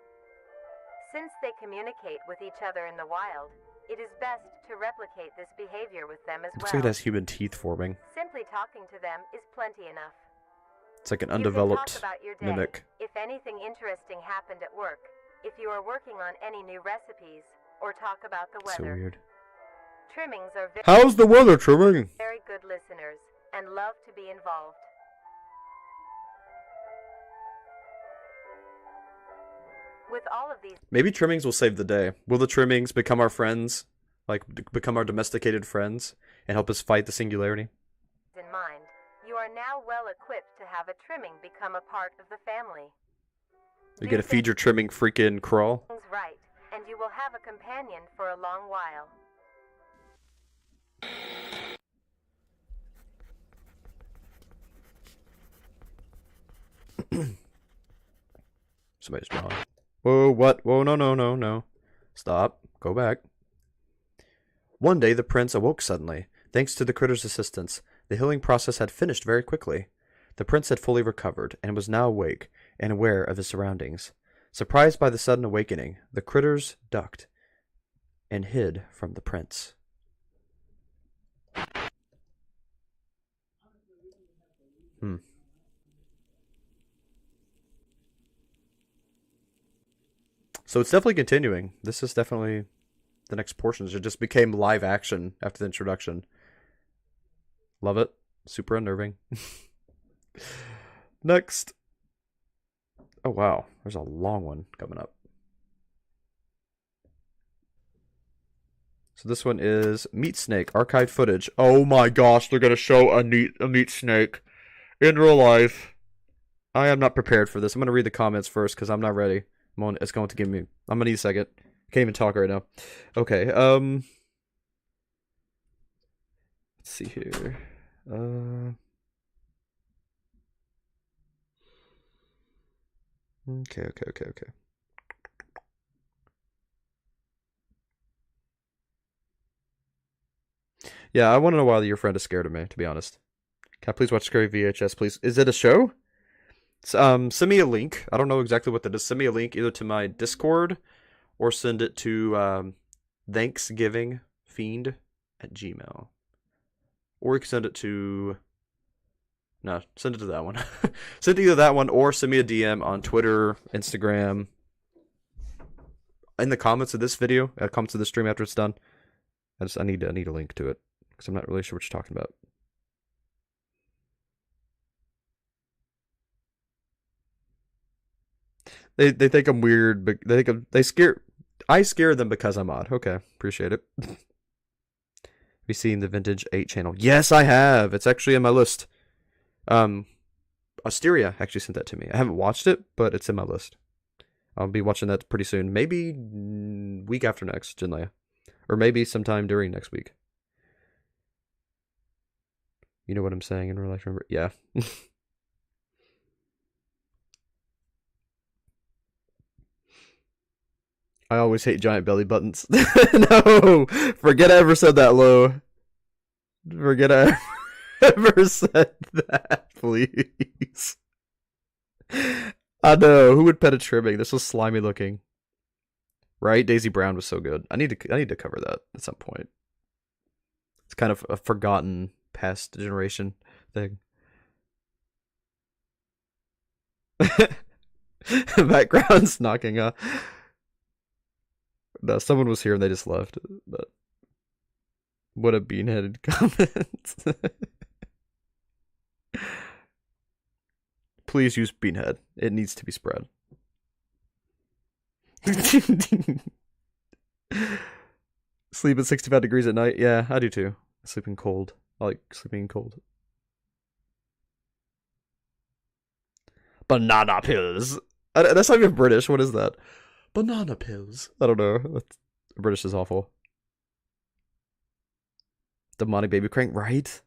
Since they communicate with each other in the wild, it is best to replicate this behavior with them as Looks well. like it has human teeth forming. Simply talking to them is plenty enough. It's like an You can undeveloped talk about your day, mimic. if anything interesting happened at work, if you are working on any new recipes, or talk about the So weather. weird. Trimmings are How's the weather, Trimming? very good listeners and love to be involved. With all of these Maybe Trimmings will save the day. Will the Trimmings become our friends? Like, become our domesticated friends and help us fight the singularity? in mind, you are now well equipped to have a trimming become a part of the family. You're gonna feed your Trimming freaking crawl? Things right, and you will have a companion for a long while. Somebody's drawing. Whoa, what? Whoa, no. Stop. Go back. One day, the prince awoke suddenly. Thanks to the critter's assistance, the healing process had finished very quickly. The prince had fully recovered, and was now awake and aware of his surroundings. Surprised by the sudden awakening, the critters ducked and hid from the prince. So it's definitely continuing. This is definitely the next portions. It just became live action after the introduction. Love it. Super unnerving. Next. Oh, wow. There's a long one coming up. So this one is Meat Snake, archived footage. Oh my gosh, they're going to show a meat snake in real life. I am not prepared for this. I'm going to read the comments first because I'm not ready. It's going to give me... I'm going to need a second. Can't even talk right now. Okay, let's see here. Okay. Yeah, I want to know why your friend is scared of me, to be honest. Can I please watch Scary VHS, please? Is it a show? Send me a link. I don't know exactly what that is. Send me a link either to my Discord or send it to thanksgivingfiend@gmail. Or you can send it to... No, send it to that one. Send it to either that one or send me a DM on Twitter, Instagram. In the comments of this video, comments of the stream after it's done. I need a link to it because I'm not really sure what you're talking about. They think I'm weird, but I scare them because I'm odd. Okay, appreciate it. Have you seen the Vintage 8 channel? Yes, I have. It's actually in my list. Asteria actually sent that to me. I haven't watched it, but it's in my list. I'll be watching that pretty soon. Maybe week after next, Jinlaya. Or maybe sometime during next week. You know what I'm saying in real life, remember? Yeah. I always hate giant belly buttons. No! Forget I ever said that, Lo. Forget I ever said that, please. I know. Who would pet a trimming? This was slimy looking. Right? Daisy Brown was so good. I need to cover that at some point. It's kind of a forgotten past generation thing. Background's knocking up. No, someone was here and they just left. But what a beanheaded comment. Please use beanhead. It needs to be spread. Sleep at 65 degrees at night? Yeah, I do too. Sleeping cold. I like sleeping cold. Banana pills. That's not even British. What is that? Banana pills. I don't know. British is awful. Demonic baby crank, right?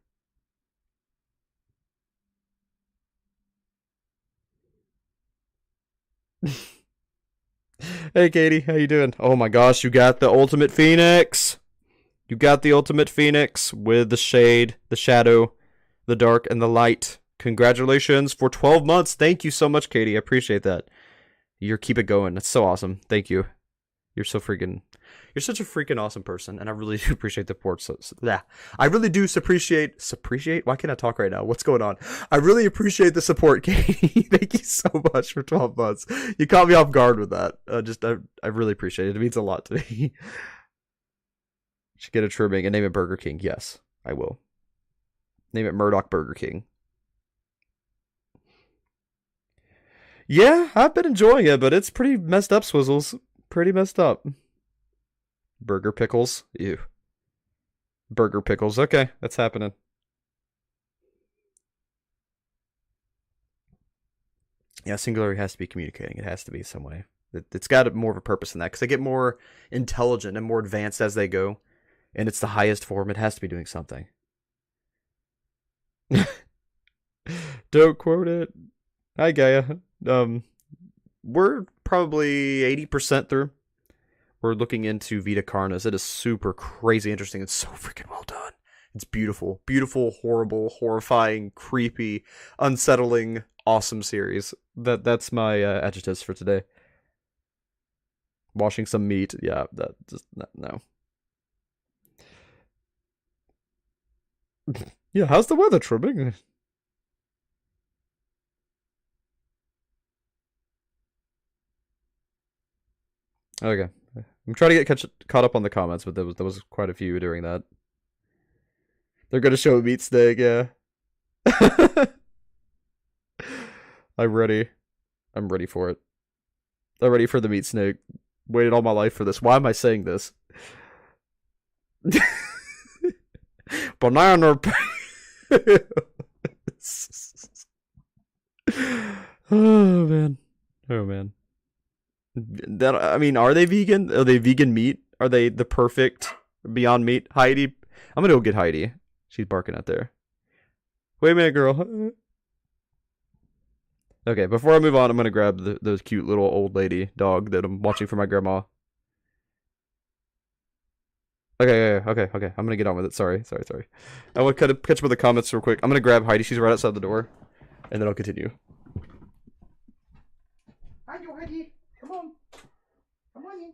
Hey Katie, how you doing? Oh my gosh, you got the ultimate phoenix. You got the ultimate phoenix with the shade, the shadow, the dark, and the light. Congratulations for 12 months. Thank you so much, Katie. I appreciate that. Keep it going. That's so awesome. Thank you. You're such a freaking awesome person, and I really do appreciate the support. Yeah, I really do appreciate. Why can't I talk right now? What's going on? I really appreciate the support, Katie. Thank you so much for 12 months. You caught me off guard with that. I really appreciate it. It means a lot to me. Should get a trimming and name it Burger King. Yes, I will. Name it Murdoch Burger King. Yeah, I've been enjoying it, but it's pretty messed up, Swizzles. Pretty messed up. Burger pickles. Ew. Burger pickles. Okay, that's happening. Yeah, singularity has to be communicating. It has to be some way. It's got more of a purpose than that, because they get more intelligent and more advanced as they go. And it's the highest form. It has to be doing something. Don't quote it. Hi, Gaia. We're probably 80% through. We're looking into Vita Carnis. It is super crazy interesting. It's so freaking well done. It's beautiful. Beautiful, horrible, horrifying, creepy, unsettling, awesome series. That's my adjectives for today. Washing some meat. Yeah, that just no. Yeah, how's the weather, trimming? Okay. I'm trying to get caught up on the comments, but there was quite a few doing that. They're gonna show a meat steak, yeah. I'm ready. I'm ready for it. I'm ready for the meat snake. Waited all my life for this. Why am I saying this? Banana. Oh man. Oh man. I mean, are they vegan? Are they vegan meat? Are they the perfect Beyond Meat? Heidi? I'm gonna go get Heidi. She's barking out there. Wait a minute, girl. Okay, before I move on, I'm gonna grab the cute little old lady dog that I'm watching for my grandma. Okay. I'm gonna get on with it. Sorry. I want to catch up with the comments real quick. I'm gonna grab Heidi. She's right outside the door, and then I'll continue. Hi, Heidi. Come on. Come on in.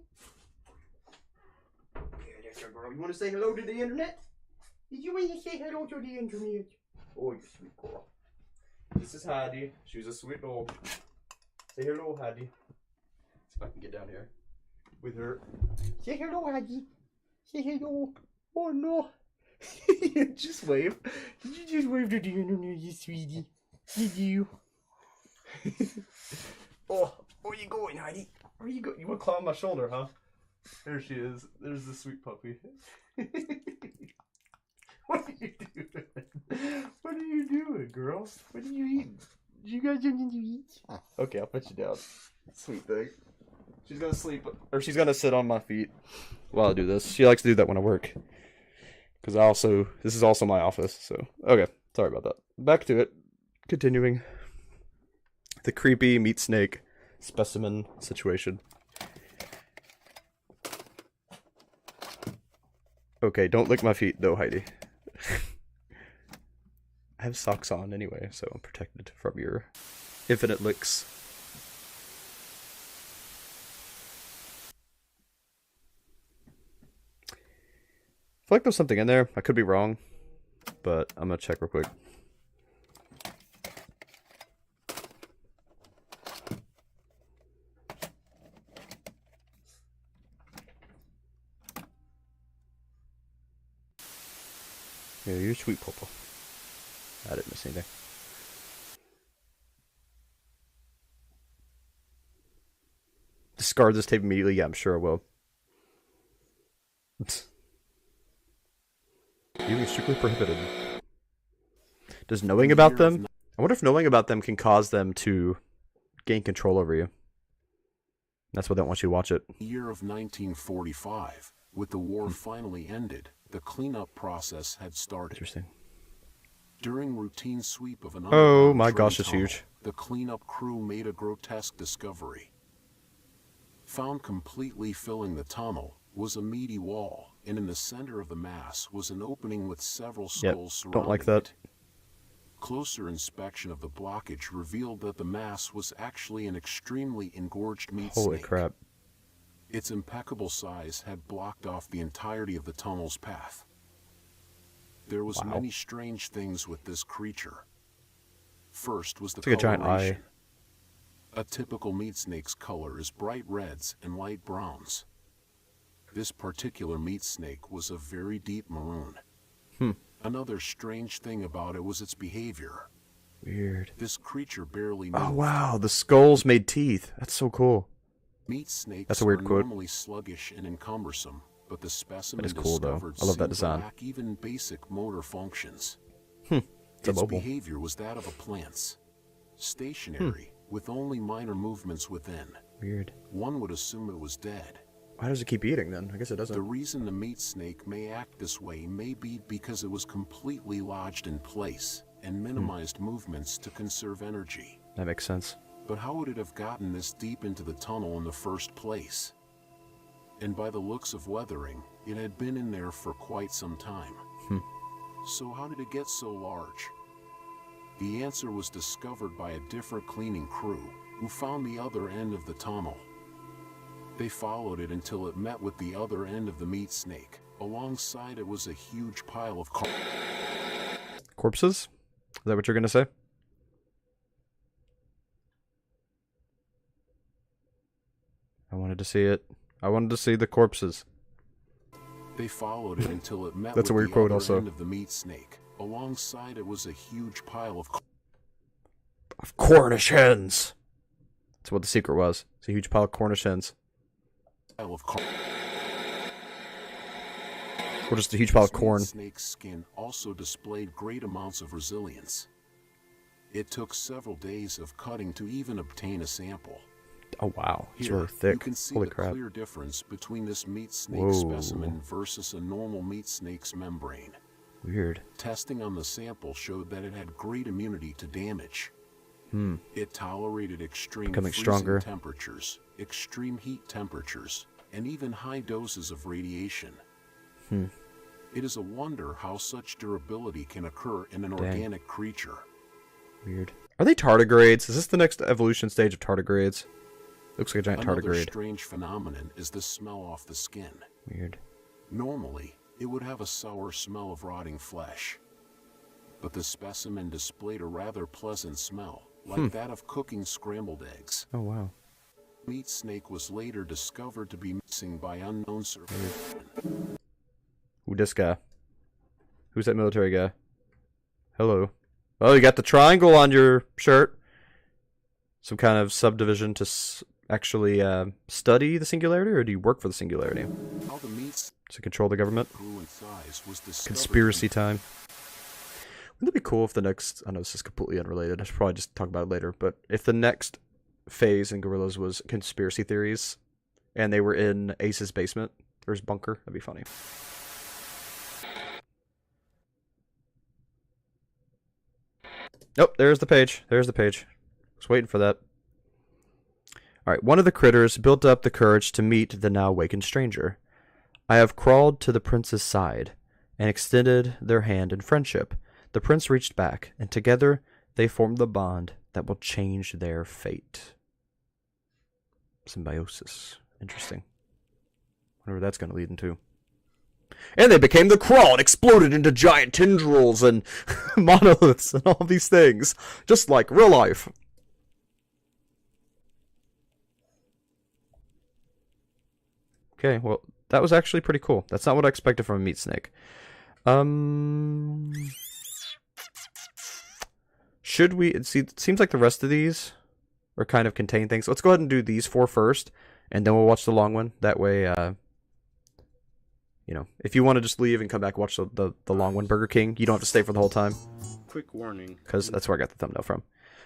Yeah, that's your girl. You want to say hello to the internet? Did you want to say hello to the internet? Oh, you sweet girl. This is Heidi. She's a sweet dog. Say hello, Heidi. See if I can get down here with her. Say hello, Heidi. Say hello. Oh, no. Just wave. Did you just wave to the internet, you sweetie? Did you? Oh, where you going, Heidi? Where you going? You want to climb my shoulder, huh? There she is. There's the sweet puppy. What are you doing? What are you doing, girl? What are you eating? Did you guys anything to eat? Okay, I'll put you down. Sweet thing. She's gonna sleep, or she's gonna sit on my feet while I do this. She likes to do that when I work. Because this is also my office, so. Okay, sorry about that. Back to it. Continuing. The creepy meat snake specimen situation. Okay, don't lick my feet though, Heidi. I have socks on anyway, so I'm protected from your infinite licks. I feel like there's something in there. I could be wrong, but I'm gonna check real quick. Yeah, you're sweet, Popo. I didn't miss anything. Discard this tape immediately? Yeah, I'm sure I will. You are strictly prohibited. Does knowing about them... I wonder if knowing about them can cause them to gain control over you. That's why they don't want you to watch it. Year of 1945. With the war finally ended, the cleanup process had started. Interesting. During routine sweep of an Oh underground my train gosh, it's tunnel, huge. the cleanup crew made a grotesque discovery. Found completely filling the tunnel was a meaty wall, and in the center of the mass was an opening with several skulls surrounding Don't like that. it. Closer inspection of the blockage revealed that the mass was actually an extremely engorged meat Holy snake. crap. Its impeccable size had blocked off the entirety of the tunnel's path. There was Wow. many strange things with this creature. First was the It's like a giant coloration. eye. A typical meat snake's color is bright reds and light browns. This particular meat snake was a very deep maroon. Another strange thing about it was its behavior. Weird. This creature barely moved. Oh wow, the skulls made teeth. That's so cool. Meat snakes That's a weird are quote. normally sluggish and encumbersome, but the specimen That is cool, though. discovered I love that seemed to design. lack even basic motor functions. It's a Its mobile. behavior was that of a plant's. Stationary, with only minor movements within. Weird. One would assume it was dead. Why does it keep eating then? I guess it The doesn't. reason the meat snake may act this way may be because it was completely lodged in place and minimized movements to conserve energy. That makes sense. But how would it have gotten this deep into the tunnel in the first place? And by the looks of weathering, it had been in there for quite some time. So how did it get so large? The answer was discovered by a different cleaning crew, who found the other end of the tunnel. They followed it until it met with the other end of the meat snake. Alongside it was a huge pile of Corpses? Is that what you're gonna say? I wanted to see it. I wanted to see the corpses. They followed it until it met That's a with weird the quote other also. end of the meat snake. Alongside it was a huge pile of Cornish hens. That's what the secret was. It's a huge pile of Cornish hens. Or just a huge pile of corn. The snake's skin also displayed great amounts of resilience. It took several days of cutting to even obtain a sample. Oh wow, it's Here, really thick. you can see Holy the crap. clear difference between this meat snake Whoa. specimen versus a normal meat snake's membrane. Weird. Testing on the sample showed that it had great immunity to damage. It tolerated extreme Becoming freezing stronger. temperatures, extreme heat temperatures, and even high doses of radiation. It is a wonder how such durability can occur in an organic creature. Weird. Are they tardigrades? Is this the next evolution stage of tardigrades? Looks like a giant Another tardigrade. strange phenomenon is the smell off the skin. Weird. Normally, it would have a sour smell of rotting flesh. But the specimen displayed a rather pleasant smell, like that of cooking scrambled eggs. Oh wow. Meat snake was later discovered to be missing by unknown survivors. Who this guy? Who's that military guy? Hello. Oh, you got the triangle on your shirt. Some kind of subdivision to actually study the singularity, or do you work for the singularity? How the meat To control the government? grew in size was discovered. Conspiracy time. Wouldn't it be cool if the next... I know this is completely unrelated. I should probably just talk about it later. But if the next phase in Gorillas was conspiracy theories, and they were in Ace's basement, or his bunker, that'd be funny. Oh, there's the page. There's the page. I was waiting for that. Alright, one of the critters built up the courage to meet the now wakened stranger. I have crawled to the prince's side, and extended their hand in friendship. The prince reached back, and together they formed the bond that will change their fate. Symbiosis. Interesting. Wonder where that's going to lead into. And they became the crawl and exploded into giant tendrils and monoliths and all these things. Just like real life. Okay, well, that was actually pretty cool. That's not what I expected from a meat snake. Should we... See, it seems like the rest of these are kind of contain things. Let's go ahead and do these four first, and then we'll watch the long one. That way, you know, if you want to just leave and come back and watch the long one, Burger King, you don't have to stay for the whole time. Quick warning. Because that's where I got the thumbnail from.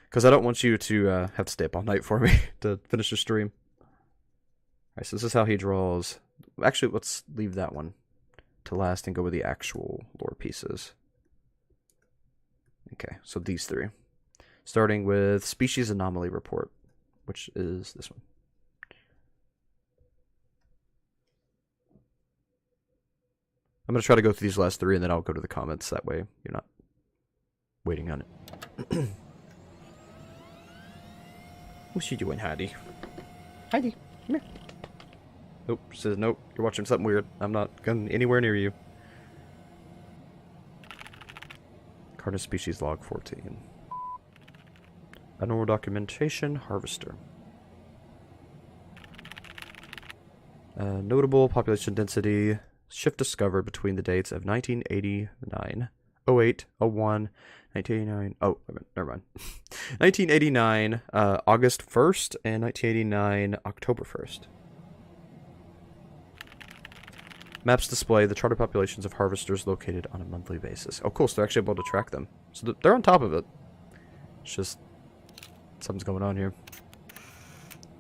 Because I don't want you to have to stay up all night for me to finish the stream. Alright, so this is how he draws actually, let's leave that one to last and go with the actual lore pieces. Okay, so these three. Starting with Species Anomaly Report, which is this one. I'm going to try to go through these last three, and then I'll go to the comments. That way, you're not waiting on it. What's you doing, Heidi? Heidi, come here. Nope, she says, nope, you're watching something weird. I'm not going anywhere near you. Carnis Species Log 14. Abnormal Documentation Harvester. Notable population density. Shift discovered between the dates of 1989, 08, 01, 1989. Oh, never mind. 1989, August 1st, and 1989, October 1st. Maps display the charted populations of harvesters located on a monthly basis. Oh, cool. So they're actually able to track them. So they're on top of it. It's just something's going on here.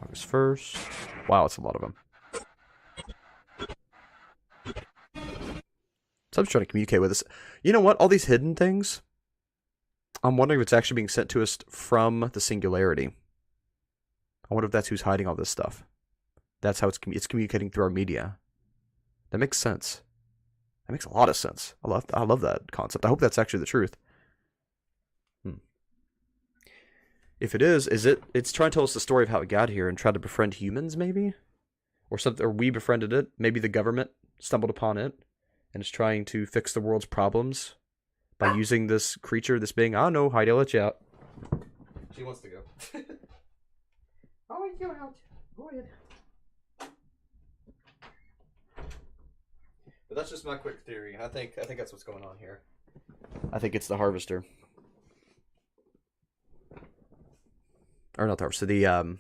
August 1st. Wow, it's a lot of them. Something's trying to communicate with us. You know what? All these hidden things, I'm wondering if it's actually being sent to us from the singularity. I wonder if that's who's hiding all this stuff. That's how it's communicating through our media. That makes sense. That makes a lot of sense. I love that concept. I hope that's actually the truth. If it is it's trying to tell us the story of how it got here and tried to befriend humans, maybe? Or something, or we befriended it. Maybe the government stumbled upon it and is trying to fix the world's problems by using this creature, this being. I don't know, Heidi, I'll let you out. She wants to go. I'll let you out. Go ahead. But that's just my quick theory. I think that's what's going on here. I think it's the harvester. Or not the harvester, the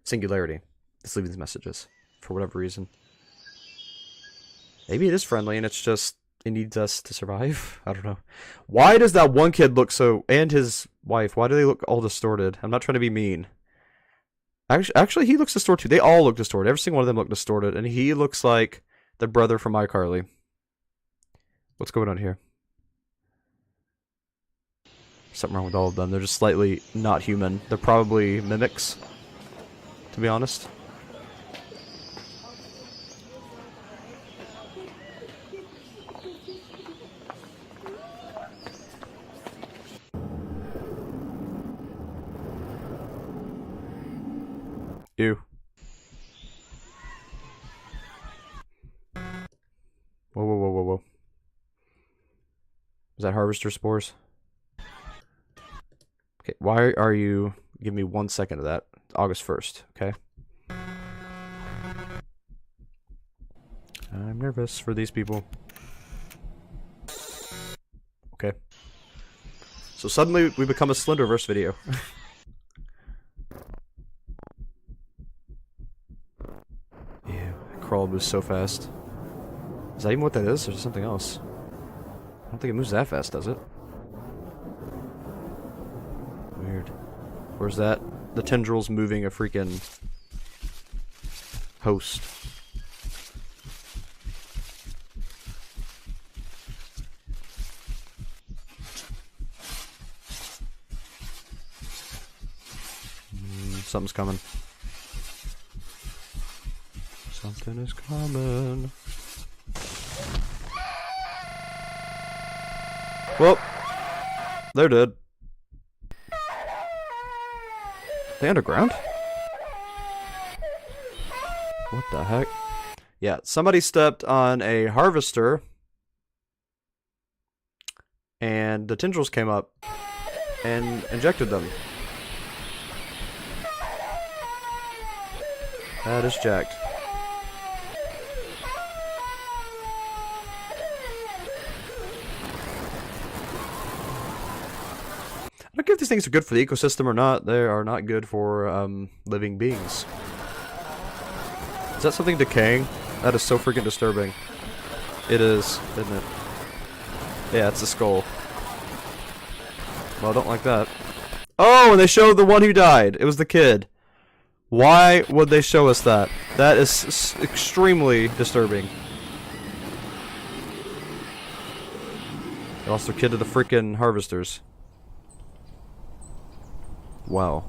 singularity that's leaving these messages for whatever reason. Maybe it is friendly and it's just it needs us to survive. I don't know. Why does that one kid look so, and his wife, why do they look all distorted? I'm not trying to be mean. Actually he looks distorted too. They all look distorted. Every single one of them look distorted, and he looks like the brother from iCarly. What's going on here? Something wrong with all of them. They're just slightly not human. They're probably mimics, to be honest. Ew. Whoa, whoa, whoa, whoa, whoa. Is that harvester spores? Okay, why are you... Give me 1 second of that. August 1st, okay? I'm nervous for these people. Okay. So suddenly we become a Slenderverse video. Ew, crawl moves so fast. Is that even what that is, or is it something else? I don't think it moves that fast, does it? Weird. Or is that the tendrils moving a freaking host? Something's coming. Something is coming. Well, they're dead. They underground? What the heck? Yeah, somebody stepped on a harvester and the tendrils came up and injected them. That is jacked. I don't care if these things are good for the ecosystem or not. They are not good for living beings. Is that something decaying? That is so freaking disturbing. It is, isn't it? Yeah, it's a skull. Well, I don't like that. Oh, and they showed the one who died. It was the kid. Why would they show us that? That is extremely disturbing. They lost their kid to the freaking harvesters. Wow.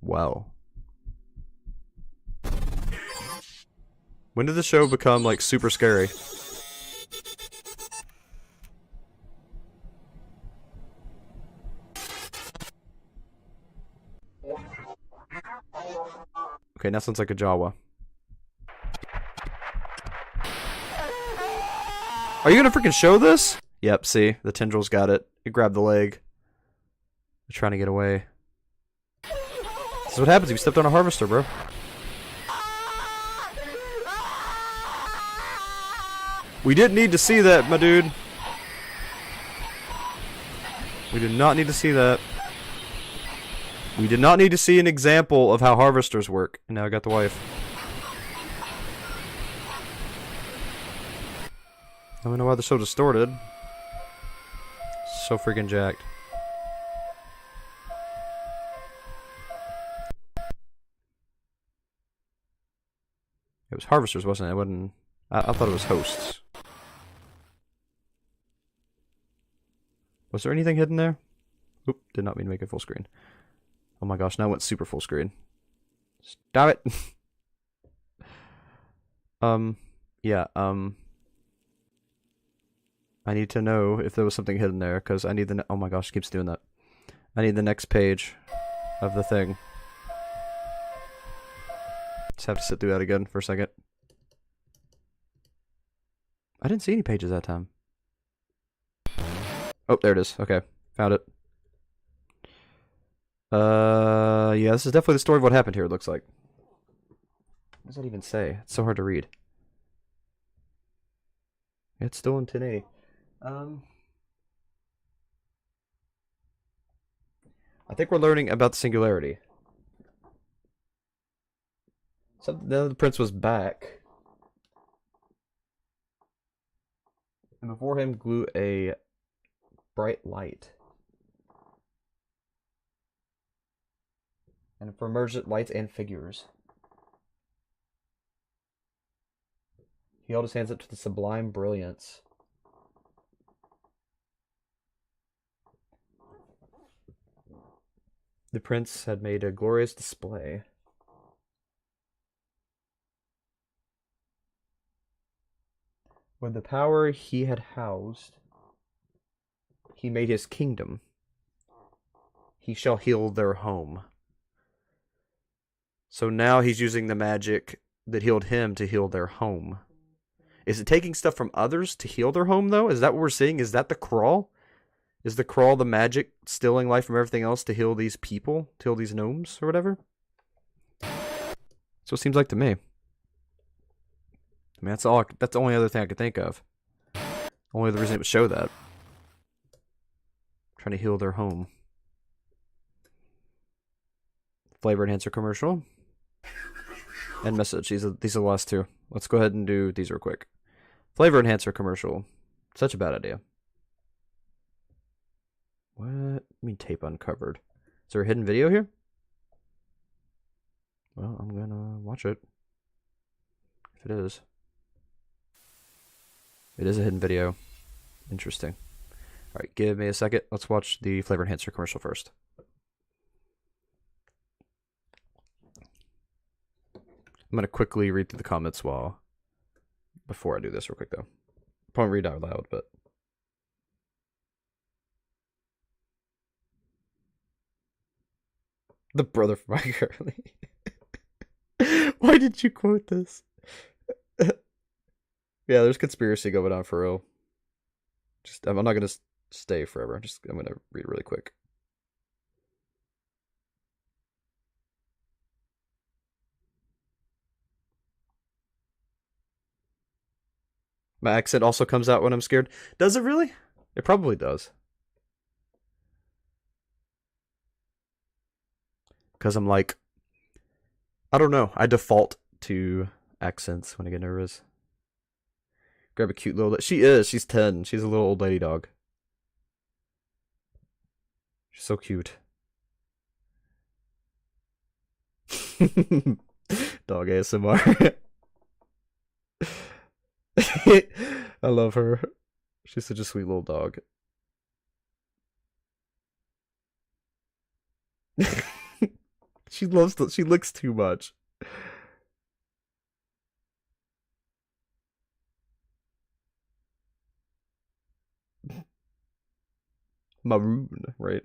Wow. When did the show become, like, super scary? Okay, now sounds like a Jawa. Are you gonna freaking show this? Yep, see? The tendrils got it. It grabbed the leg. They're trying to get away. This is what happens if you stepped on a harvester, bro. We didn't need to see that, my dude. We did not need to see that. We did not need to see an example of how harvesters work. And now I got the wife. I don't know why they're so distorted. So freaking jacked. It was harvesters, wasn't it? It wasn't. I thought it was hosts. Was there anything hidden there? Oop, did not mean to make it full screen. Oh my gosh, now it went super full screen. Stop it! Yeah, I need to know if there was something hidden there, because I need the oh my gosh, it keeps doing that. I need the next page of the thing. Just have to sit through that again for a second. I didn't see any pages that time. Oh, there it is. Okay, found it. Yeah, this is definitely the story of what happened here, it looks like. What does that even say? It's so hard to read. It's still in 1080. I think we're learning about the singularity. So the prince was back. And before him grew a bright light. And for emergent lights and figures. He held his hands up to the sublime brilliance. The prince had made a glorious display. When the power he had housed, he made his kingdom. He shall heal their home. So now he's using the magic that healed him to heal their home. Is it taking stuff from others to heal their home, though? Is that what we're seeing? Is that the crawl? Is the crawl the magic stealing life from everything else to heal these people? To heal these gnomes or whatever? So it seems like to me. I mean, that's the only other thing I could think of. Only other reason it would show that. Trying to heal their home. Flavor enhancer commercial. And message. These are the last two. Let's go ahead and do these real quick. Flavor enhancer commercial. Such a bad idea. What? I mean tape uncovered. Is there a hidden video here? Well, I'm gonna watch it. If it is. It is a hidden video. Interesting. Alright, give me a second. Let's watch the flavor enhancer commercial first. I'm gonna quickly read through the comments before I do this real quick though. Probably read out loud, but the brother from my girlie. Why did you quote this? Yeah, there's conspiracy going on for real. I'm not gonna stay forever. I'm gonna read really quick. My accent also comes out when I'm scared. Does it really? It probably does. Because I'm like, I don't know. I default to accents when I get nervous. Grab a cute little... She's 10. She's a little old lady dog. She's so cute. Dog ASMR. I love her. She's such a sweet little dog. She licks too much. Maroon, right?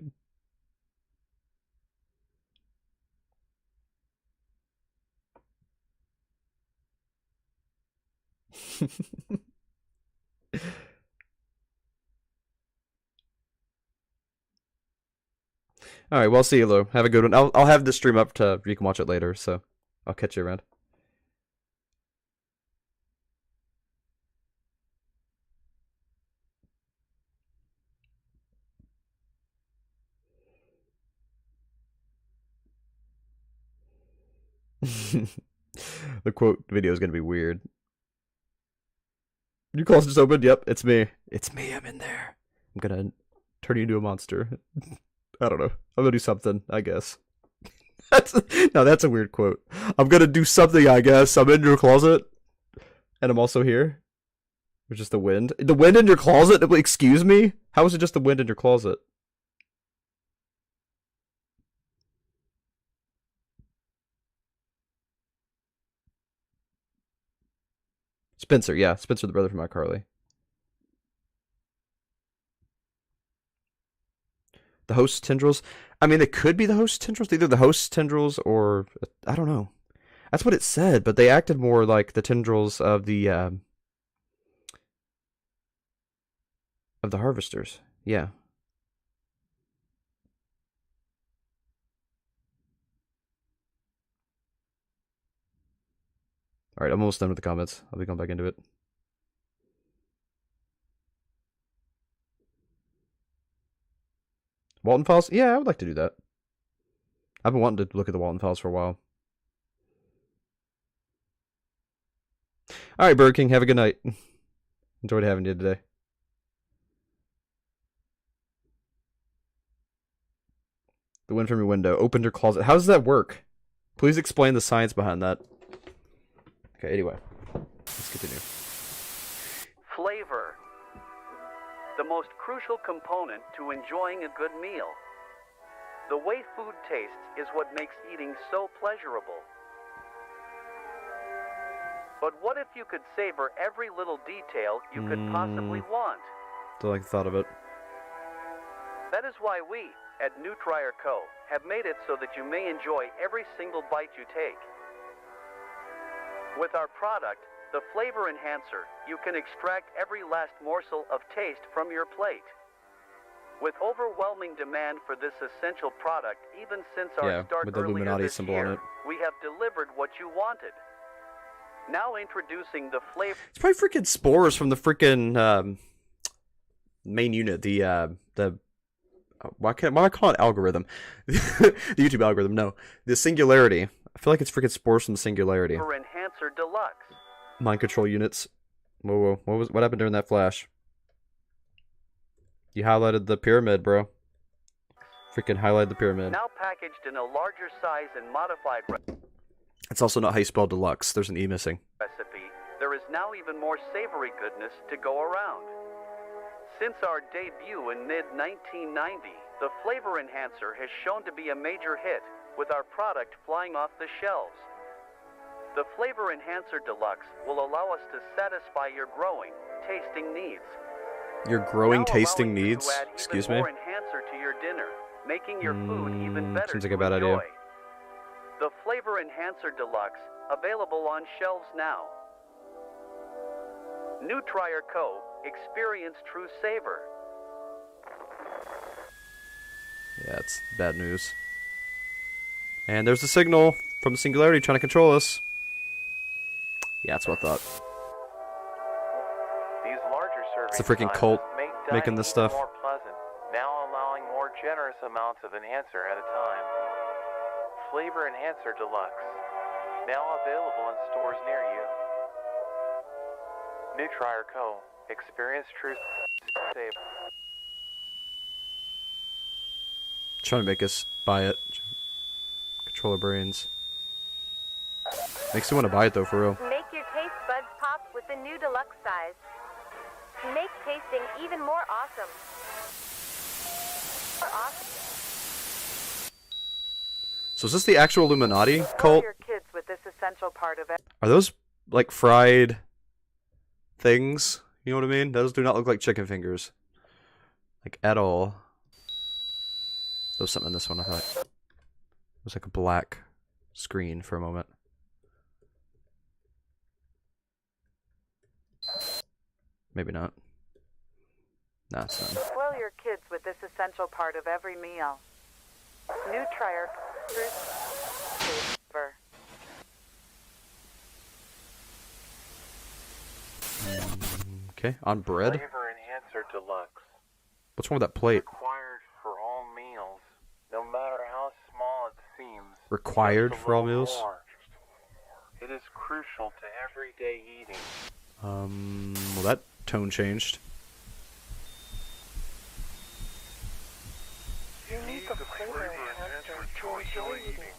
All right, well, see you, Lou. Have a good one. I'll have this stream up to you can watch it later, so I'll catch you around. The quote video is gonna be weird. Your call's just opened. Yep, it's me. It's me. I'm in there. I'm gonna turn you into a monster. I don't know. I'm gonna do something, I guess. That's a weird quote. I'm gonna do something, I guess. I'm in your closet, and I'm also here. It's just the wind. The wind in your closet? Excuse me? How is it just the wind in your closet? Spencer, yeah. Spencer, the brother from iCarly. The host tendrils? I mean, they could be the host tendrils. Either the host tendrils or... I don't know. That's what it said, but they acted more like the tendrils of the harvesters. Yeah. Alright, I'm almost done with the comments. I'll be going back into it. Walton files? Yeah, I would like to do that. I've been wanting to look at the Walton files for a while. Alright, Burger King, have a good night. Enjoyed having you today. The wind from your window. Opened your closet. How does that work? Please explain the science behind that. Okay, anyway. Let's continue. Flavor. The most crucial component to enjoying a good meal. The way food tastes is what makes eating so pleasurable. But what if you could savor every little detail you could possibly want? Don't like the thought of it. That is why we, at Nutri Co., have made it so that you may enjoy every single bite you take. With our product, the Flavor Enhancer, you can extract every last morsel of taste from your plate. With overwhelming demand for this essential product, even since our start with the earlier Illuminati this symbol year, on it. we have delivered what you wanted. Now introducing the flavor. It's probably freaking spores from the freaking main unit. Why do I call it algorithm? The YouTube algorithm. No, the singularity. I feel like it's freaking spores from the singularity. Flavor Enhancer Deluxe. Mind control units. Whoa. What happened during that flash? You highlighted the pyramid, bro. Freaking highlight the pyramid. Now packaged in a larger size and modified It's also not how you spell deluxe. There's an E missing. recipe, there is now even more savory goodness to go around. Since our debut in mid-1990, the Flavor Enhancer has shown to be a major hit, with our product flying off the shelves. The Flavor Enhancer Deluxe will allow us to satisfy your growing, tasting needs. Your growing Now tasting allowing you needs? to add Excuse even me? more enhancer to your dinner, making your food even better seems like to a bad idea. enjoy. The Flavor Enhancer Deluxe, available on shelves now. Nutri Co. Experience true savor. Yeah, it's bad news. And there's the signal from the singularity trying to control us. Yeah, that's what I thought. These larger serving It's the freaking sizes cult make making dining this even stuff. more pleasant, now allowing more generous amounts of enhancer at a time. Flavor Enhancer Deluxe, now available in stores near you. Nutri Co. Experience true savor. Trying to make us buy it. Control our brains. Makes you want to buy it though, for real. Make your taste buds pop with the new deluxe size. Make tasting even more awesome. So is this the actual Illuminati cult? Your kids with this essential part of it. Are those like fried things? You know what I mean? Those do not look like chicken fingers. Like at all. There was something in this one I thought. It was like a black screen for a moment. Maybe not. No, it's not. Spoil your kids with this essential part of every meal. New Trier fruit flavor. Okay, on bread. Flavor Enhancer Deluxe. What's wrong with that plate? Required for all meals, no matter how small it seems. Required Just a for all little meals? more. It is crucial to everyday eating. Well, that tone changed. You need the flavor enhancer to enjoy eating.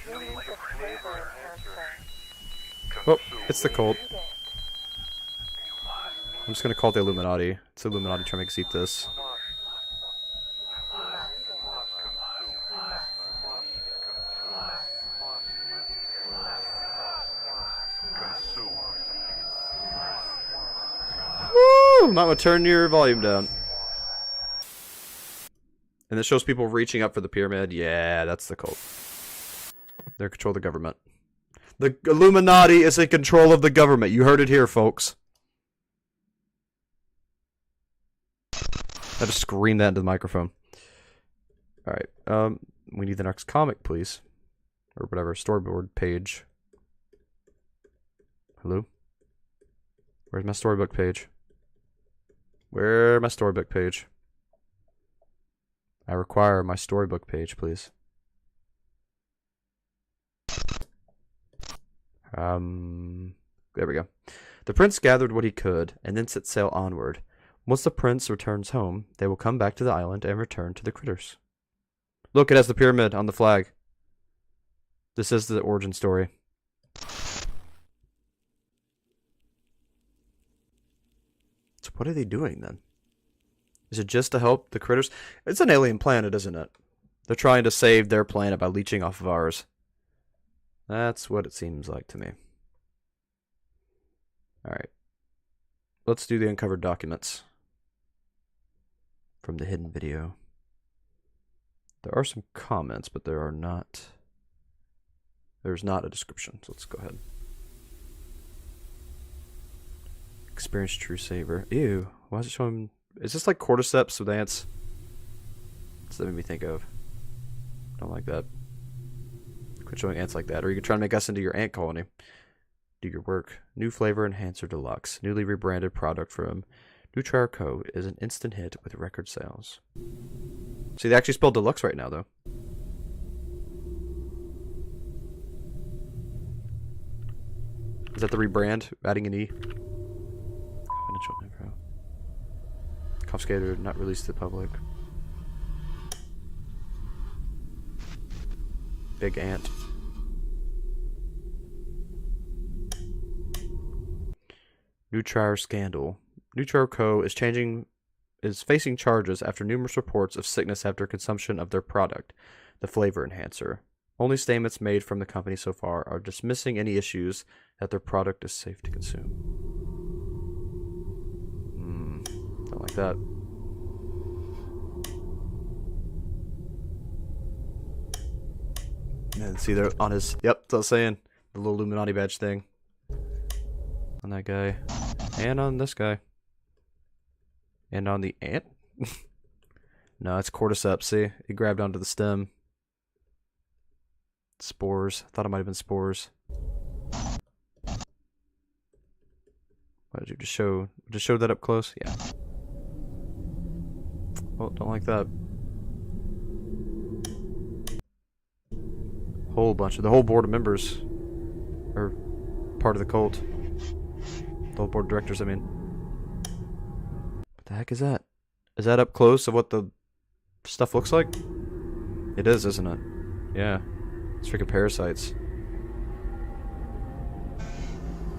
You need the flavor enhancer. Oh, it's the cult. I'm just gonna call it the Illuminati. It's the Illuminati trying to make us eat this. Woo! Might want to turn your volume down. And this shows people reaching up for the pyramid. Yeah, that's the cult. They're in control of the government. The Illuminati is in control of the government. You heard it here, folks. I just screamed that into the microphone. Alright, we need the next comic, please. Or whatever, storyboard page. Hello? Where's my storybook page? Where's my storybook page? I require my storybook page, please. There we go. The prince gathered what he could, and then set sail onward. Once the prince returns home, they will come back to the island and return to the critters. Look, it has the pyramid on the flag. This is the origin story. So what are they doing then? Is it just to help the critters? It's an alien planet, isn't it? They're trying to save their planet by leeching off of ours. That's what it seems like to me. Alright. Let's do the uncovered documents from the hidden video. There are some comments, but there are not. There's not a description, so let's go ahead. Experienced true saver. Ew. Why is it showing? Is this like cordyceps with ants? That's what that made me think of. Don't like that. Quit showing ants like that, or you can try to make us into your ant colony. Do your work. New flavor enhancer deluxe. Newly rebranded product from Nutriar Co. is an instant hit with record sales. See, they actually spelled deluxe right now, though. Is that the rebrand? Adding an E? Confidential info. Confiscated, not released to the public. Big ant. Nutriar scandal. Nutriar Co. is facing charges after numerous reports of sickness after consumption of their product, the flavor enhancer. Only statements made from the company so far are dismissing any issues that their product is safe to consume. Don't like that. And see there on his, yep, that's what I was saying, the little Illuminati badge thing. On that guy. And on this guy. And on the ant? No, it's cordyceps, see? It grabbed onto the stem. Spores. Thought it might have been spores. What did you just show? Just showed that up close? Yeah. Oh, don't like that. Whole bunch of the whole board of members are part of the cult. The whole board of directors, I mean. What the heck is that? Is that up close of what the stuff looks like? It is, isn't it? Yeah. It's freaking parasites.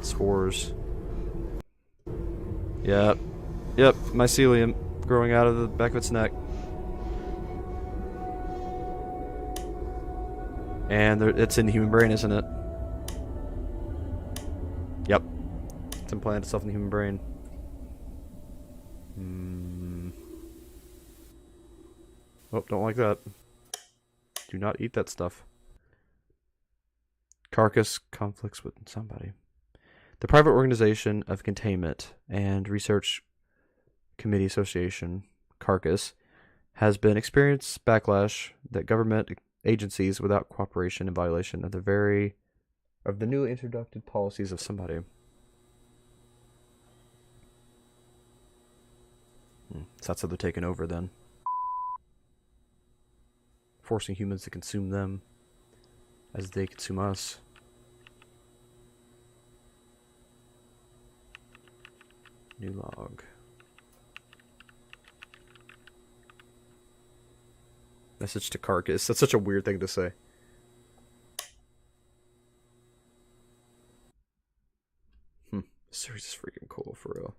Spores. Yep. Yep, mycelium growing out of the back of its neck. And it's in the human brain, isn't it? Yep. It's implanted itself in the human brain. Oh, don't like that. Do not eat that stuff. Carcass conflicts with somebody. The Private Organization of Containment and Research Committee Association, Carcass, has been experienced backlash that government agencies without cooperation in violation of the newly introduced policies of somebody. So that's how they're taking over then. Forcing humans to consume them as they consume us. New log. Message to Carcass. That's such a weird thing to say. This series is freaking cool, for real.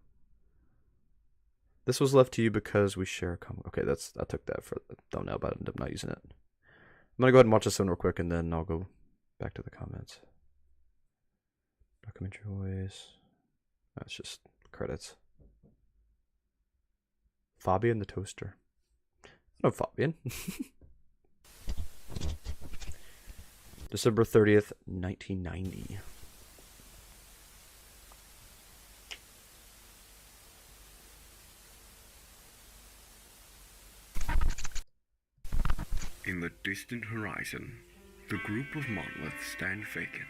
This was left to you because we share a common... Okay, I took that for the thumbnail, but I ended up not using it. I'm gonna go ahead and watch this one real quick, and then I'll go back to the comments. Documentary voice. That's just credits. Fabian the Toaster. I know Fabian. December 30th, 1990. In the distant horizon, the group of monoliths stand vacant.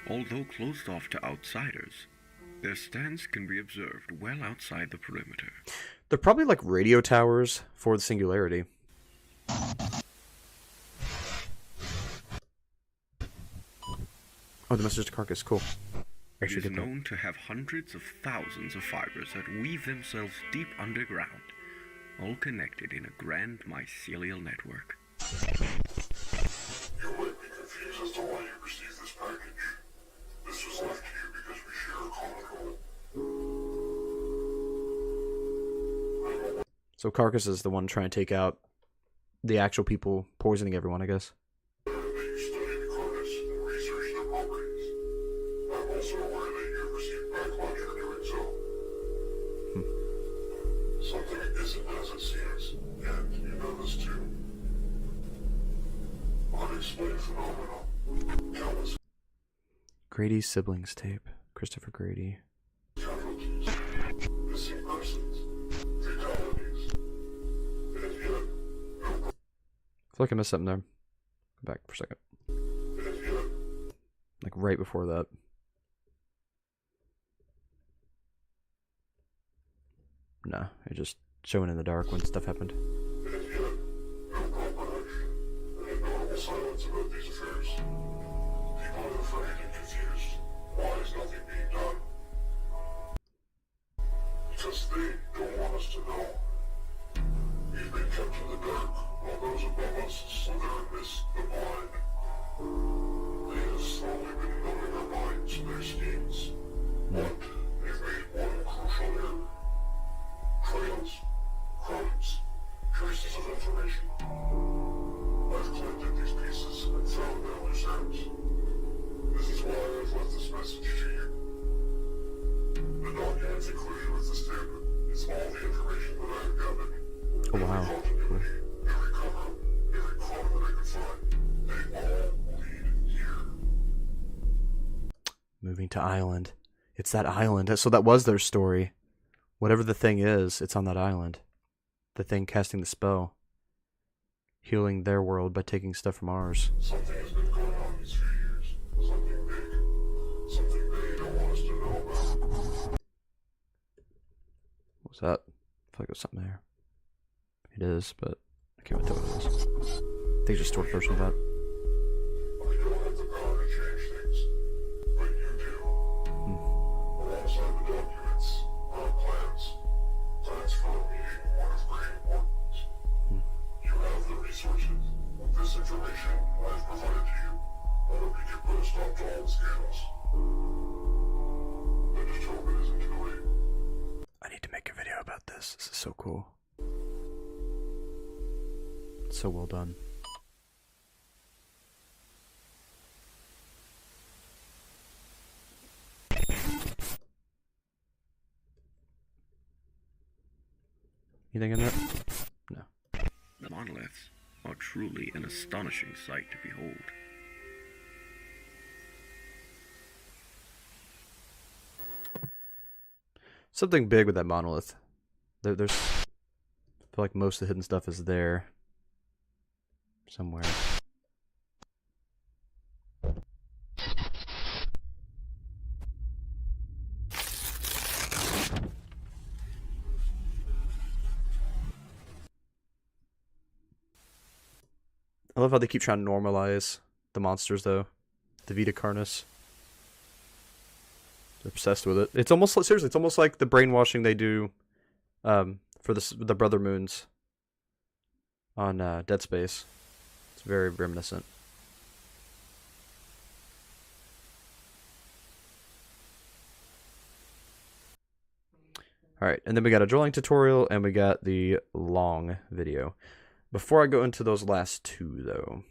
Although closed off to outsiders, their stance can be observed well outside the perimeter. They're probably like radio towers for the singularity. Oh, the message to Carcass, cool. It is known to have hundreds of thousands of fibers that weave themselves deep underground, all connected in a grand mycelial network. You might be confused as to why you received this package. This was left to you because we share a common goal. So Carcass is the one trying to take out the actual people poisoning everyone, I guess. You studied Carnis and researched their properties. I'm also aware that you have received backlash for doing so. Something isn't as it seems, and you know this too. Unexplained phenomena. Countless Grady's siblings tape. Christopher Grady. casualties. Missing persons. Fatalities. And yet, I feel like I missed something there. Go back for a second. Like right before that. Nah, it just showing in the dark when stuff happened. silence about these affairs. People are afraid and confused. Why is nothing being done? Because they don't want us to know. We've been kept in the dark while those above us slither and miss the blind. They have slowly been numbing our minds to their schemes. But they've made one crucial error. Trails, crumbs, traces of information. I've collected these pieces and found their loose ends. This is why I've left this message to you. The document's included with the standard is all the information that I have gathered. Oh, wow. Every continuity, every cover, every clue that I could find, they all lead here. Moving to island. It's that island. So that was their story. Whatever the thing is, it's on that island. The thing casting the spell. Healing their world by taking stuff from ours. Something has been going on these few years. Something big. Something they don't want us to know about. What was that? I feel like there's something there. It is, but I can't tell what it is. They just stored first with that. I don't have the power to change things, but you do. Alongside the documents, our plans. Plans for a meeting, one of great importance. You have the resources. With this information I've provided to you, I hope you can put a stop to all the scandals. this. This is so cool. So well done. Anything in there? No. The monoliths are truly an astonishing sight to behold. Something big with that monolith. There's, I feel like most of the hidden stuff is there somewhere. I love how they keep trying to normalize the monsters, though. The Vita Carnis. They're obsessed with it. It's almost, seriously, it's almost like the brainwashing they do for the Brother Moons on Dead Space. It's very reminiscent. Alright, and then we got a drawing tutorial, and we got the long video. Before I go into those last two, though,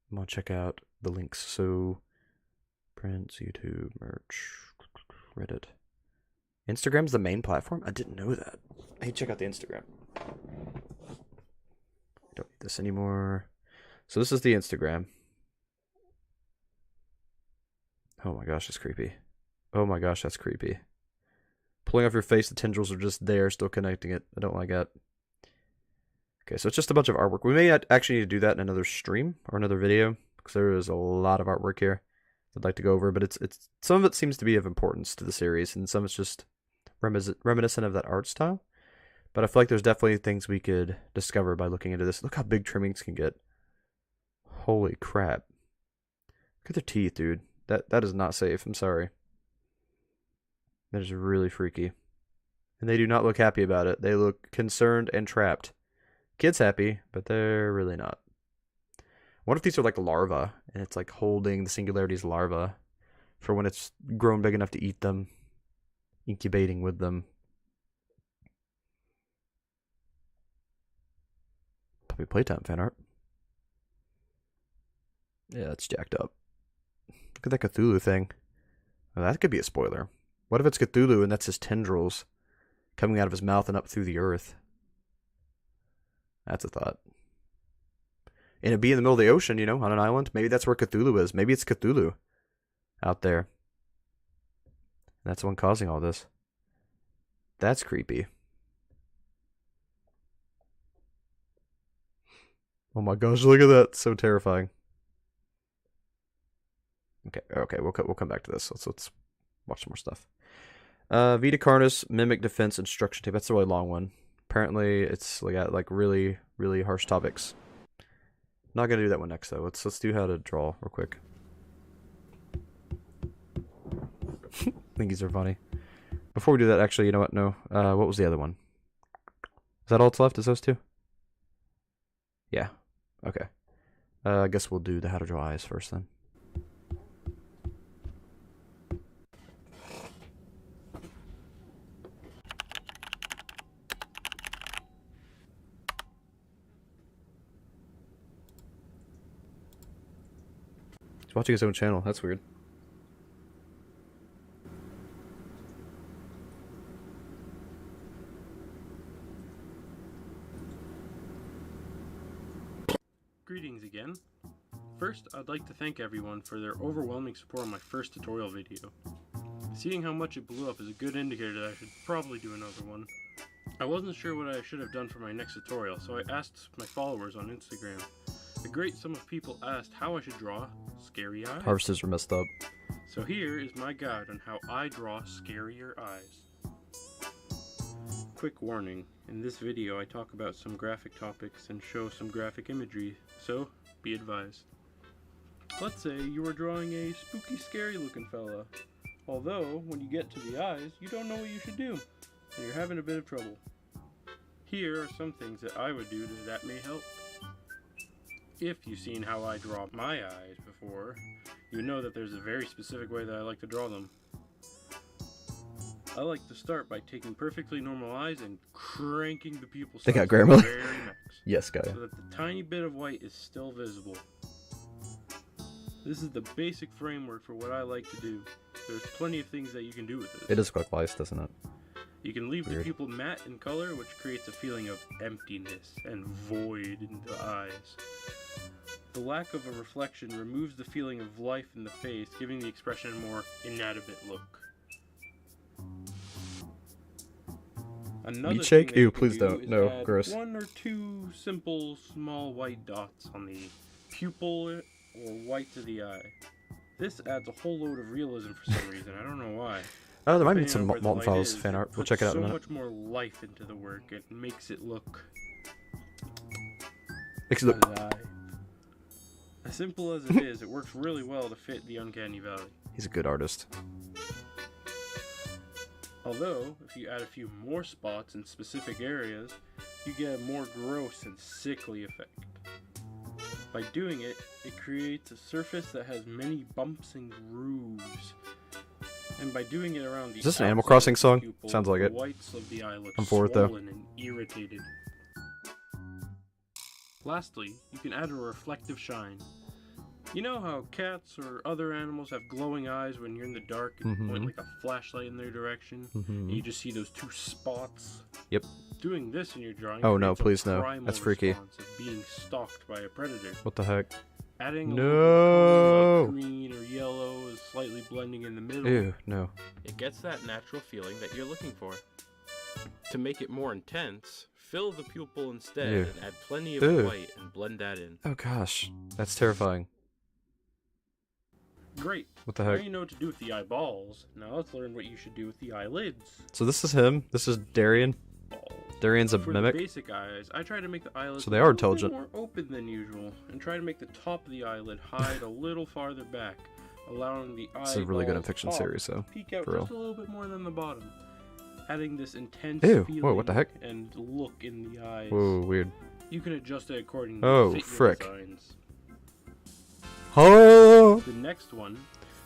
I'm going to check out the links. So, prints, YouTube, merch, Reddit. Instagram's the main platform? I didn't know that. Hey, check out the Instagram. Don't need this anymore. So this is the Instagram. Oh my gosh, that's creepy. Oh my gosh, that's creepy. Pulling off your face, the tendrils are just there, still connecting it. I don't like that. Okay, so it's just a bunch of artwork. We may actually need to do that in another stream or another video, because there is a lot of artwork here I'd like to go over, but it's some of it seems to be of importance to the series, and some it's just reminiscent of that art style. But I feel like there's definitely things we could discover by looking into this. Look how big trimmings can get. Holy crap. Look at their teeth, dude. That is not safe. I'm sorry. That is really freaky. And they do not look happy about it. They look concerned and trapped. Kid's happy, but they're really not. What if these are like larvae, and it's like holding the Singularity's larva for when it's grown big enough to eat them, incubating with them. Puppy Playtime fan art. Yeah, it's jacked up. Look at that Cthulhu thing. Well, that could be a spoiler. What if it's Cthulhu and that's his tendrils coming out of his mouth and up through the earth? That's a thought. And it'd be in the middle of the ocean, you know, on an island. Maybe that's where Cthulhu is. Maybe it's Cthulhu out there. That's the one causing all this. That's creepy. Oh my gosh, look at that. So terrifying. Okay, we'll come back to this. Let's watch some more stuff. Vita Carnis, Mimic Defense Instruction Tape. That's a really long one. Apparently, it's got like really, really harsh topics. Not gonna do that one next though. Let's do how to draw real quick. I think these are funny. Before we do that, actually, you know what? No. What was the other one? Is that all that's left? Is those two? Yeah. Okay. I guess we'll do the how to draw eyes first then. He's watching his own channel. That's weird. Greetings again. First, I'd like to thank everyone for their overwhelming support on my first tutorial video. Seeing how much it blew up is a good indicator that I should probably do another one. I wasn't sure what I should have done for my next tutorial, so I asked my followers on Instagram. A great sum of people asked how I should draw scary eyes. Harvesters are messed up. So here is my guide on how I draw scarier eyes. Quick warning, in this video I talk about some graphic topics and show some graphic imagery, so be advised. Let's say you are drawing a spooky, scary looking fella. Although, when you get to the eyes, you don't know what you should do, and you're having a bit of trouble. Here are some things that I would do that may help. If you've seen how I draw my eyes before, you know that there's a very specific way that I like to draw them. I like to start by taking perfectly normal eyes and cranking the pupil They got size Grammarly. to the very max, Yes, guy. so that the tiny bit of white is still visible. This is the basic framework for what I like to do. There's plenty of things that you can do with this. It is quite nice, doesn't it? You can leave Weird. the pupil matte in color, which creates a feeling of emptiness and void in the eyes. The lack of a reflection removes the feeling of life in the face, giving the expression a more inanimate look. Another Meat shake? thing that Ew, you can please do don't. is No, add gross. 1 or 2 simple small white dots on the pupil or whites of the eye. This adds a whole load of realism for some reason. I don't know why. Oh, there might be Depending some on where the Molten light Files is, fan art. We'll puts check it out in a so minute. much more life into the work. It makes it look Makes it look. alive. As simple as it is, it works really well to fit the uncanny valley. He's a good artist. Although, if you add a few more spots in specific areas, you get a more gross and sickly effect. By doing it, it creates a surface that has many bumps and grooves. And by doing it around the Is this an Animal outside Crossing of the song? pupil, Sounds like the it. whites of the eye look I'm for it, though. swollen and irritated. Lastly, you can add a reflective shine. You know how cats or other animals have glowing eyes when you're in the dark and you point like a flashlight in their direction, and you just see those 2 spots? Yep. Doing this in your drawing Oh, no, creates a please no. primal That's freaky. response of being stalked by a predator. What the heck? Adding a No. little bit of color like green or yellow is slightly blending in the middle. Ew, no. It gets that natural feeling that you're looking for. To make it more intense, fill the pupil instead Ew. and add plenty of Ew. white and blend that in. Oh gosh, that's terrifying. Great. What the Now heck? you know what to do with the eyeballs. Now let's learn what you should do with the eyelids. So this is him. This is Darian. Darian's a For mimic. the basic eyes, I try to make the eyelids So they are a little bit intelligent. more open than usual, and try to make the top of the eyelid hide a little farther back, allowing the eye. This is a really good in fiction series, so peek out for real. just a little bit more than the bottom, adding this intense Ew, feeling whoa, what the heck? and look in the eyes. Whoa, weird. You can adjust it accordingly. Oh, to fit your frick. designs. Oh! The next one.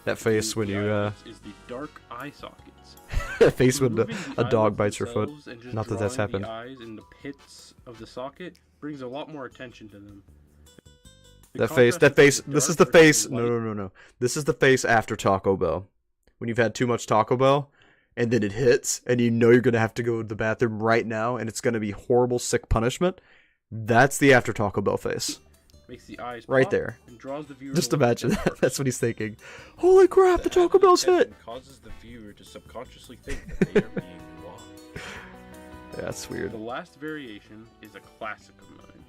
That face when you is the dark eye sockets. that face when Removing a the dog eyelids bites your foot. themselves and just Not that that's drawing happened. The eyes in the pits of the socket brings a lot more attention to them. The That face, contrast between the this is dark the face. versus No, light- no, no, no. This is the face after Taco Bell. When you've had too much Taco Bell, and then it hits, and you know you're going to have to go to the bathroom right now, and it's going to be horrible, sick punishment. That's the after Taco Bell face. Makes the eyes Right pop there. and draws the viewer Just to look imagine at them that. first. That's what he's thinking. Holy crap, the Taco Bell's hit! Attention causes the viewer to subconsciously think that they are being watched. Yeah, that's weird. The last variation is a classic of mine.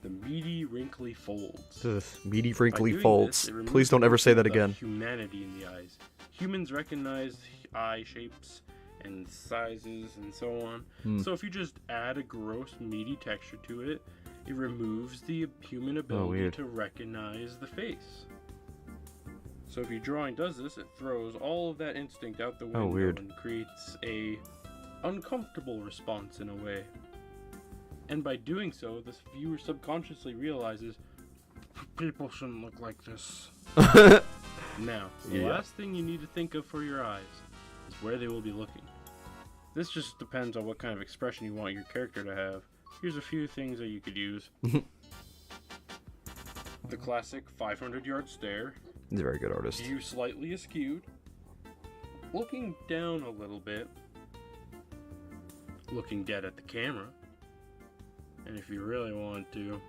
The meaty, wrinkly folds. Ugh, meaty, By wrinkly doing folds. this, it removes Please don't the ever say that illusion of again. Humanity in the eyes. Humans recognize eye shapes and sizes and so on. Hmm. So if you just add a gross, meaty texture to it, it removes the human ability weird. to recognize the face. So if your drawing does this, it throws all of that instinct out the window weird. and creates a uncomfortable response in a way. And by doing so, this viewer subconsciously realizes people shouldn't look like this. Now, the Yeah. last thing you need to think of for your eyes is where they will be looking. This just depends on what kind of expression you want your character to have. Here's a few things that you could use. The classic 500-yard stare. He's a very good artist. View slightly askewed. Looking down a little bit. Looking dead at the camera. And if you really want to...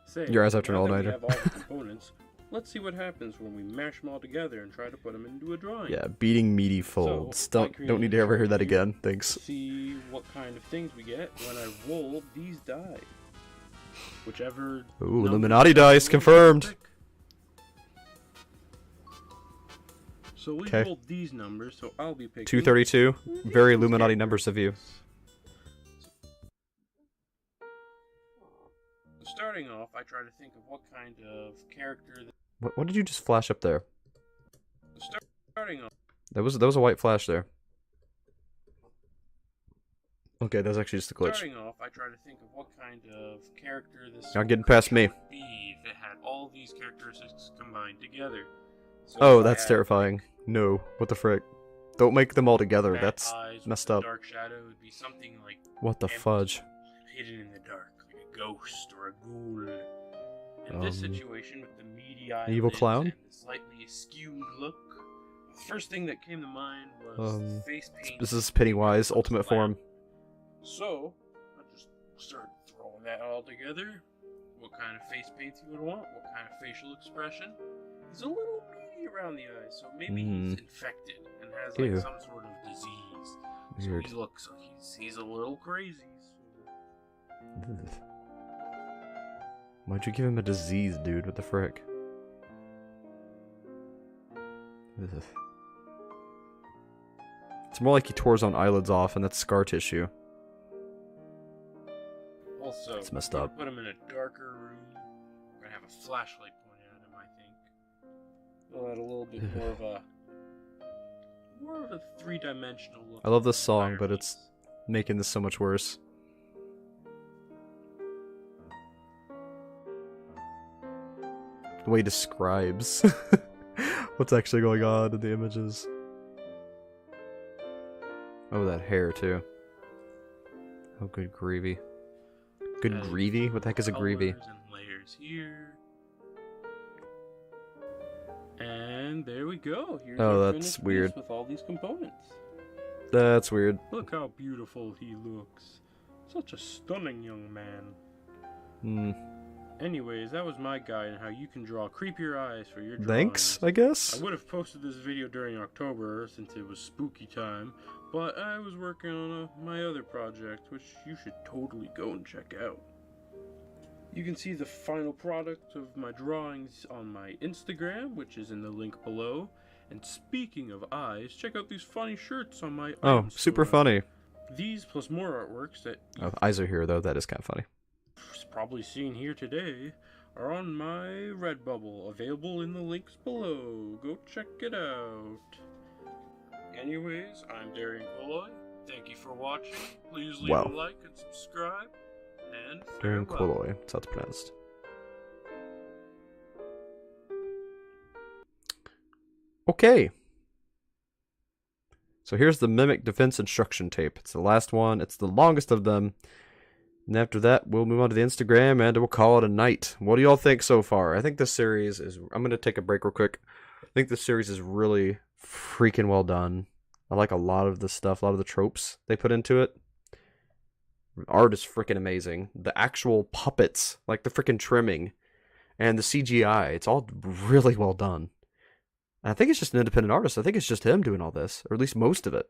Say, Your eyes after an now that we all-nighter. have all the components, let's see what happens when we mash them all together and try to put them into a drawing. Yeah, beating meaty folds. So, I Don't need to ever hear that created a again. Thanks. See what kind of things we get when I roll these die. Whichever. Ooh, number Illuminati you dice roll, confirmed. pick. So we Okay. rolled these numbers, so I'll be picking 232. Very Illuminati numbers of you. Starting off, I try to think of what kind of character. What did you just flash up there? Starting off. That was a white flash there. Okay, that was actually just a glitch. Starting off, I try to think of what kind of character this. You're not getting past me. would be if it had all these characteristics combined together. So Oh, if I that's had, terrifying. No, what the frick? Don't make them all together. Bat That's eyes messed with a up. dark shadow, it would be something like What the empty, fudge? hidden in the dark, like a ghost or a ghoul. In this situation, with the meaty eyelids Evil clown? and the slightly skewed look, the first thing that came to mind was face paint. This is Pennywise, ultimate form. So, I just started throwing that all together. What kind of face paint he would want, what kind of facial expression. He's a little meaty around the eyes, so maybe he's infected and has like Ew. some sort of disease. Weird. So he's a little crazy. So. Ugh. Why'd you give him a disease, dude? What the frick? Ugh. It's more like he tore his own eyelids off, and that's scar tissue. Also, it's messed we're up. gonna put him in a darker room. We're gonna have a flashlight pointed at him, I think. We'll add a little bit more of a three-dimensional look. I love this song, but it's making this so much worse. The way he describes what's actually going on in the images. Oh, that hair, too. Oh, good gravy. Good greavy? What the heck is a greavy? And layers here. And there we go. Here's Oh, our that's finished weird. piece with all these components. That's weird. Look how beautiful he looks. Such a stunning young man. Hmm. Anyways, that was my guide on how you can draw creepier eyes for your drawings. Thanks, I guess. I would have posted this video during October since it was spooky time, but I was working on my other project, which you should totally go and check out. You can see the final product of my drawings on my Instagram, which is in the link below. And speaking of eyes, check out these funny shirts on my Oh, item super store. funny. These plus more artworks that Oh, eyes are here, though. That is kind of funny. probably seen here today are on my Redbubble, available in the links below. Go check it out. Anyways, I'm Darian Colloy. Thank you for watching. Please leave a like and subscribe. And Darren farewell. Colloy. That's how it's pronounced. Okay. So here's the Mimic Defense Instruction Tape. It's the last one. It's the longest of them. And after that, we'll move on to the Instagram and we'll call it a night. What do y'all think so far? I think this series is... I'm going to take a break real quick. I think this series is really freaking well done. I like a lot of the stuff, a lot of the tropes they put into it. Art is freaking amazing. The actual puppets, like the freaking trimming, and the CGI, it's all really well done. And I think it's just an independent artist. I think it's just him doing all this, or at least most of it.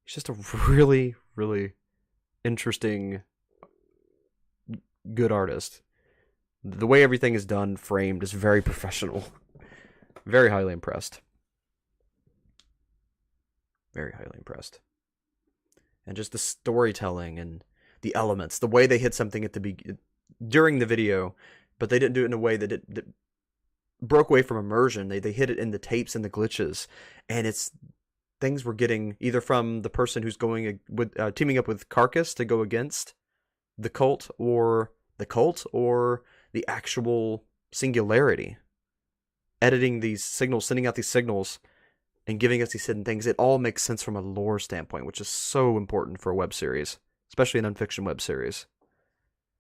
He's just a really, really interesting, good artist. The way everything is done, framed, is very professional. Very highly impressed. Very highly impressed. And just the storytelling and the elements, the way they hit something at the during the video, but they didn't do it in a way that broke away from immersion. They hit it in the tapes and the glitches, and it's things we're getting either from the person who's going with teaming up with Carcass to go against the cult, or the actual singularity, editing these signals, sending out these signals, and giving us these hidden things. It all makes sense from a lore standpoint, which is so important for a web series, especially an unfiction web series.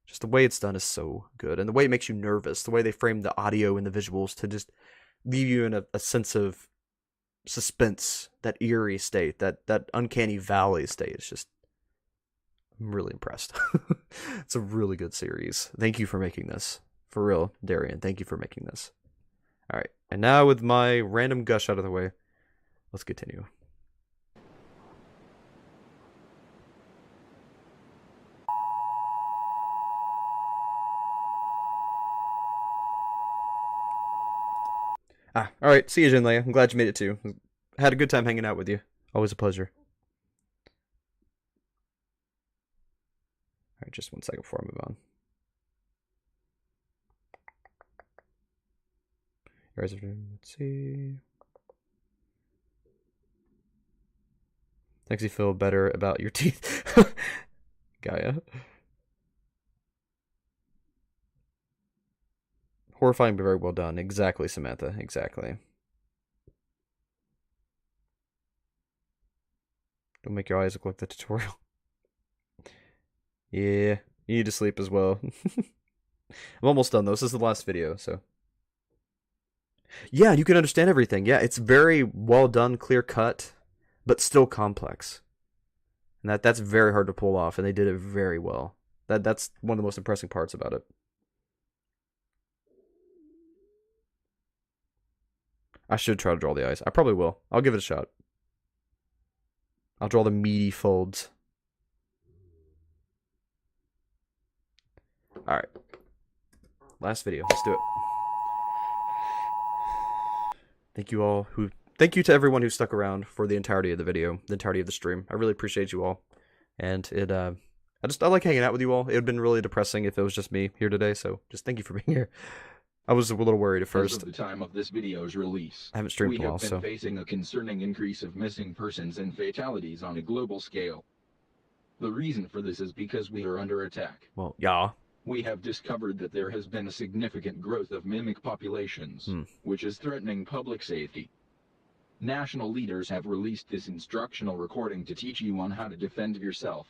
Just the way it's done is so good, and the way it makes you nervous, the way they frame the audio and the visuals to just leave you in a sense of suspense, that eerie state, that uncanny valley state. It's just, I'm really impressed. It's a really good series. Thank you for making this. For real, Darian, thank you for making this. Alright, and now with my random gush out of the way, let's continue. Alright, see you, Jinleia. I'm glad you made it too. Had a good time hanging out with you. Always a pleasure. Alright, just one second before I move on. Let's see. Makes you feel better about your teeth. Gaia. Horrifying but very well done. Exactly, Samantha. Exactly. Don't make your eyes look like the tutorial. Yeah, you need to sleep as well. I'm almost done though. This is the last video, so. Yeah, you can understand everything. Yeah, it's very well done, clear cut, but still complex. And that's very hard to pull off, and they did it very well. That's one of the most impressive parts about it. I should try to draw the eyes. I probably will. I'll give it a shot. I'll draw the meaty folds. Alright. Last video. Let's do it. Thank you to everyone who stuck around for the entirety of the video, the entirety of the stream. I really appreciate you all. And I like hanging out with you all. It would have been really depressing if it was just me here today, so just thank you for being here. I was a little worried at first. As of the time of this video's release, I haven't streamed in a while, we have been facing a concerning increase of missing persons and fatalities on a global scale. The reason for this is because we are under attack. Well, yeah. We have discovered that there has been a significant growth of mimic populations, which is threatening public safety. National leaders have released this instructional recording to teach you on how to defend yourself.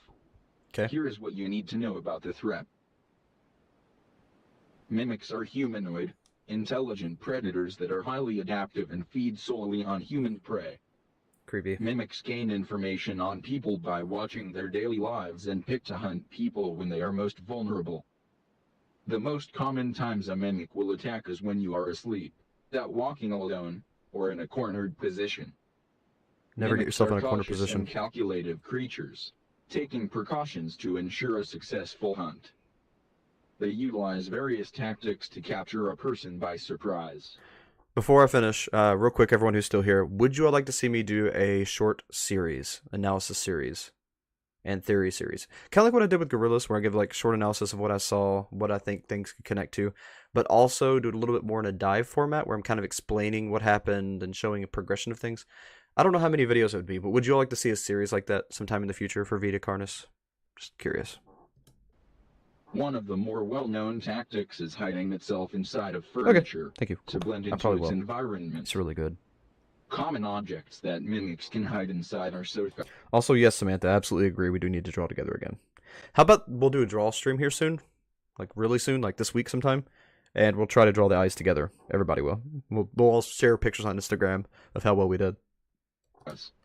Okay. Here is what you need to know about the threat. Mimics are humanoid, intelligent predators that are highly adaptive and feed solely on human prey. Creepy. Mimics gain information on people by watching their daily lives and pick to hunt people when they are most vulnerable. The most common times a mimic will attack is when you are asleep, that walking alone, or in a cornered position. Never get yourself in a corner Mimics are cautious position. and calculative creatures, taking precautions to ensure a successful hunt. They utilize various tactics to capture a person by surprise. Before I finish, real quick, everyone who's still here, would you all like to see me do a short series, analysis series, and theory series? Kind of like what I did with Gorillas, where I give like short analysis of what I saw, what I think things could connect to, but also do it a little bit more in a dive format, where I'm kind of explaining what happened and showing a progression of things. I don't know how many videos it would be, but would you all like to see a series like that sometime in the future for Vita Carnis? Just curious. One of the more well-known tactics is hiding itself inside of furniture Thank you. to blend I into probably its will. environment. It's really good. Common objects that mimics can hide inside are sofa. Also, yes, Samantha, I absolutely agree. We do need to draw together again. How about we'll do a draw stream here soon? Like really soon, like this week sometime? And we'll try to draw the eyes together. Everybody will. We'll all share pictures on Instagram of how well we did.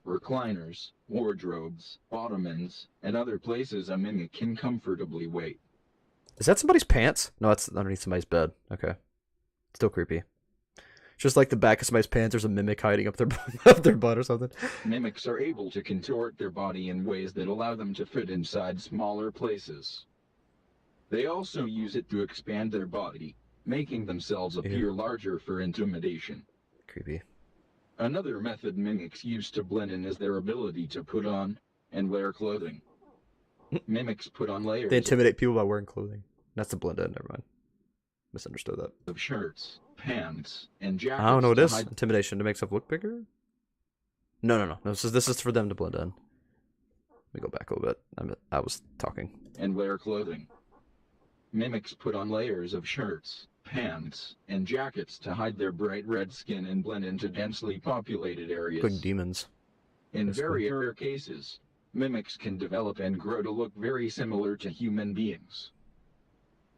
Recliners, wardrobes, ottomans, and other places a mimic can comfortably wait. Is that somebody's pants? No, that's underneath somebody's bed. Okay. Still creepy. Just like the back of somebody's pants, there's a mimic hiding up their up their butt or something. Mimics are able to contort their body in ways that allow them to fit inside smaller places. They also use it to expand their body, making themselves appear larger for intimidation. Creepy. Another method mimics use to blend in is their ability to put on and wear clothing. Mimics put on layers They intimidate people by wearing clothing. That's the blend in, never mind. Misunderstood that. of shirts, pants, and jackets. I don't know what to it is. hide Intimidation to make stuff look bigger? No. This is for them to blend in. Let me go back a little bit. I was talking. and wear clothing. Mimics put on layers of shirts, pants, and jackets to hide their bright red skin and blend into densely populated areas. Like demons. In Basically. very rare cases, mimics can develop and grow to look very similar to human beings.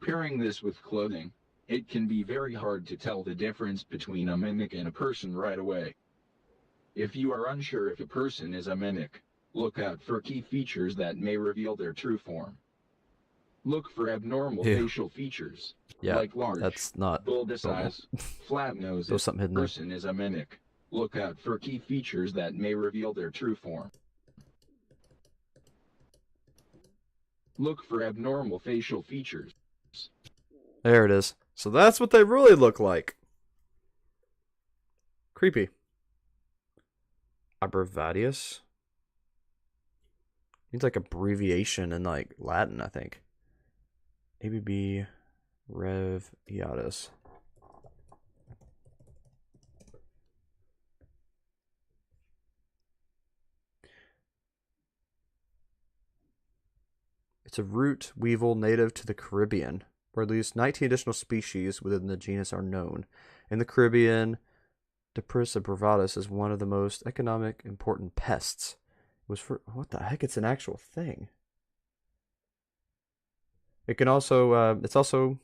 Pairing this with clothing, it can be very hard to tell the difference between a mimic and a person right away. If you are unsure if a person is a mimic, look out for key features that may reveal their true form. Look for abnormal Ew. facial features, Yeah, like large, that's not bulbous normal. eyes, flat nose. There's If something a hidden there. person is a mimic, look out for key features that may reveal their true form. Look for abnormal facial features. There it is. So that's what they really look like. Creepy. Abrevadius? Means like abbreviation in like Latin, I think. ABB Reviatus. It's a root weevil native to the Caribbean, where at least 19 additional species within the genus are known. In the Caribbean, Dipris abravatus is one of the most economic important pests, was for what the heck? It's an actual thing. It can also it's also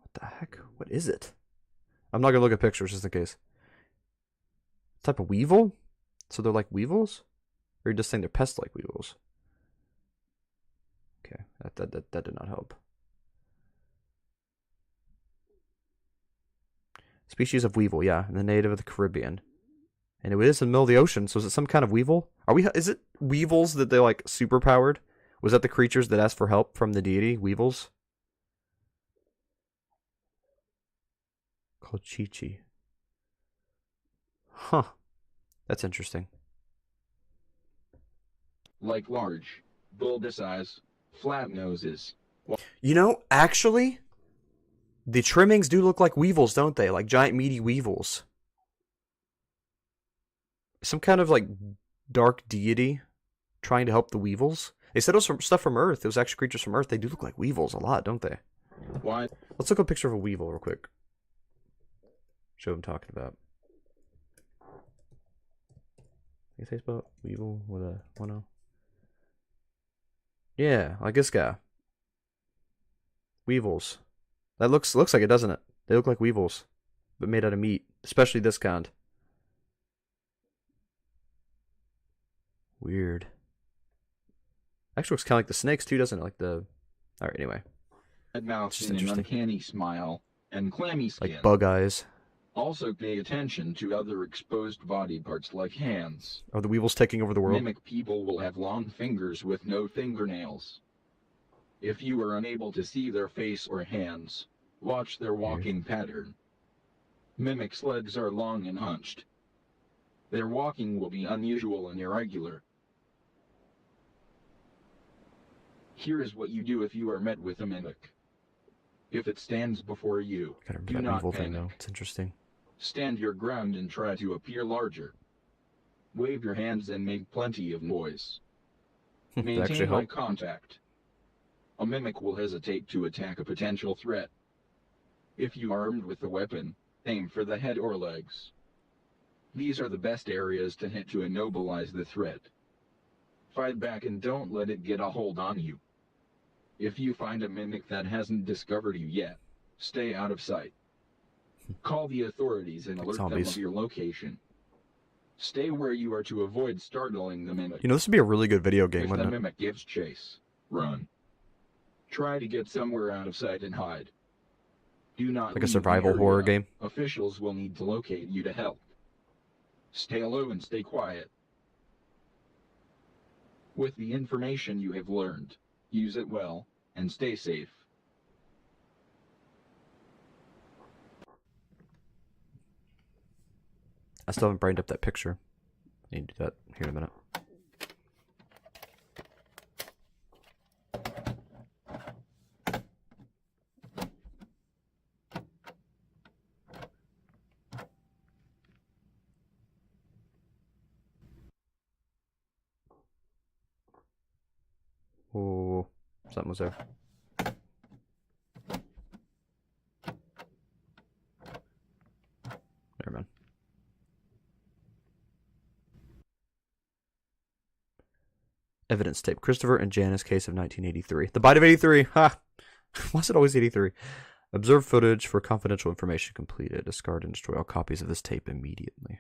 what the heck? What is it? I'm not gonna look at pictures just in case. Type of weevil? So they're like weevils? Or are you just saying they're pest-like weevils? Okay, that did not help. Species of weevil, yeah, the native of the Caribbean. And it is in the middle of the ocean, so is it some kind of weevil? Is it weevils that they're like super powered? Was that the creatures that asked for help from the deity, weevils? Called Chi-Chi. Huh. That's interesting. Like large, bulbous eyes, flat noses. You know, actually, the trimmings do look like weevils, don't they? Like giant meaty weevils. Some kind of like dark deity trying to help the weevils. They said it was from stuff from Earth. It was actually creatures from Earth. They do look like weevils a lot, don't they? Why? Let's look at a picture of a weevil real quick. Show what I'm talking about. You say spell weevil with a 1-0? Yeah, like this guy. Weevils. That looks like it, doesn't it? They look like weevils, but made out of meat, especially this kind. Weird. Actually looks kind of like the snakes too, doesn't it? Like the... Alright, anyway. Red mouth and an uncanny smile, and clammy skin. Like bug eyes. Also pay attention to other exposed body parts like hands. Are the weevils taking over the world? Mimic people will have long fingers with no fingernails. If you are unable to see their face or hands, watch their walking pattern. Mimics' legs are long and hunched. Their walking will be unusual and irregular. Here is what you do if you are met with a mimic. If it stands before you, do not weevil panic. thing, though. It's interesting. Stand your ground and try to appear larger. Wave your hands and make plenty of noise. Maintain eye contact. A mimic will hesitate to attack a potential threat. If you are armed with a weapon, aim for the head or legs. These are the best areas to hit to immobilize the threat. Fight back and don't let it get a hold on you. If you find a mimic that hasn't discovered you yet, stay out of sight. Call the authorities and alert them of your location. Stay where you are to avoid startling the mimic. You know, this would be a really good video game, If wouldn't the it? mimic gives chase, run. Try to get somewhere out of sight and hide. Do not Like a leave survival the horror area. game. Officials will need to locate you to help. Stay low and stay quiet. With the information you have learned, use it well, and stay safe. I still haven't brightened up that picture. I need to do that here in a minute. Oh, something was there. Never mind. Evidence tape. Christopher and Janice case of 1983. The bite of 83. Ha! Why is it always 83? Observe footage for confidential information completed. Discard and destroy all copies of this tape immediately.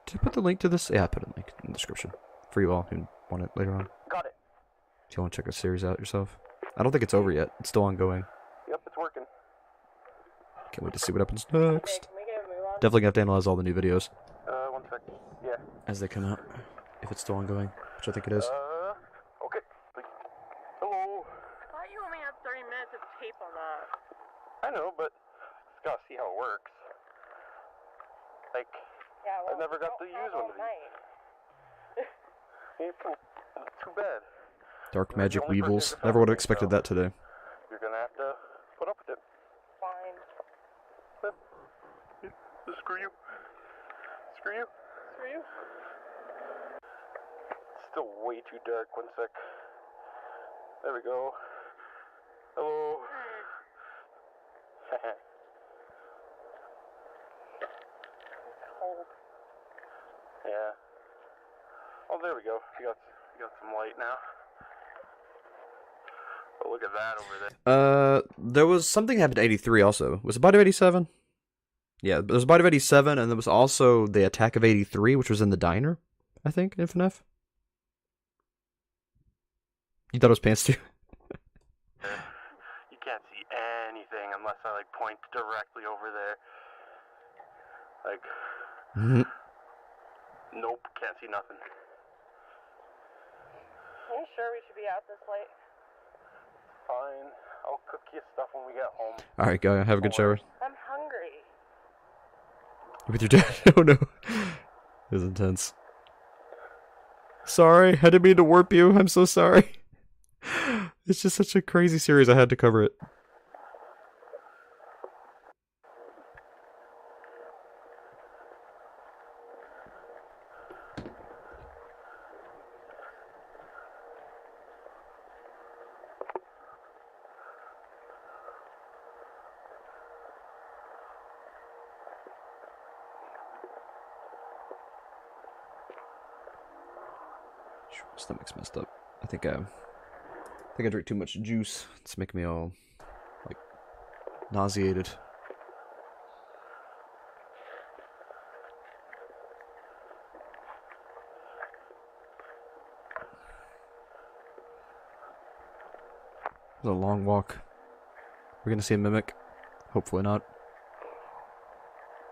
Did I put the link to this? Yeah, I put a link in the description for you all who want it later on. Got it. If you want to check the series out yourself. I don't think it's over yet. It's still ongoing. Yep, it's working. Can't wait to see what happens next. Definitely gonna have to analyze all the new videos. 1 sec. Yeah. As they come out. If it's still ongoing, which I think it is. Okay. Hello. I thought you only had 30 minutes of tape on that. I know, but just gotta see how it works. Like, Yeah, well, I never got to use one of these. Too bad. Dark magic weevils. Never would have expected that today. You're gonna have to put up with it. Fine. Screw you. Screw you. Screw you. It's still way too dark. 1 sec. There we go. Hello. Cold. Yeah. Oh, there we go. We got some light now. But look at that over there. There was something happened to 83 also. Was it Bite of 87? Yeah, there was a Bite of 87, and there was also the Attack of 83, which was in the diner, I think, in FNAF. You thought it was pants too? You can't see anything unless I like point directly over there. Like, nope, can't see nothing. Are you sure we should be out this late? Fine, I'll cook you stuff when we get home. Alright, go. Have a good shower. I'm hungry. With your dad? Oh no. It was intense. Sorry, I didn't mean to warp you. I'm so sorry. It's just such a crazy series, I had to cover it. Stomach's messed up. I think I drank too much juice. It's making me all like nauseated. It's a long walk. We're gonna see a mimic. Hopefully not.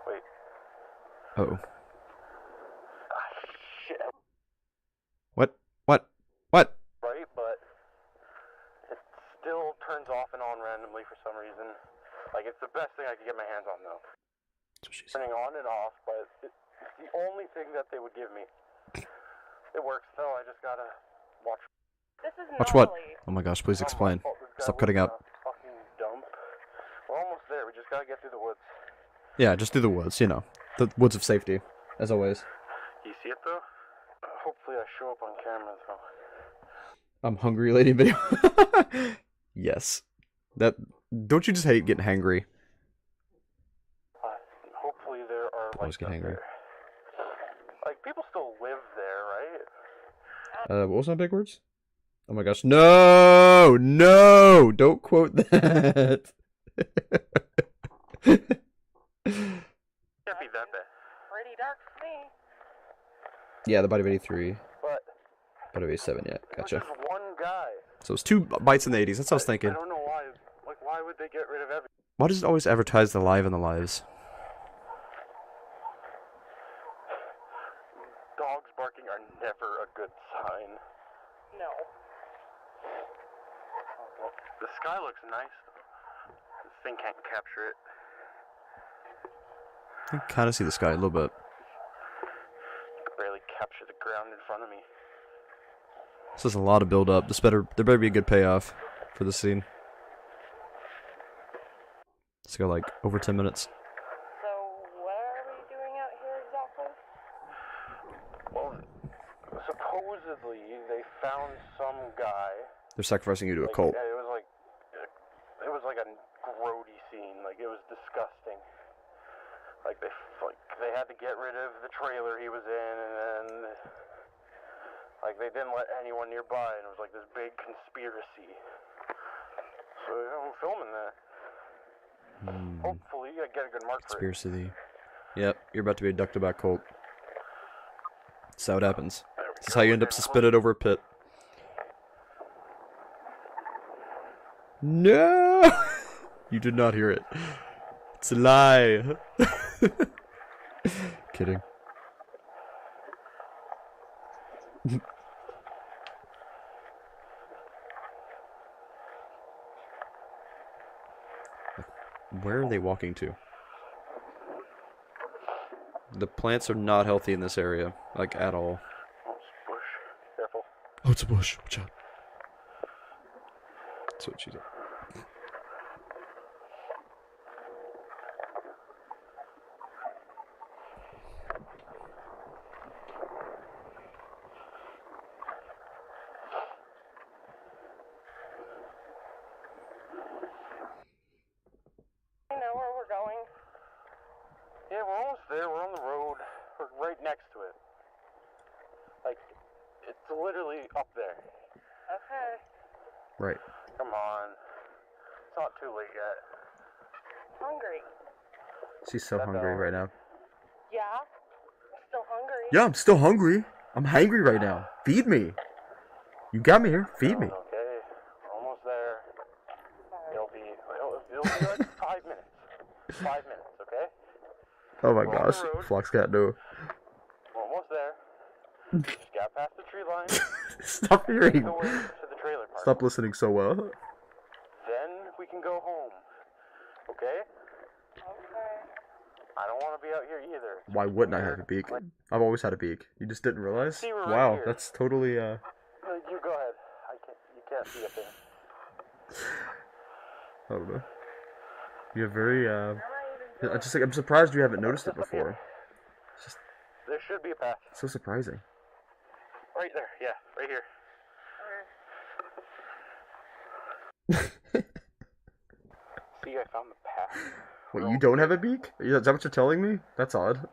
Wait. Uh-oh. Shit. What? Right, but it still turns off and on randomly for some reason. Like, it's the best thing I could get my hands on, though. Turning on and off, but it's the only thing that they would give me. It works, though. I just gotta watch. This is Watch what? Anomaly. Oh my gosh, please explain. Stop cutting out. Fucking dump. We're almost there. We just gotta get through the woods. Yeah, just through the woods, you know. The woods of safety, as always. You see it, though? Hopefully I show up on camera, though. I'm hungry, lady video. Yes. That. Don't you just hate getting hangry? Hopefully there are Always get hangry. Like, people still live there, right? What was my big words? Oh my gosh. No! No! Don't quote that. Can't be that bad. Pretty dark for me. Yeah, the Bite of 83. But Bite of 87, yeah, gotcha. just one guy. So it's 2 bites in the 80s, that's what I was thinking. I don't know why. Like, why would they get rid of everything? Why does it always advertise the live and the lives? Dogs barking are never a good sign. No. Well, the sky looks nice. This thing can't capture it. I can kind of see the sky a little bit. I can barely capture the ground in front of me. This is a lot of build up. There better be a good payoff for this scene. It's got like over 10 minutes. So, what are we doing out here exactly? Well, supposedly they found some guy. They're sacrificing you to a cult. It was like a grody scene. Like, it was disgusting. Like they had to get rid of the trailer he was in, and then like they didn't let anyone nearby, and it was like this big conspiracy. So I'm filming that. Hopefully, I get a good mark Conspiracy. Yep, you're about to be abducted by a cult. That's how it happens. This is how you end up suspended over a pit. No! You did not hear it. It's a lie. Kidding. Where are they walking to? The plants are not healthy in this area, like at all. Oh, it's a bush. Careful. Oh, it's a bush. Watch out. That's what she did. almost there. We're on the road. We're right next to it. Like, it's literally up there. Okay. Right. Come on. It's not too late yet. Hungry. She's so hungry right now. Yeah? Still hungry? Yeah, I'm still hungry. I'm hungry right now. Feed me. You got me here. Feed me. Okay. We're almost there. It'll be like 5 minutes. 5 minutes, okay? Oh my We're on gosh. the road. Flock's got no. We're almost there. Just got past the tree line. Stop hearing. Make the way to the trailer park. Stop listening so well. Then we can go home. Okay? Okay. I don't want to be out here either. Why wouldn't I have a beak? I've always had a beak. You just didn't realize? See, we're right Wow, here. that's totally You go ahead. You can't see up there. I don't know. You're very I'm surprised you haven't noticed it before. It's just There should be a path. so surprising. Right there. Yeah, right here. See, I found the path. Wait, you don't have a beak? Is that what you're telling me? That's odd.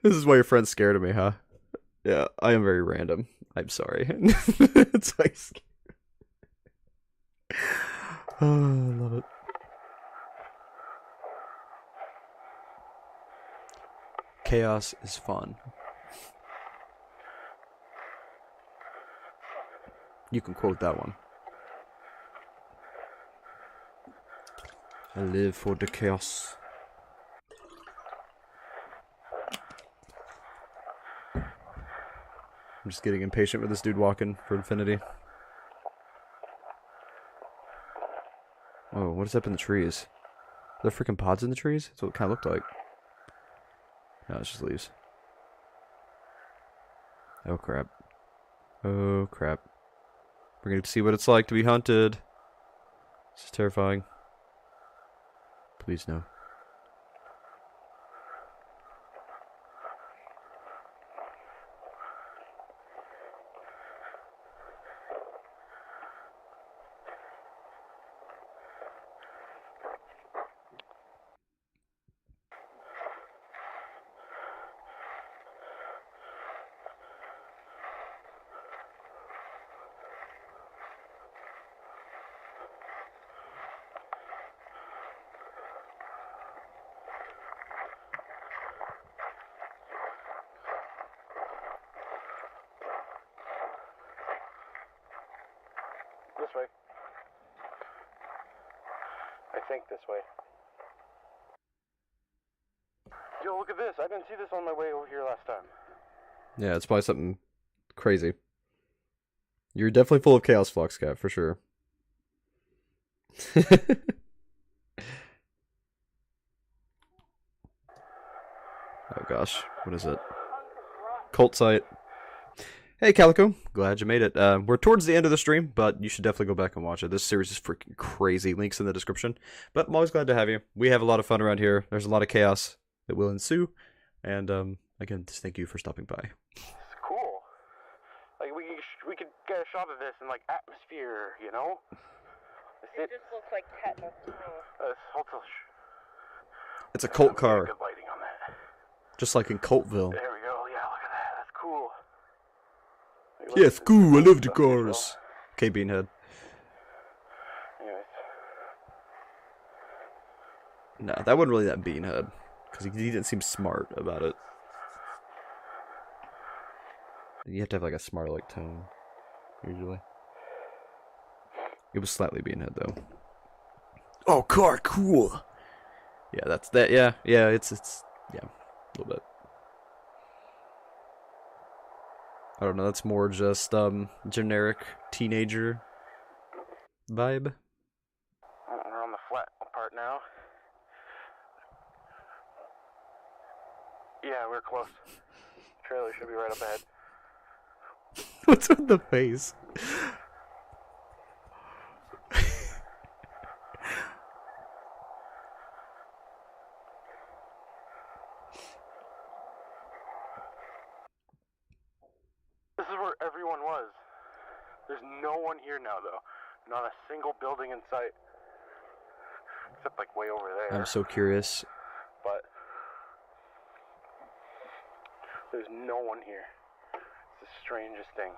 This is why your friend's scared of me, huh? Yeah, I am very random. I'm sorry. It's like oh, I love it. Chaos is fun. You can quote that one. I live for the chaos. I'm just getting impatient with this dude walking for infinity. Oh, what is up in the trees? Are there freaking pods in the trees? That's what it kind of looked like. No, it's just leaves. Oh crap. Oh crap. We're gonna see what it's like to be hunted. This is terrifying. Please no. This way. I think this way. Yo, look at this. I didn't see this on my way over here last time. Yeah, it's probably something crazy. You're definitely full of chaos, Floxcat, for sure. Oh gosh, what is it? Cult site. Hey Calico, glad you made it. We're towards the end of the stream, but you should definitely go back and watch it. This series is freaking crazy. Links in the description. But I'm always glad to have you. We have a lot of fun around here. There's a lot of chaos that will ensue. And again, just thank you for stopping by. It's cool. Like we could get a shot of this in like atmosphere, you know? It just looks like tetanus to me. It's a cult car. Good lighting on that. Just like in Coltville. There we go. Yeah, look at that. That's cool. Yeah, it's cool. I love the cars. Okay, Beanhead. Anyways. No, that wasn't really that Beanhead. Because he didn't seem smart about it. You have to have like a smart like tone. Usually. It was slightly Beanhead though. Oh, car, cool. Yeah, that's that. Yeah, it's yeah, a little bit. I don't know. That's more just generic teenager vibe. We're on the flat part now. Yeah, we're close. Trailer should be right up ahead. What's with the face? one here now, though. Not a single building in sight. Except, like, way over there. I'm so curious. But there's no one here. It's the strangest thing.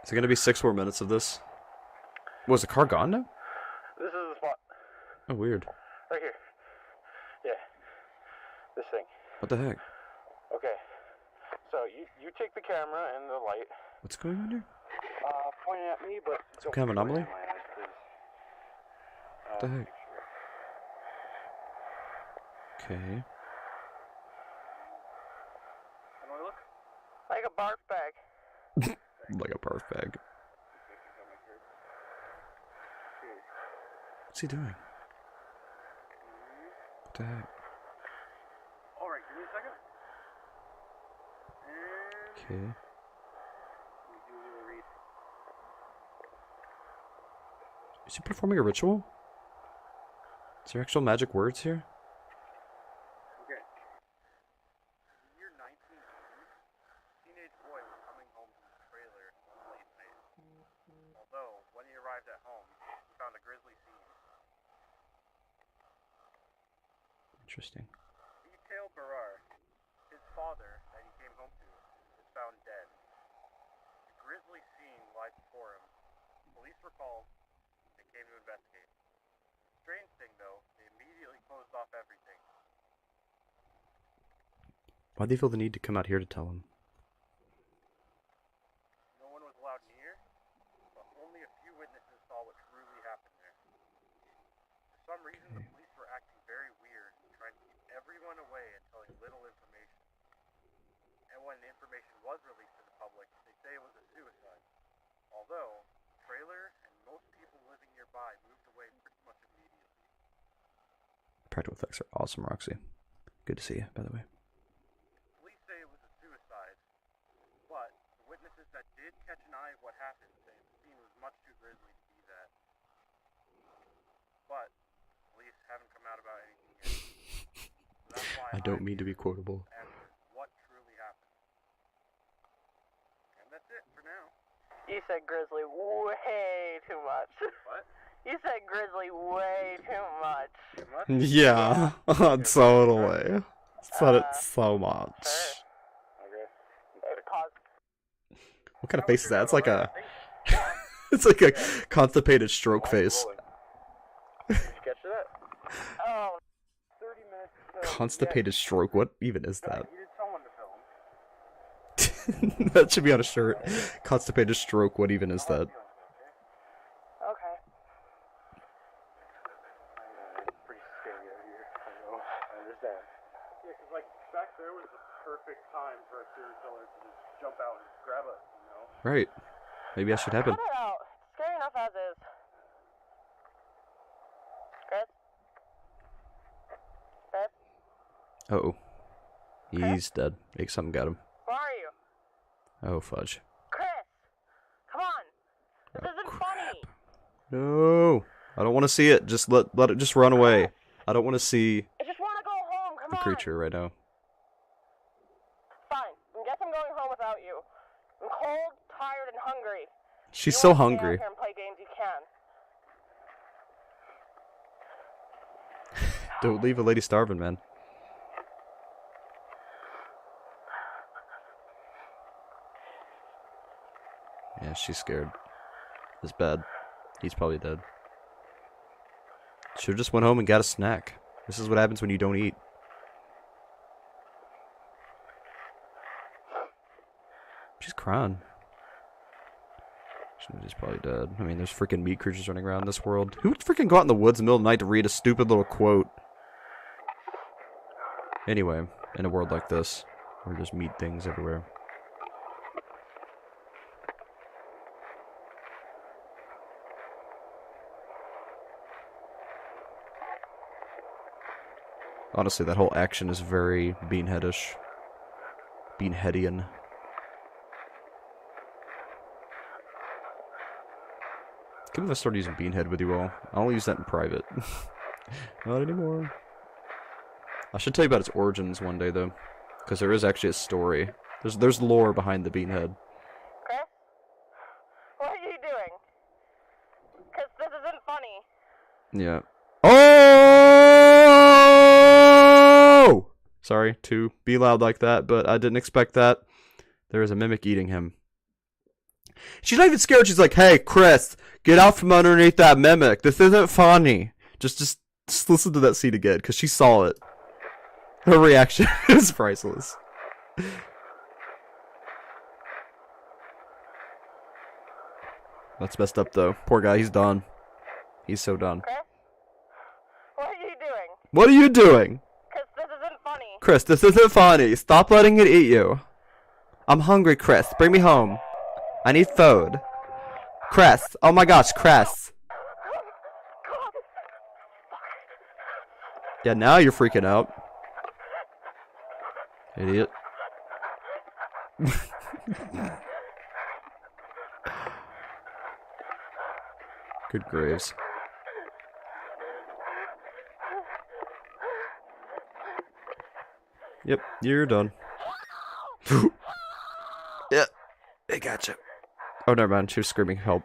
Is it gonna be 6 more minutes of this? Was the car gone now? This is the spot. Oh, weird. Right here. Yeah. This thing. What the heck? Okay. So you take the camera and the light. What's going on here? Pointing at me, but Some kind of anomaly? What the heck? Okay. Like a barf bag. Like a barf bag. What's he doing? What the heck? Alright, give me a second. Okay. Let me do a little read. Is he performing a ritual? Is there actual magic words here? Okay. Year 1980, teenage boy was coming home from the trailer one late night. Although, when he arrived at home, he found a grisly scene. Interesting. Detail Barar, his father that he came home to, is found dead. The grisly scene lies before him. Police were called. They came to investigate. Strange thing though, they immediately closed off everything. Why'd they feel the need to come out here to tell him? No one was allowed near, but only a few witnesses saw what truly happened there. For some reason, the police were acting very weird, trying to keep everyone away and telling little information. And when the information was released to the public, they say it was a suicide. Although, the trailer and most people living nearby moved away pretty much immediately. Practical effects are awesome, Roxy. Good to see you, by the way. Police say it was a suicide, but the witnesses that did catch an eye of what happened say the scene was much too grisly to be that. But police haven't come out about anything yet. So that's why I don't mean to be quotable. what truly happened. And that's it for now. You said grizzly way too much. What? You said grizzly way too much. Yeah, totally. Said it so much. Pause. What kind of face is that? It's like a... it's like a constipated stroke face. Did you catch that? Oh, 30 minutes. Constipated stroke? What even is that? You needed someone to film. That should be on a shirt. Constipated stroke, what even is that? Okay. It's pretty scary out here. I know. I understand. Yeah, because like back there was the perfect time for a serial killer to just jump out and grab us, you know? Right. Maybe that should happen. Cut it out. It's scary enough as is. Chris? Chris? Uh-oh. He's dead. Make something got him. Where are you? Oh, fudge. Chris! Come on! This isn't funny! No! I don't want to see it. Just let it just run away. I don't want to see I just want to go home. Come the on! creature right now. Fine. I guess I'm going home without you. I'm cold, tired, and hungry. She's You so wanna stay out hungry. here and play games, you can. Don't leave a lady starving, man. Yeah, she's scared. It's bad. He's probably dead. Should've just went home and got a snack. This is what happens when you don't eat. She's crying. She's probably dead. I mean, there's freaking meat creatures running around this world. Who would freaking go out in the woods in the middle of the night to read a stupid little quote? Anyway, in a world like this, where there's meat things everywhere. Honestly, that whole action is very beanheadish. Beanheadian. Give me the start using Beanhead with you all. I only use that in private. Not anymore. I should tell you about its origins one day, though. Because there is actually a story There's lore behind the beanhead. Chris? What are you doing? Because this isn't funny. Yeah. Oh! Sorry to be loud like that, but I didn't expect that. There is a mimic eating him. She's not even scared. She's like, "Hey, Chris, get out from underneath that mimic. This isn't funny." Just listen to that scene again, because she saw it. Her reaction is priceless. That's messed up, though. Poor guy, he's done. He's so done. Chris? What are you doing? What are you doing? Because this isn't funny. Chris, this isn't funny. Stop letting it eat you. I'm hungry, Chris. Bring me home. I need food. Chris. Oh my gosh, Chris. Yeah, now you're freaking out. Idiot. Good graves. Yep, you're done. Yeah, I gotcha. Oh, never mind. She was screaming help.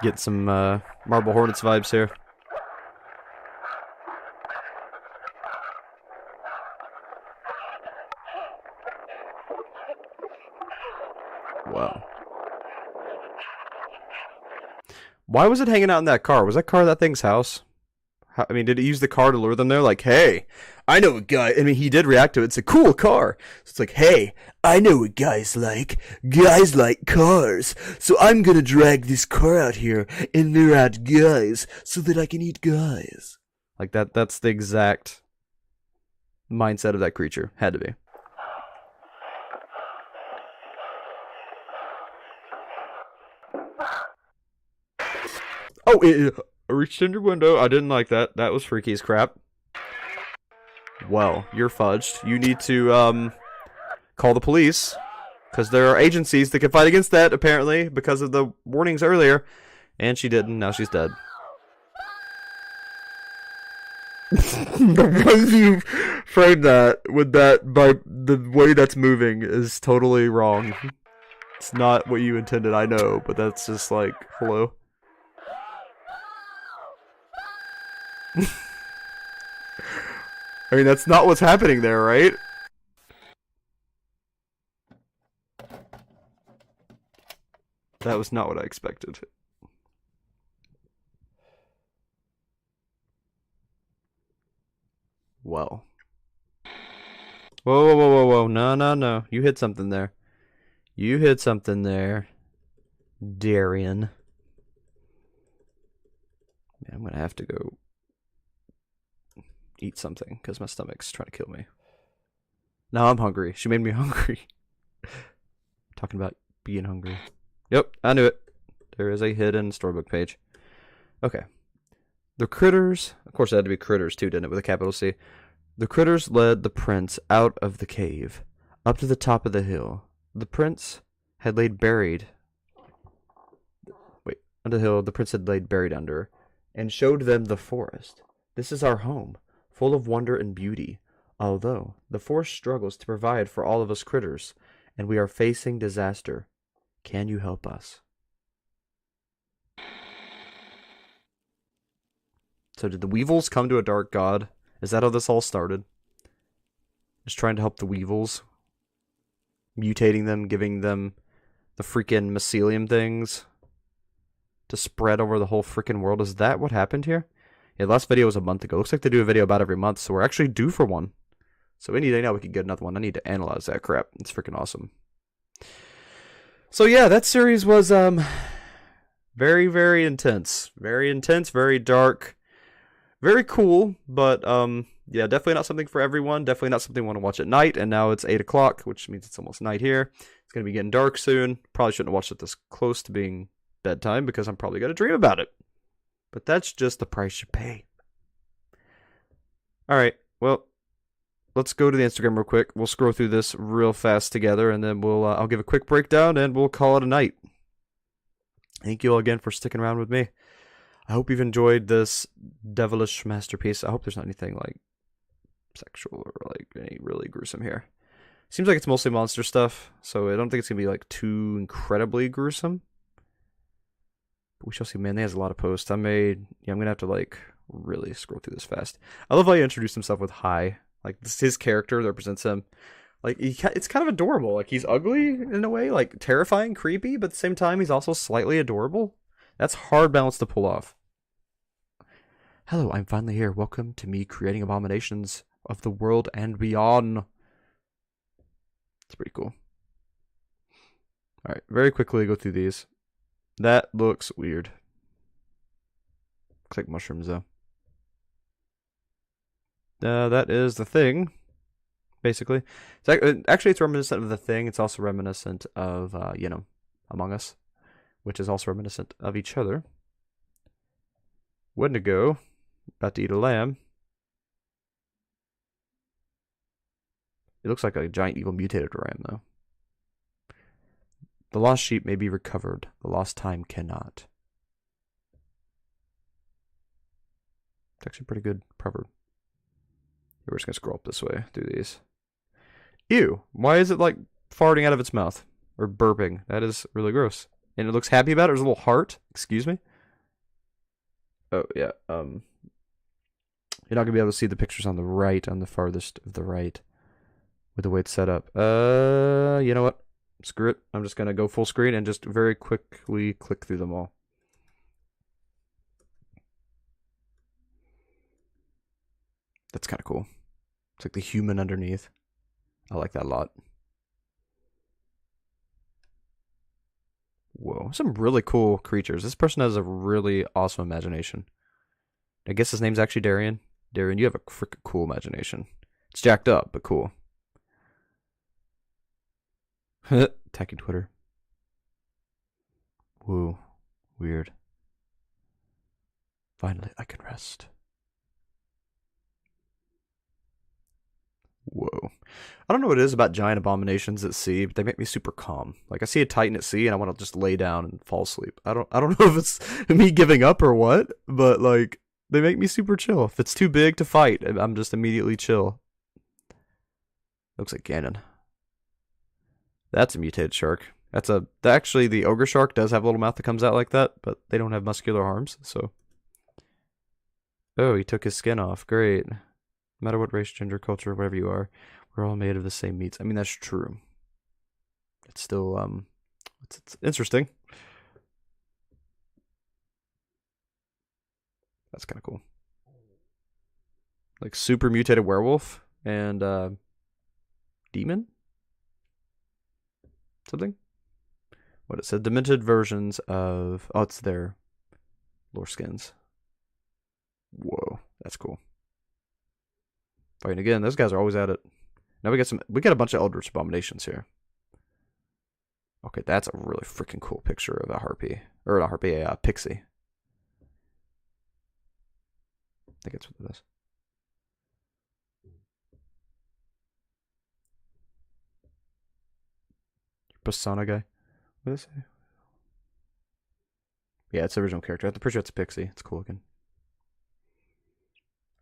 Get some Marble Hornets vibes here. Wow. Why was it hanging out in that car? Was that car that thing's house? I mean, did it use the car to lure them there? Like, hey, I know a guy. I mean, he did react to it. It's a cool car. So it's like, hey, I know what guys like. Guys like cars. So I'm going to drag this car out here and lure out guys so that I can eat guys. Like, that's the exact mindset of that creature. Had to be. Oh, I reached in your window. I didn't like that. That was freaky as crap. Well, you're fudged. You need to call the police, because there are agencies that can fight against that, apparently, because of the warnings earlier. And she didn't. Now she's dead. The way you frame that with that, by the way that's moving, is totally wrong. It's not what you intended, I know, but that's just like, hello. I mean, that's not what's happening there, right? That was not what I expected. Well. Whoa, whoa, whoa, whoa, whoa. No, no, no. You hit something there. You hit something there, Darian. Man, I'm gonna have to go eat something, because my stomach's trying to kill me. Now I'm hungry. She made me hungry. Talking about being hungry. Yep, I knew it. There is a hidden storybook page. Okay. The critters, of course it had to be critters too, didn't it, with a capital C. The critters led the prince out of the cave, up to the top of the hill. The prince had laid buried... Wait, on the hill the prince had laid buried under, and showed them the forest. This is our home, full of wonder and beauty, although the forest struggles to provide for all of us critters, and we are facing disaster. Can you help us? So did the Weevils come to a dark god? Is that how this all started? Just trying to help the Weevils? Mutating them, giving them the freaking mycelium things to spread over the whole freaking world? Is that what happened here? Yeah, the last video was a month ago. Looks like they do a video about every month, so we're actually due for one. So any day now we can get another one. I need to analyze that crap. It's freaking awesome. So yeah, that series was very, very intense. Very intense, very dark. Very cool, but yeah, definitely not something for everyone. Definitely not something you want to watch at night. And now it's 8 o'clock, which means it's almost night here. It's going to be getting dark soon. Probably shouldn't have watched it this close to being bedtime, because I'm probably going to dream about it. But that's just the price you pay. Alright, well, let's go to the Instagram real quick. We'll scroll through this real fast together, and then I'll give a quick breakdown, and we'll call it a night. Thank you all again for sticking around with me. I hope you've enjoyed this devilish masterpiece. I hope there's not anything like sexual or like any really gruesome here. Seems like it's mostly monster stuff, so I don't think it's gonna be like too incredibly gruesome. But we shall see. Man, he has a lot of posts. I'm gonna have to like really scroll through this fast. I love how he introduced himself with hi. Like this, his character that represents him. Like it's kind of adorable. Like he's ugly in a way, like terrifying, creepy, but at the same time he's also slightly adorable. That's hard balance to pull off. Hello, I'm finally here. Welcome to me creating abominations of the world and beyond. It's pretty cool. Alright, very quickly go through these. That looks weird. Looks like mushrooms, though. That is the thing, basically. Actually, it's reminiscent of the thing. It's also reminiscent of, Among Us, which is also reminiscent of each other. Wendigo, about to eat a lamb. It looks like a giant evil mutated ram, though. The lost sheep may be recovered. The lost time cannot. It's actually a pretty good proverb. We're just going to scroll up this way through these. Ew. Why is it like farting out of its mouth? Or burping. That is really gross. And it looks happy about it. There's a little heart. Excuse me. Oh, yeah. You're not going to be able to see the pictures on the right, on the farthest of the right. With the way it's set up. You know what? Screw it. I'm just going to go full screen and just very quickly click through them all. That's kind of cool. It's like the human underneath. I like that a lot. Whoa. Some really cool creatures. This person has a really awesome imagination. I guess his name's actually Darian. Darian, you have a freaking cool imagination. It's jacked up, but cool. Attacking Twitter. Whoa. Weird. Finally, I can rest. Whoa. I don't know what it is about giant abominations at sea, but they make me super calm. Like I see a titan at sea and I want to just lay down and fall asleep. I don't know if it's me giving up or what, but like they make me super chill. If it's too big to fight, I'm just immediately chill. Looks like Ganon. That's a mutated shark. Actually the ogre shark does have a little mouth that comes out like that, but they don't have muscular arms, so. Oh, he took his skin off. Great. No matter what race, gender, culture, whatever you are, we're all made of the same meats. I mean, that's true. It's still, it's interesting. That's kind of cool. Like super mutated werewolf and demon? Something? What it said, demented versions of, oh, it's their lore skins. Whoa, that's cool. Fighting again, those guys are always at it. Now we got a bunch of Eldritch Abominations here. Okay, that's a really freaking cool picture of a harpy. Or not harpy, a pixie. I think that's what it is. Persona guy. What is it? Yeah, it's the original character. I'm pretty sure it's a pixie. It's cool looking.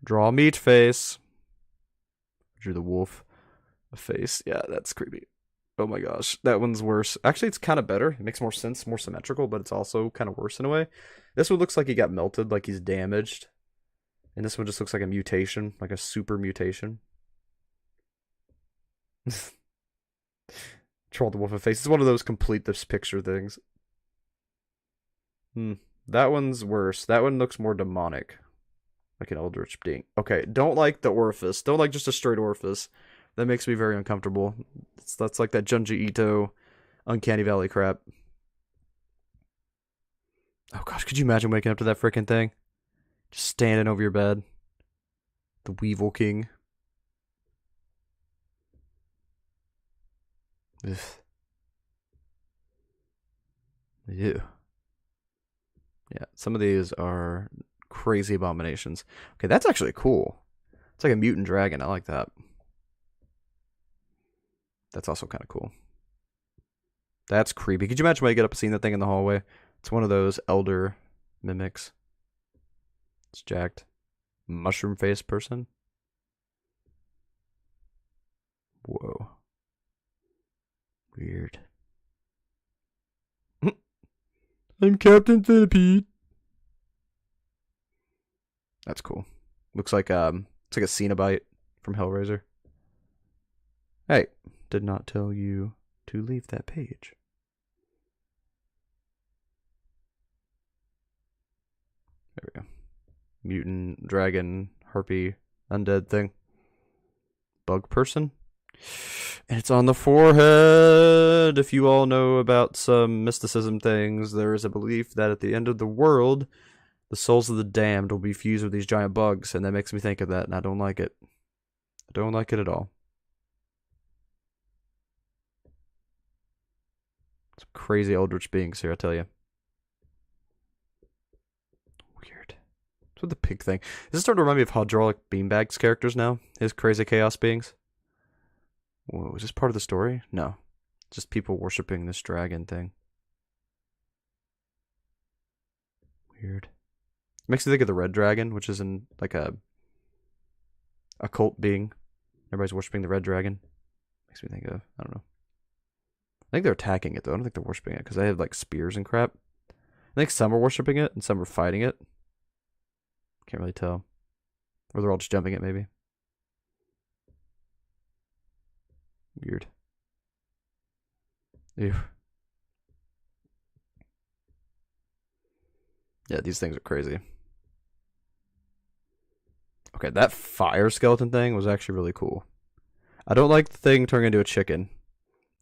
Draw a meat face. Drew the wolf. A face. Yeah, that's creepy. Oh my gosh. That one's worse. Actually, it's kind of better. It makes more sense, more symmetrical, but it's also kind of worse in a way. This one looks like he got melted, like he's damaged. And this one just looks like a mutation, like a super mutation. Troll the wolf of face. It's one of those complete this picture things. That one's worse. That one looks more demonic. Like an eldritch being. Okay, don't like the orifice. Don't like just a straight orifice. That makes me very uncomfortable. That's like that Junji Ito Uncanny Valley crap. Oh gosh, could you imagine waking up to that freaking thing? Just standing over your bed. The Weevil King. Ugh. Ew. Yeah, some of these are crazy abominations. Okay, that's actually cool. It's like a mutant dragon. I like that. That's also kind of cool. That's creepy. Could you imagine when you get up and seeing that thing in the hallway? It's one of those elder mimics. It's jacked. Mushroom face person. Whoa. Weird. I'm Captain Centipede. That's cool. Looks like it's like a Cenobite from Hellraiser. Hey, did not tell you to leave that page. There we go. Mutant, dragon, harpy, undead thing. Bug person. And it's on the forehead. If you all know about some mysticism things, there is a belief that at the end of the world, the souls of the damned will be fused with these giant bugs, and that makes me think of that, and I don't like it. I don't like it at all. Some crazy eldritch beings here, I tell you. Weird. What's with the pig thing? Is this starting to remind me of Hydraulic Beanbag's characters now? His crazy chaos beings? Whoa, is this part of the story? No. Just people worshipping this dragon thing. Weird. Makes me think of the red dragon, which is in like a cult being. Everybody's worshipping the red dragon. Makes me think of, I don't know. I think they're attacking it though. I don't think they're worshipping it because they have like spears and crap. I think some are worshipping it and some are fighting it. Can't really tell. Or they're all just jumping it maybe. Weird. Ew. Yeah, these things are crazy. Okay, that fire skeleton thing was actually really cool. I don't like the thing turning into a chicken.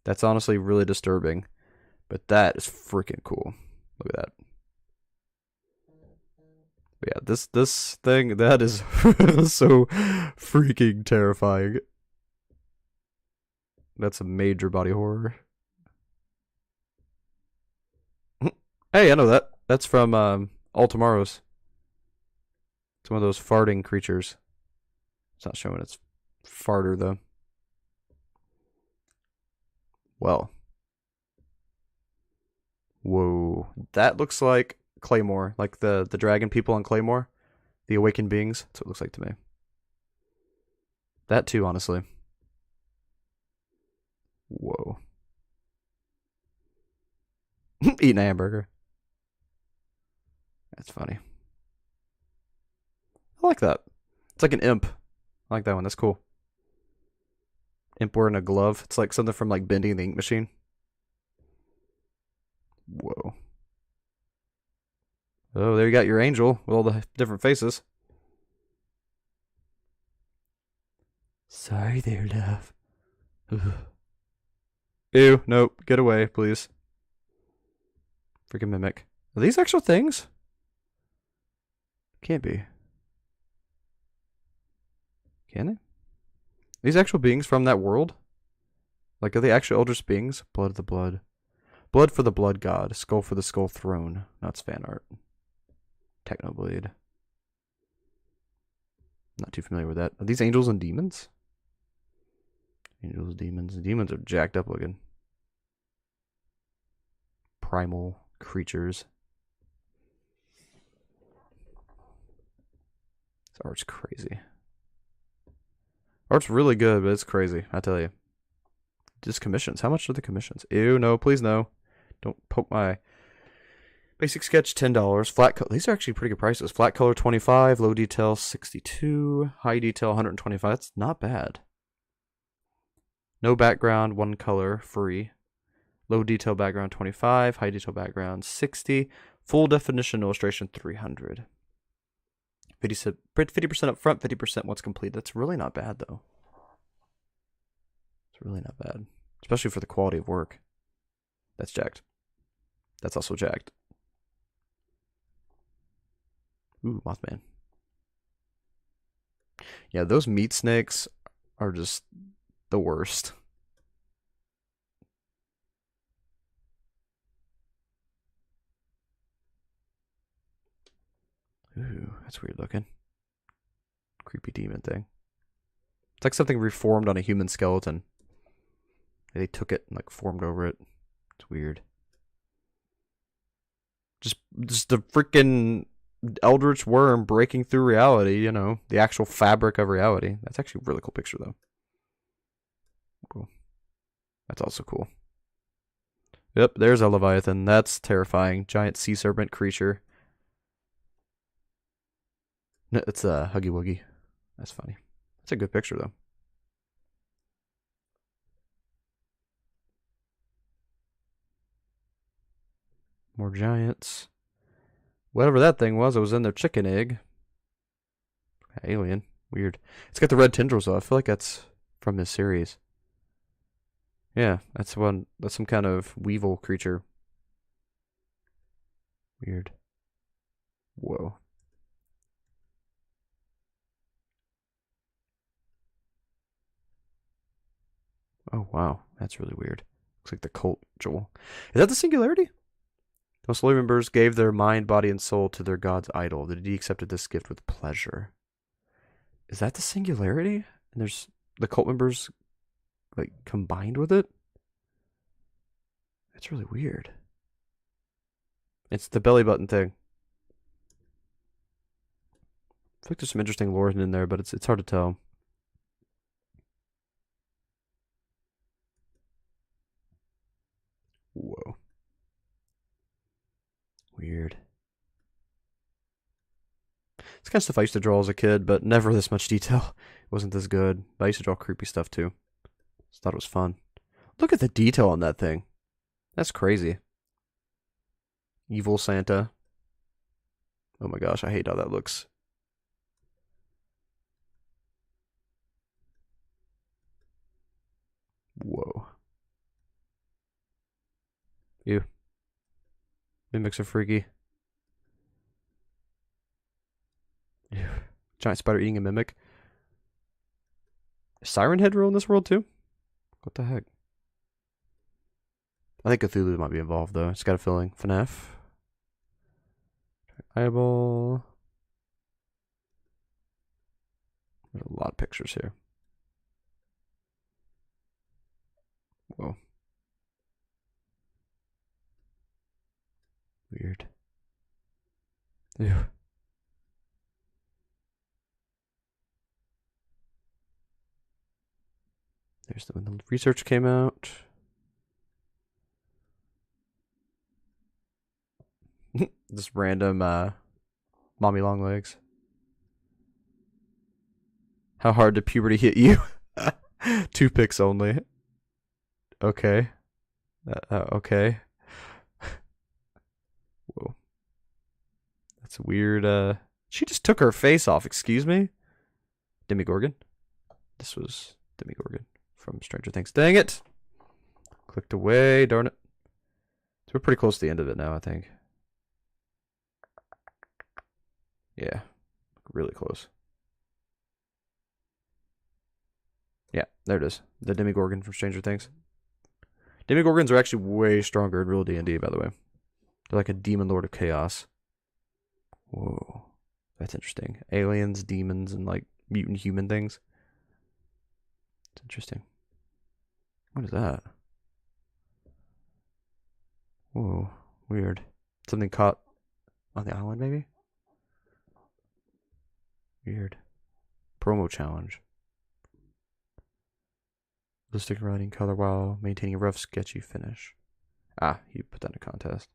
That's honestly really disturbing. But that is freaking cool. Look at that. But yeah, this thing, that is so freaking terrifying. That's a major body horror. Hey, I know that. That's from All Tomorrows. It's one of those farting creatures. It's not showing its farter, though. Well. Whoa. That looks like Claymore. Like the dragon people on Claymore. The awakened beings. That's what it looks like to me. That too, honestly. Whoa. Eating a hamburger. That's funny. I like that. It's like an imp. I like that one. That's cool. Imp wearing a glove. It's like something from like Bending the Ink Machine. Whoa. Oh, there you got your angel with all the different faces. Sorry there, love. Ugh. Ew, nope. Get away, please. Freaking mimic. Are these actual things? Can't be. Can they? These actual beings from that world? Like, are they actual eldritch beings? Blood of the blood. Blood for the blood god. Skull for the skull throne. That's fan art. Technoblade. Not too familiar with that. Are these angels and demons? Angels, demons. Demons are jacked up looking. Primal creatures. This art's crazy. Art's really good, but it's crazy, I tell you. Just commissions. How much are the commissions? Ew, no, please no. Don't poke my... Basic sketch, $10. Flat color. These are actually pretty good prices. Flat color, $25. Low detail, $62. High detail, $125. That's not bad. No background, one color, free. Low detail background, $25. High detail background, $60. Full definition illustration, $300. 50% up front, 50% once complete. That's really not bad, though. It's really not bad. Especially for the quality of work. That's jacked. That's also jacked. Ooh, Mothman. Yeah, those meat snakes are just the worst. Ooh, that's weird looking. Creepy demon thing. It's like something reformed on a human skeleton. They took it and like formed over it. It's weird. Just the freaking eldritch worm breaking through reality, you know, the actual fabric of reality. That's actually a really cool picture, though. Cool. That's also cool. Yep, there's a Leviathan. That's terrifying. Giant sea serpent creature. No, it's a Huggy Wuggy. That's funny. That's a good picture, though. More giants. Whatever that thing was, it was in their chicken egg. Alien. Weird. It's got the red tendrils, though. I feel like that's from this series. Yeah, that's one. That's some kind of weevil creature. Weird. Whoa. Oh, wow. That's really weird. Looks like the cult jewel. Is that the singularity? Most holy members gave their mind, body, and soul to their god's idol. The deity accepted this gift with pleasure. Is that the singularity? And there's the cult members, like, combined with it? That's really weird. It's the belly button thing. I feel like there's some interesting lore in there, but it's hard to tell. Whoa. Weird. It's kind of stuff I used to draw as a kid, but never this much detail. It wasn't this good. But I used to draw creepy stuff too. Just thought it was fun. Look at the detail on that thing. That's crazy. Evil Santa. Oh my gosh, I hate how that looks. Whoa. Ew. Mimics are freaky. Ew. Giant spider eating a mimic. Is Siren Head real in this world too? What the heck? I think Cthulhu might be involved though. It's got a feeling. FNAF. Eyeball. There's a lot of pictures here. Whoa. Weird. Ew. There's when the research came out. This random mommy long legs. How hard did puberty hit you? 2 pics only. Okay. Okay. Whoa. That's weird. She just took her face off, excuse me? Demogorgon? This was Demogorgon from Stranger Things. Dang it! Clicked away, darn it. So we're pretty close to the end of it now, I think. Yeah. Really close. Yeah, there it is. The Demogorgon from Stranger Things. Demogorgons are actually way stronger in real D&D, by the way. They're like a demon lord of chaos. Whoa. That's interesting. Aliens, demons, and like mutant human things. It's interesting. What is that? Whoa. Weird. Something caught on the island, maybe? Weird. Promo challenge. Realistic writing color while maintaining a rough, sketchy finish. Ah, he put that in a contest.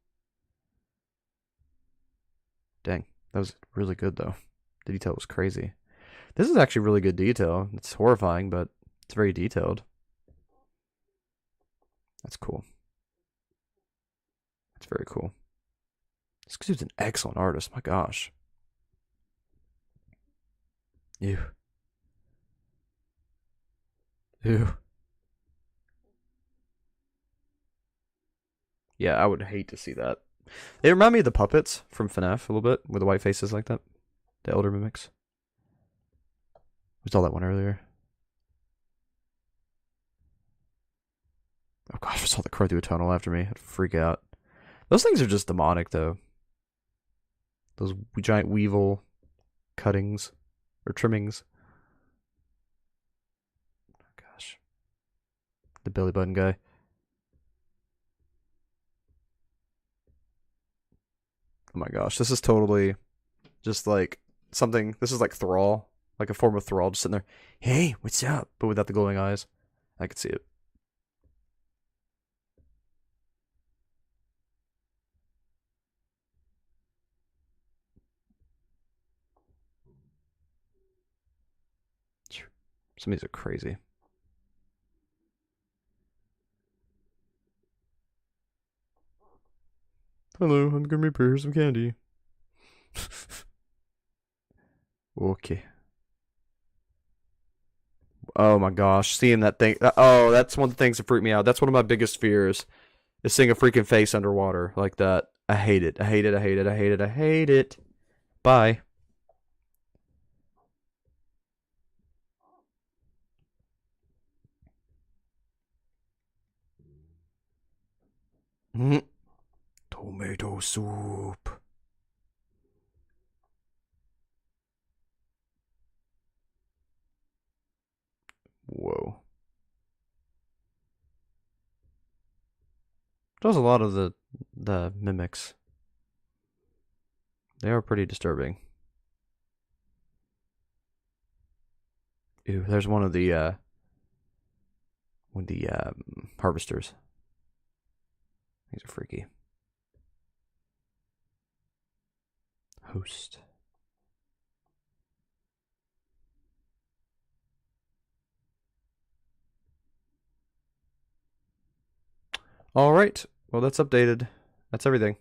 Dang, that was really good though. The detail was crazy. This is actually really good detail. It's horrifying, but it's very detailed. That's cool. That's very cool. This dude's an excellent artist. My gosh. Ew. Ew. Yeah, I would hate to see that. They remind me of the puppets from FNAF a little bit, with the white faces like that. The elder mimics. We saw that one earlier. Oh gosh, I saw the crow through a tunnel after me. I'd freak out. Those things are just demonic, though. Those giant weevil cuttings. Or trimmings. Oh gosh. The belly button guy. Oh my gosh, this is totally Just like something. This is like Thrall, like a form of Thrall, just sitting there. Hey, what's up? But without the glowing eyes. I could see it. Some of these are crazy. Hello, I'm gonna prepare some candy. Okay. Oh my gosh, seeing that thing. Oh, that's one of the things that freak me out. That's one of my biggest fears, is seeing a freaking face underwater like that. I hate it. I hate it. I hate it. I hate it. I hate it. Bye. Tomato soup. Whoa. Does a lot of the mimics. They are pretty disturbing. Ew, there's one of the harvesters. These are freaky. Host. All right. Well, that's updated. That's everything.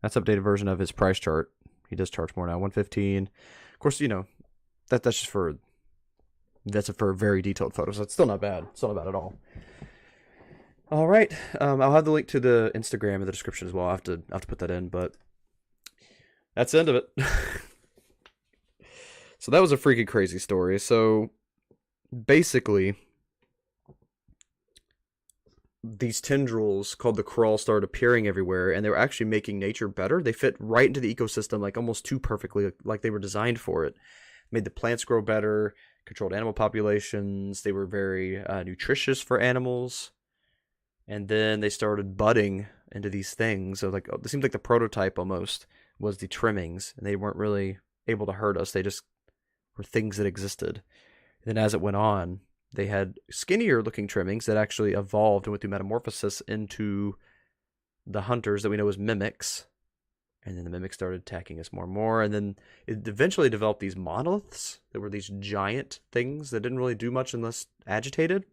That's updated version of his price chart. He does charge more now, 115. Of course, you know, that's just for very detailed photos. That's still not bad. It's not bad at all. All right. I'll have the link to the Instagram in the description as well. I'll have to put that in, but that's the end of it. So that was a freaking crazy story. So basically, these tendrils called the crawl started appearing everywhere, and they were actually making nature better. They fit right into the ecosystem, like almost too perfectly, like they were designed for it. Made the plants grow better, controlled animal populations. They were very nutritious for animals. And then they started budding into these things. So like, it seemed like the prototype almost was the trimmings, and they weren't really able to hurt us. They just were things that existed. And then as it went on, they had skinnier looking trimmings that actually evolved and went through metamorphosis into the hunters that we know as mimics. And then the mimics started attacking us more and more. And then it eventually developed these monoliths that were these giant things that didn't really do much unless agitated.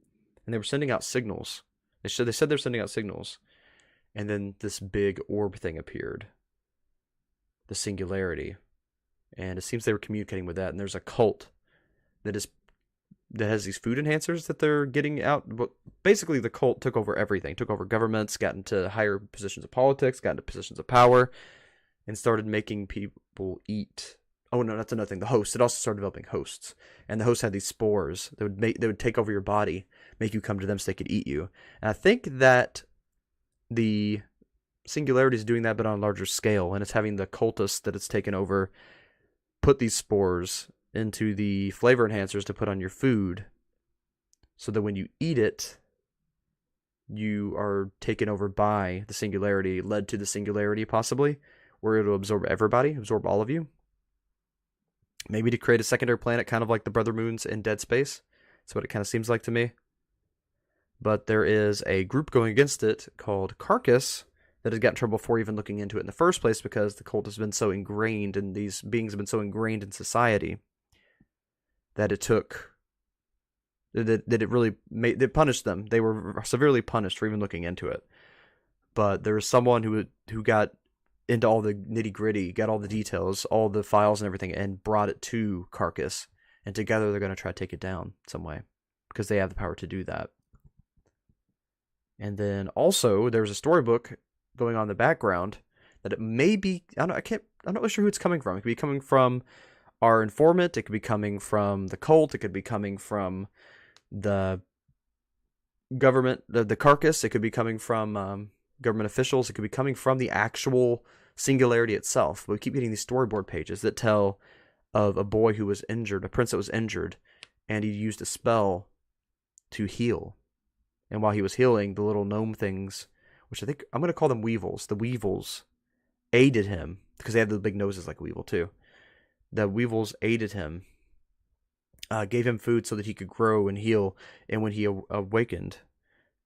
And they were sending out signals. They said they were sending out signals. And then this big orb thing appeared. The singularity. And it seems they were communicating with that. And there's a cult that has these food enhancers that they're getting out. But basically, the cult took over everything. Took over governments, got into higher positions of politics, got into positions of power, and started making people eat. Oh no, that's another thing. The hosts. It also started developing hosts, and the hosts had these spores that would take over your body, make you come to them so they could eat you. And I think that the singularity is doing that, but on a larger scale, and it's having the cultists that it's taken over put these spores into the flavor enhancers to put on your food, so that when you eat it, you are taken over by the singularity, led to the singularity possibly, where it'll absorb everybody, absorb all of you. Maybe to create a secondary planet, kind of like the Brother Moons in Dead Space. That's what it kind of seems like to me. But there is a group going against it called Carcass that has got in trouble before even looking into it in the first place, because the cult has been so ingrained, and these beings have been so ingrained in society, that it punished them. They were severely punished for even looking into it. But there was someone who got into all the nitty gritty, got all the details, all the files and everything, and brought it to Carcass. And together they're going to try to take it down some way, because they have the power to do that. And then also there's a storybook going on in the background that it may be, I'm not really sure who it's coming from. It could be coming from our informant, it could be coming from the cult, it could be coming from the government, the Carcass, it could be coming from government officials, it could be coming from the actual singularity itself. But we keep getting these storyboard pages that tell of a boy who was injured, a prince that was injured, and he used a spell to heal. And while he was healing, the little gnome things, which I think I'm going to call them weevils, the weevils aided him, because they have the big noses like a weevil too. the weevils aided him, gave him food so that he could grow and heal. And when he awakened,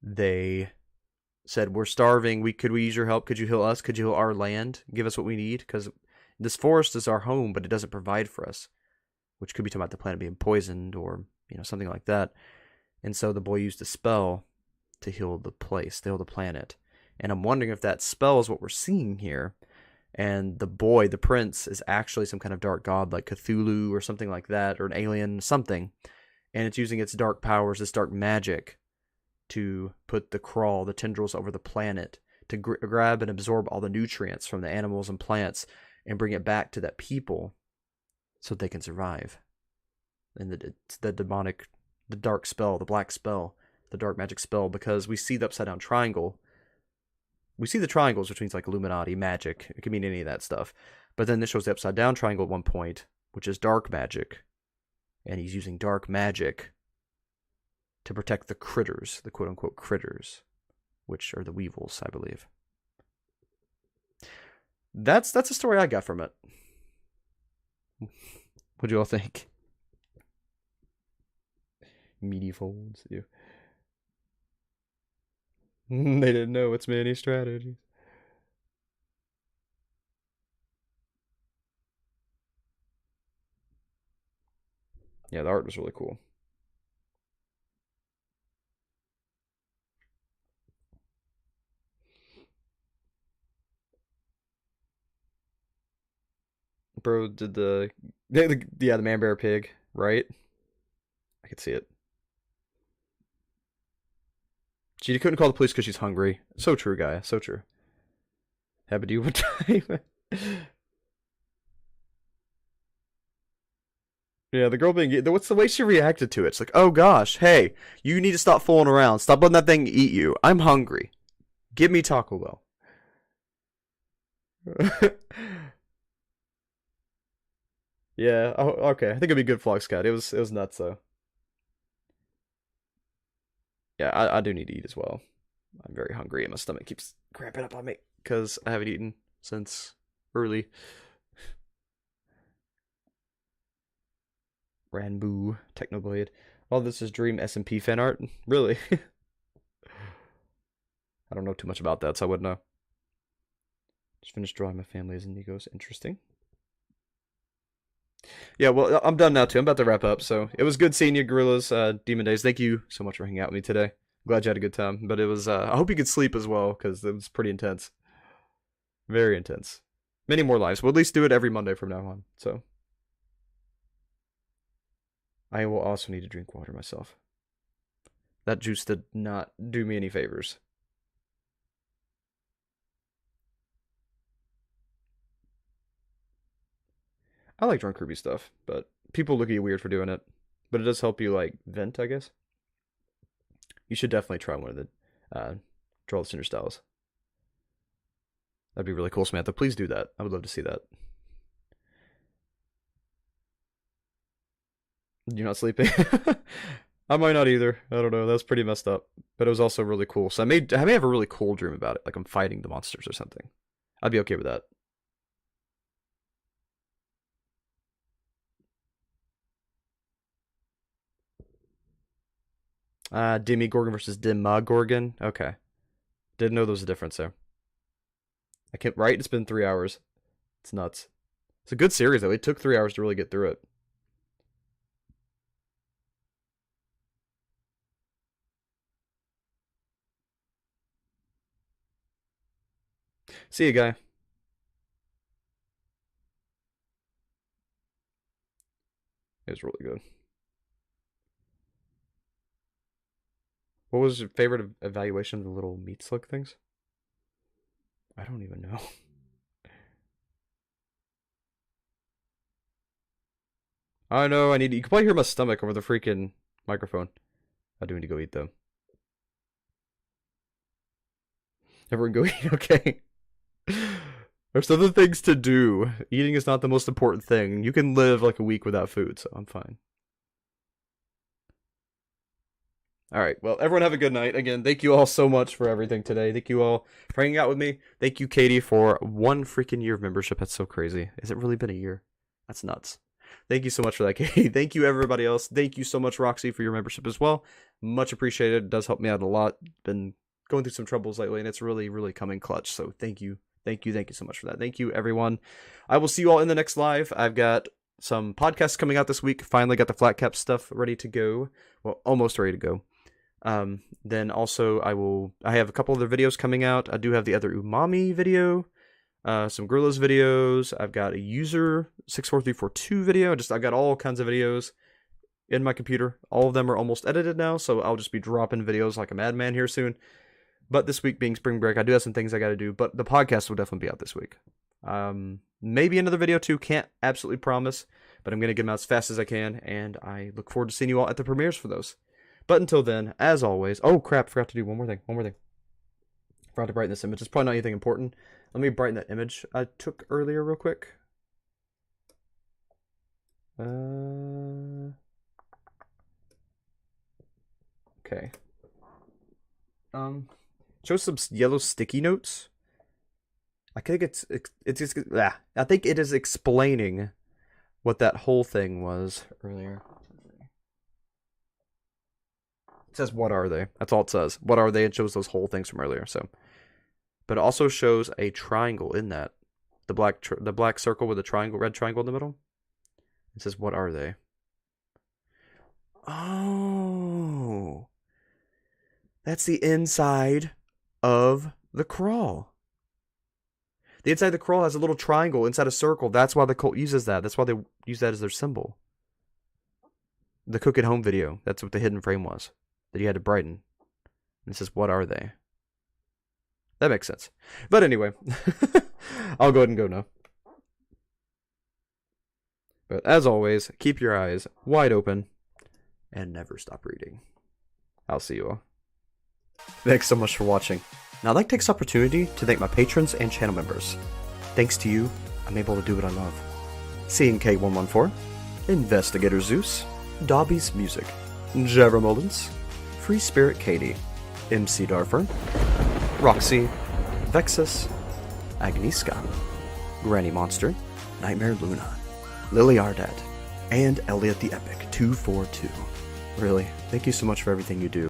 they said, "We're starving. Could we use your help? Could you heal us? Could you heal our land? Give us what we need? Because this forest is our home, but it doesn't provide for us." Which could be talking about the planet being poisoned or, something like that. And so the boy used a spell to heal the place, to heal the planet. And I'm wondering if that spell is what we're seeing here. And the boy, the prince, is actually some kind of dark god like Cthulhu or something like that, or an alien, something. And it's using its dark powers, this dark magic, to put the tendrils over the planet, to grab and absorb all the nutrients from the animals and plants and bring it back to that people so they can survive. And the demonic, the dark spell, the black spell, the dark magic spell, because we see the upside down triangle. We see the triangles, which means like Illuminati, magic. It could mean any of that stuff. But then this shows the upside down triangle at one point, which is dark magic. And he's using dark magic to protect the critters, the quote-unquote critters, which are the weevils, I believe. That's the story I got from it. What do you all think? Meaty folds, you. They didn't know it's many strategies. Yeah, the art was really cool. Bro did the man bear pig, right? I could see it. She couldn't call the police because she's hungry. So true, guy. So true. Happened to you one time. Yeah, the girl being... What's the way she reacted to it? It's like, oh gosh, hey, you need to stop fooling around. Stop letting that thing eat you. I'm hungry. Give me Taco Bell. Yeah, oh, okay. I think it'd be good vlog, Scott. It was nuts, though. Yeah, I do need to eat as well. I'm very hungry and my stomach keeps cramping up on me because I haven't eaten since early. Ranboo, Technoblade. All this is Dream SMP fan art? Really? I don't know too much about that, so I wouldn't know. Just finished drawing my families and egos. Interesting. Yeah, well, I'm done now, too. I'm about to wrap up, so it was good seeing you, Gorillas, Demon Days. Thank you so much for hanging out with me today. Glad you had a good time, but it was, I hope you could sleep as well, because it was pretty intense. Very intense. Many more lives. We'll at least do it every Monday from now on, so. I will also need to drink water myself. That juice did not do me any favors. I like Drunk Ruby stuff, but people look at you weird for doing it. But it does help you, like, vent, I guess. You should definitely try one of the Draw the Cinder styles. That'd be really cool, Samantha. Please do that. I would love to see that. You're not sleeping? I might not either. I don't know. That's pretty messed up. But it was also really cool. So I may have a really cool dream about it. Like I'm fighting the monsters or something. I'd be okay with that. Demigorgon versus Demogorgon. Okay. Didn't know there was a difference there. I can't... Right? It's been 3 hours. It's nuts. It's a good series, though. It took 3 hours to really get through it. See you, guy. It was really good. What was your favorite evaluation of the little meat slug things? I don't even know. I know, you can probably hear my stomach over the freaking microphone. I do need to go eat, though. Everyone go eat, okay. There's other things to do. Eating is not the most important thing. You can live like a week without food, so I'm fine. Alright, well, everyone have a good night. Again, thank you all so much for everything today. Thank you all for hanging out with me. Thank you, Katie, for 1 freaking year of membership. That's so crazy. Has it really been a year? That's nuts. Thank you so much for that, Katie. Thank you, everybody else. Thank you so much, Roxy, for your membership as well. Much appreciated. It does help me out a lot. Been going through some troubles lately, and it's really, really coming clutch. So thank you. Thank you so much for that. Thank you, everyone. I will see you all in the next live. I've got some podcasts coming out this week. Finally got the flat cap stuff ready to go. Well, almost ready to go. Then also I have a couple other videos coming out. I do have the other umami video, some gorillas videos. I've got a user 64342 video. I've got all kinds of videos in my computer. All of them are almost edited now, so I'll just be dropping videos like a madman here soon. But this week being spring break, I do have some things I got to do, but the podcast will definitely be out this week. Maybe another video too, can't absolutely promise, but I'm going to get them out as fast as I can, and I look forward to seeing you all at the premieres for those. But until then, as always, oh crap, forgot to do one more thing. Forgot to brighten this image. It's probably not anything important. Let me brighten that image I took earlier real quick. Okay. Show some yellow sticky notes. I think I think it is explaining what that whole thing was earlier. It says, what are they? That's all it says. What are they? It shows those whole things from earlier. So, but it also shows a triangle in that. The black circle with a red triangle in the middle. It says, what are they? Oh. That's the inside of the crawl. The inside of the crawl has a little triangle inside a circle. That's why the cult uses that. That's why they use that as their symbol. The Cook at Home video. That's what the hidden frame was. That you had to brighten. And it says, what are they? That makes sense. But anyway, I'll go ahead and go now. But as always, keep your eyes wide open and never stop reading. I'll see you all. Thanks so much for watching. Now I'd like to take this opportunity to thank my patrons and channel members. Thanks to you, I'm able to do what I love. CNK114, Investigator Zeus, Dobby's Music, Jabra Mullins, Free Spirit Katie, MC Darfur, Roxy, Vexus, Agnieszka, Granny Monster, Nightmare Luna, Lily Ardat, and Elliot the Epic 242. Really, thank you so much for everything you do.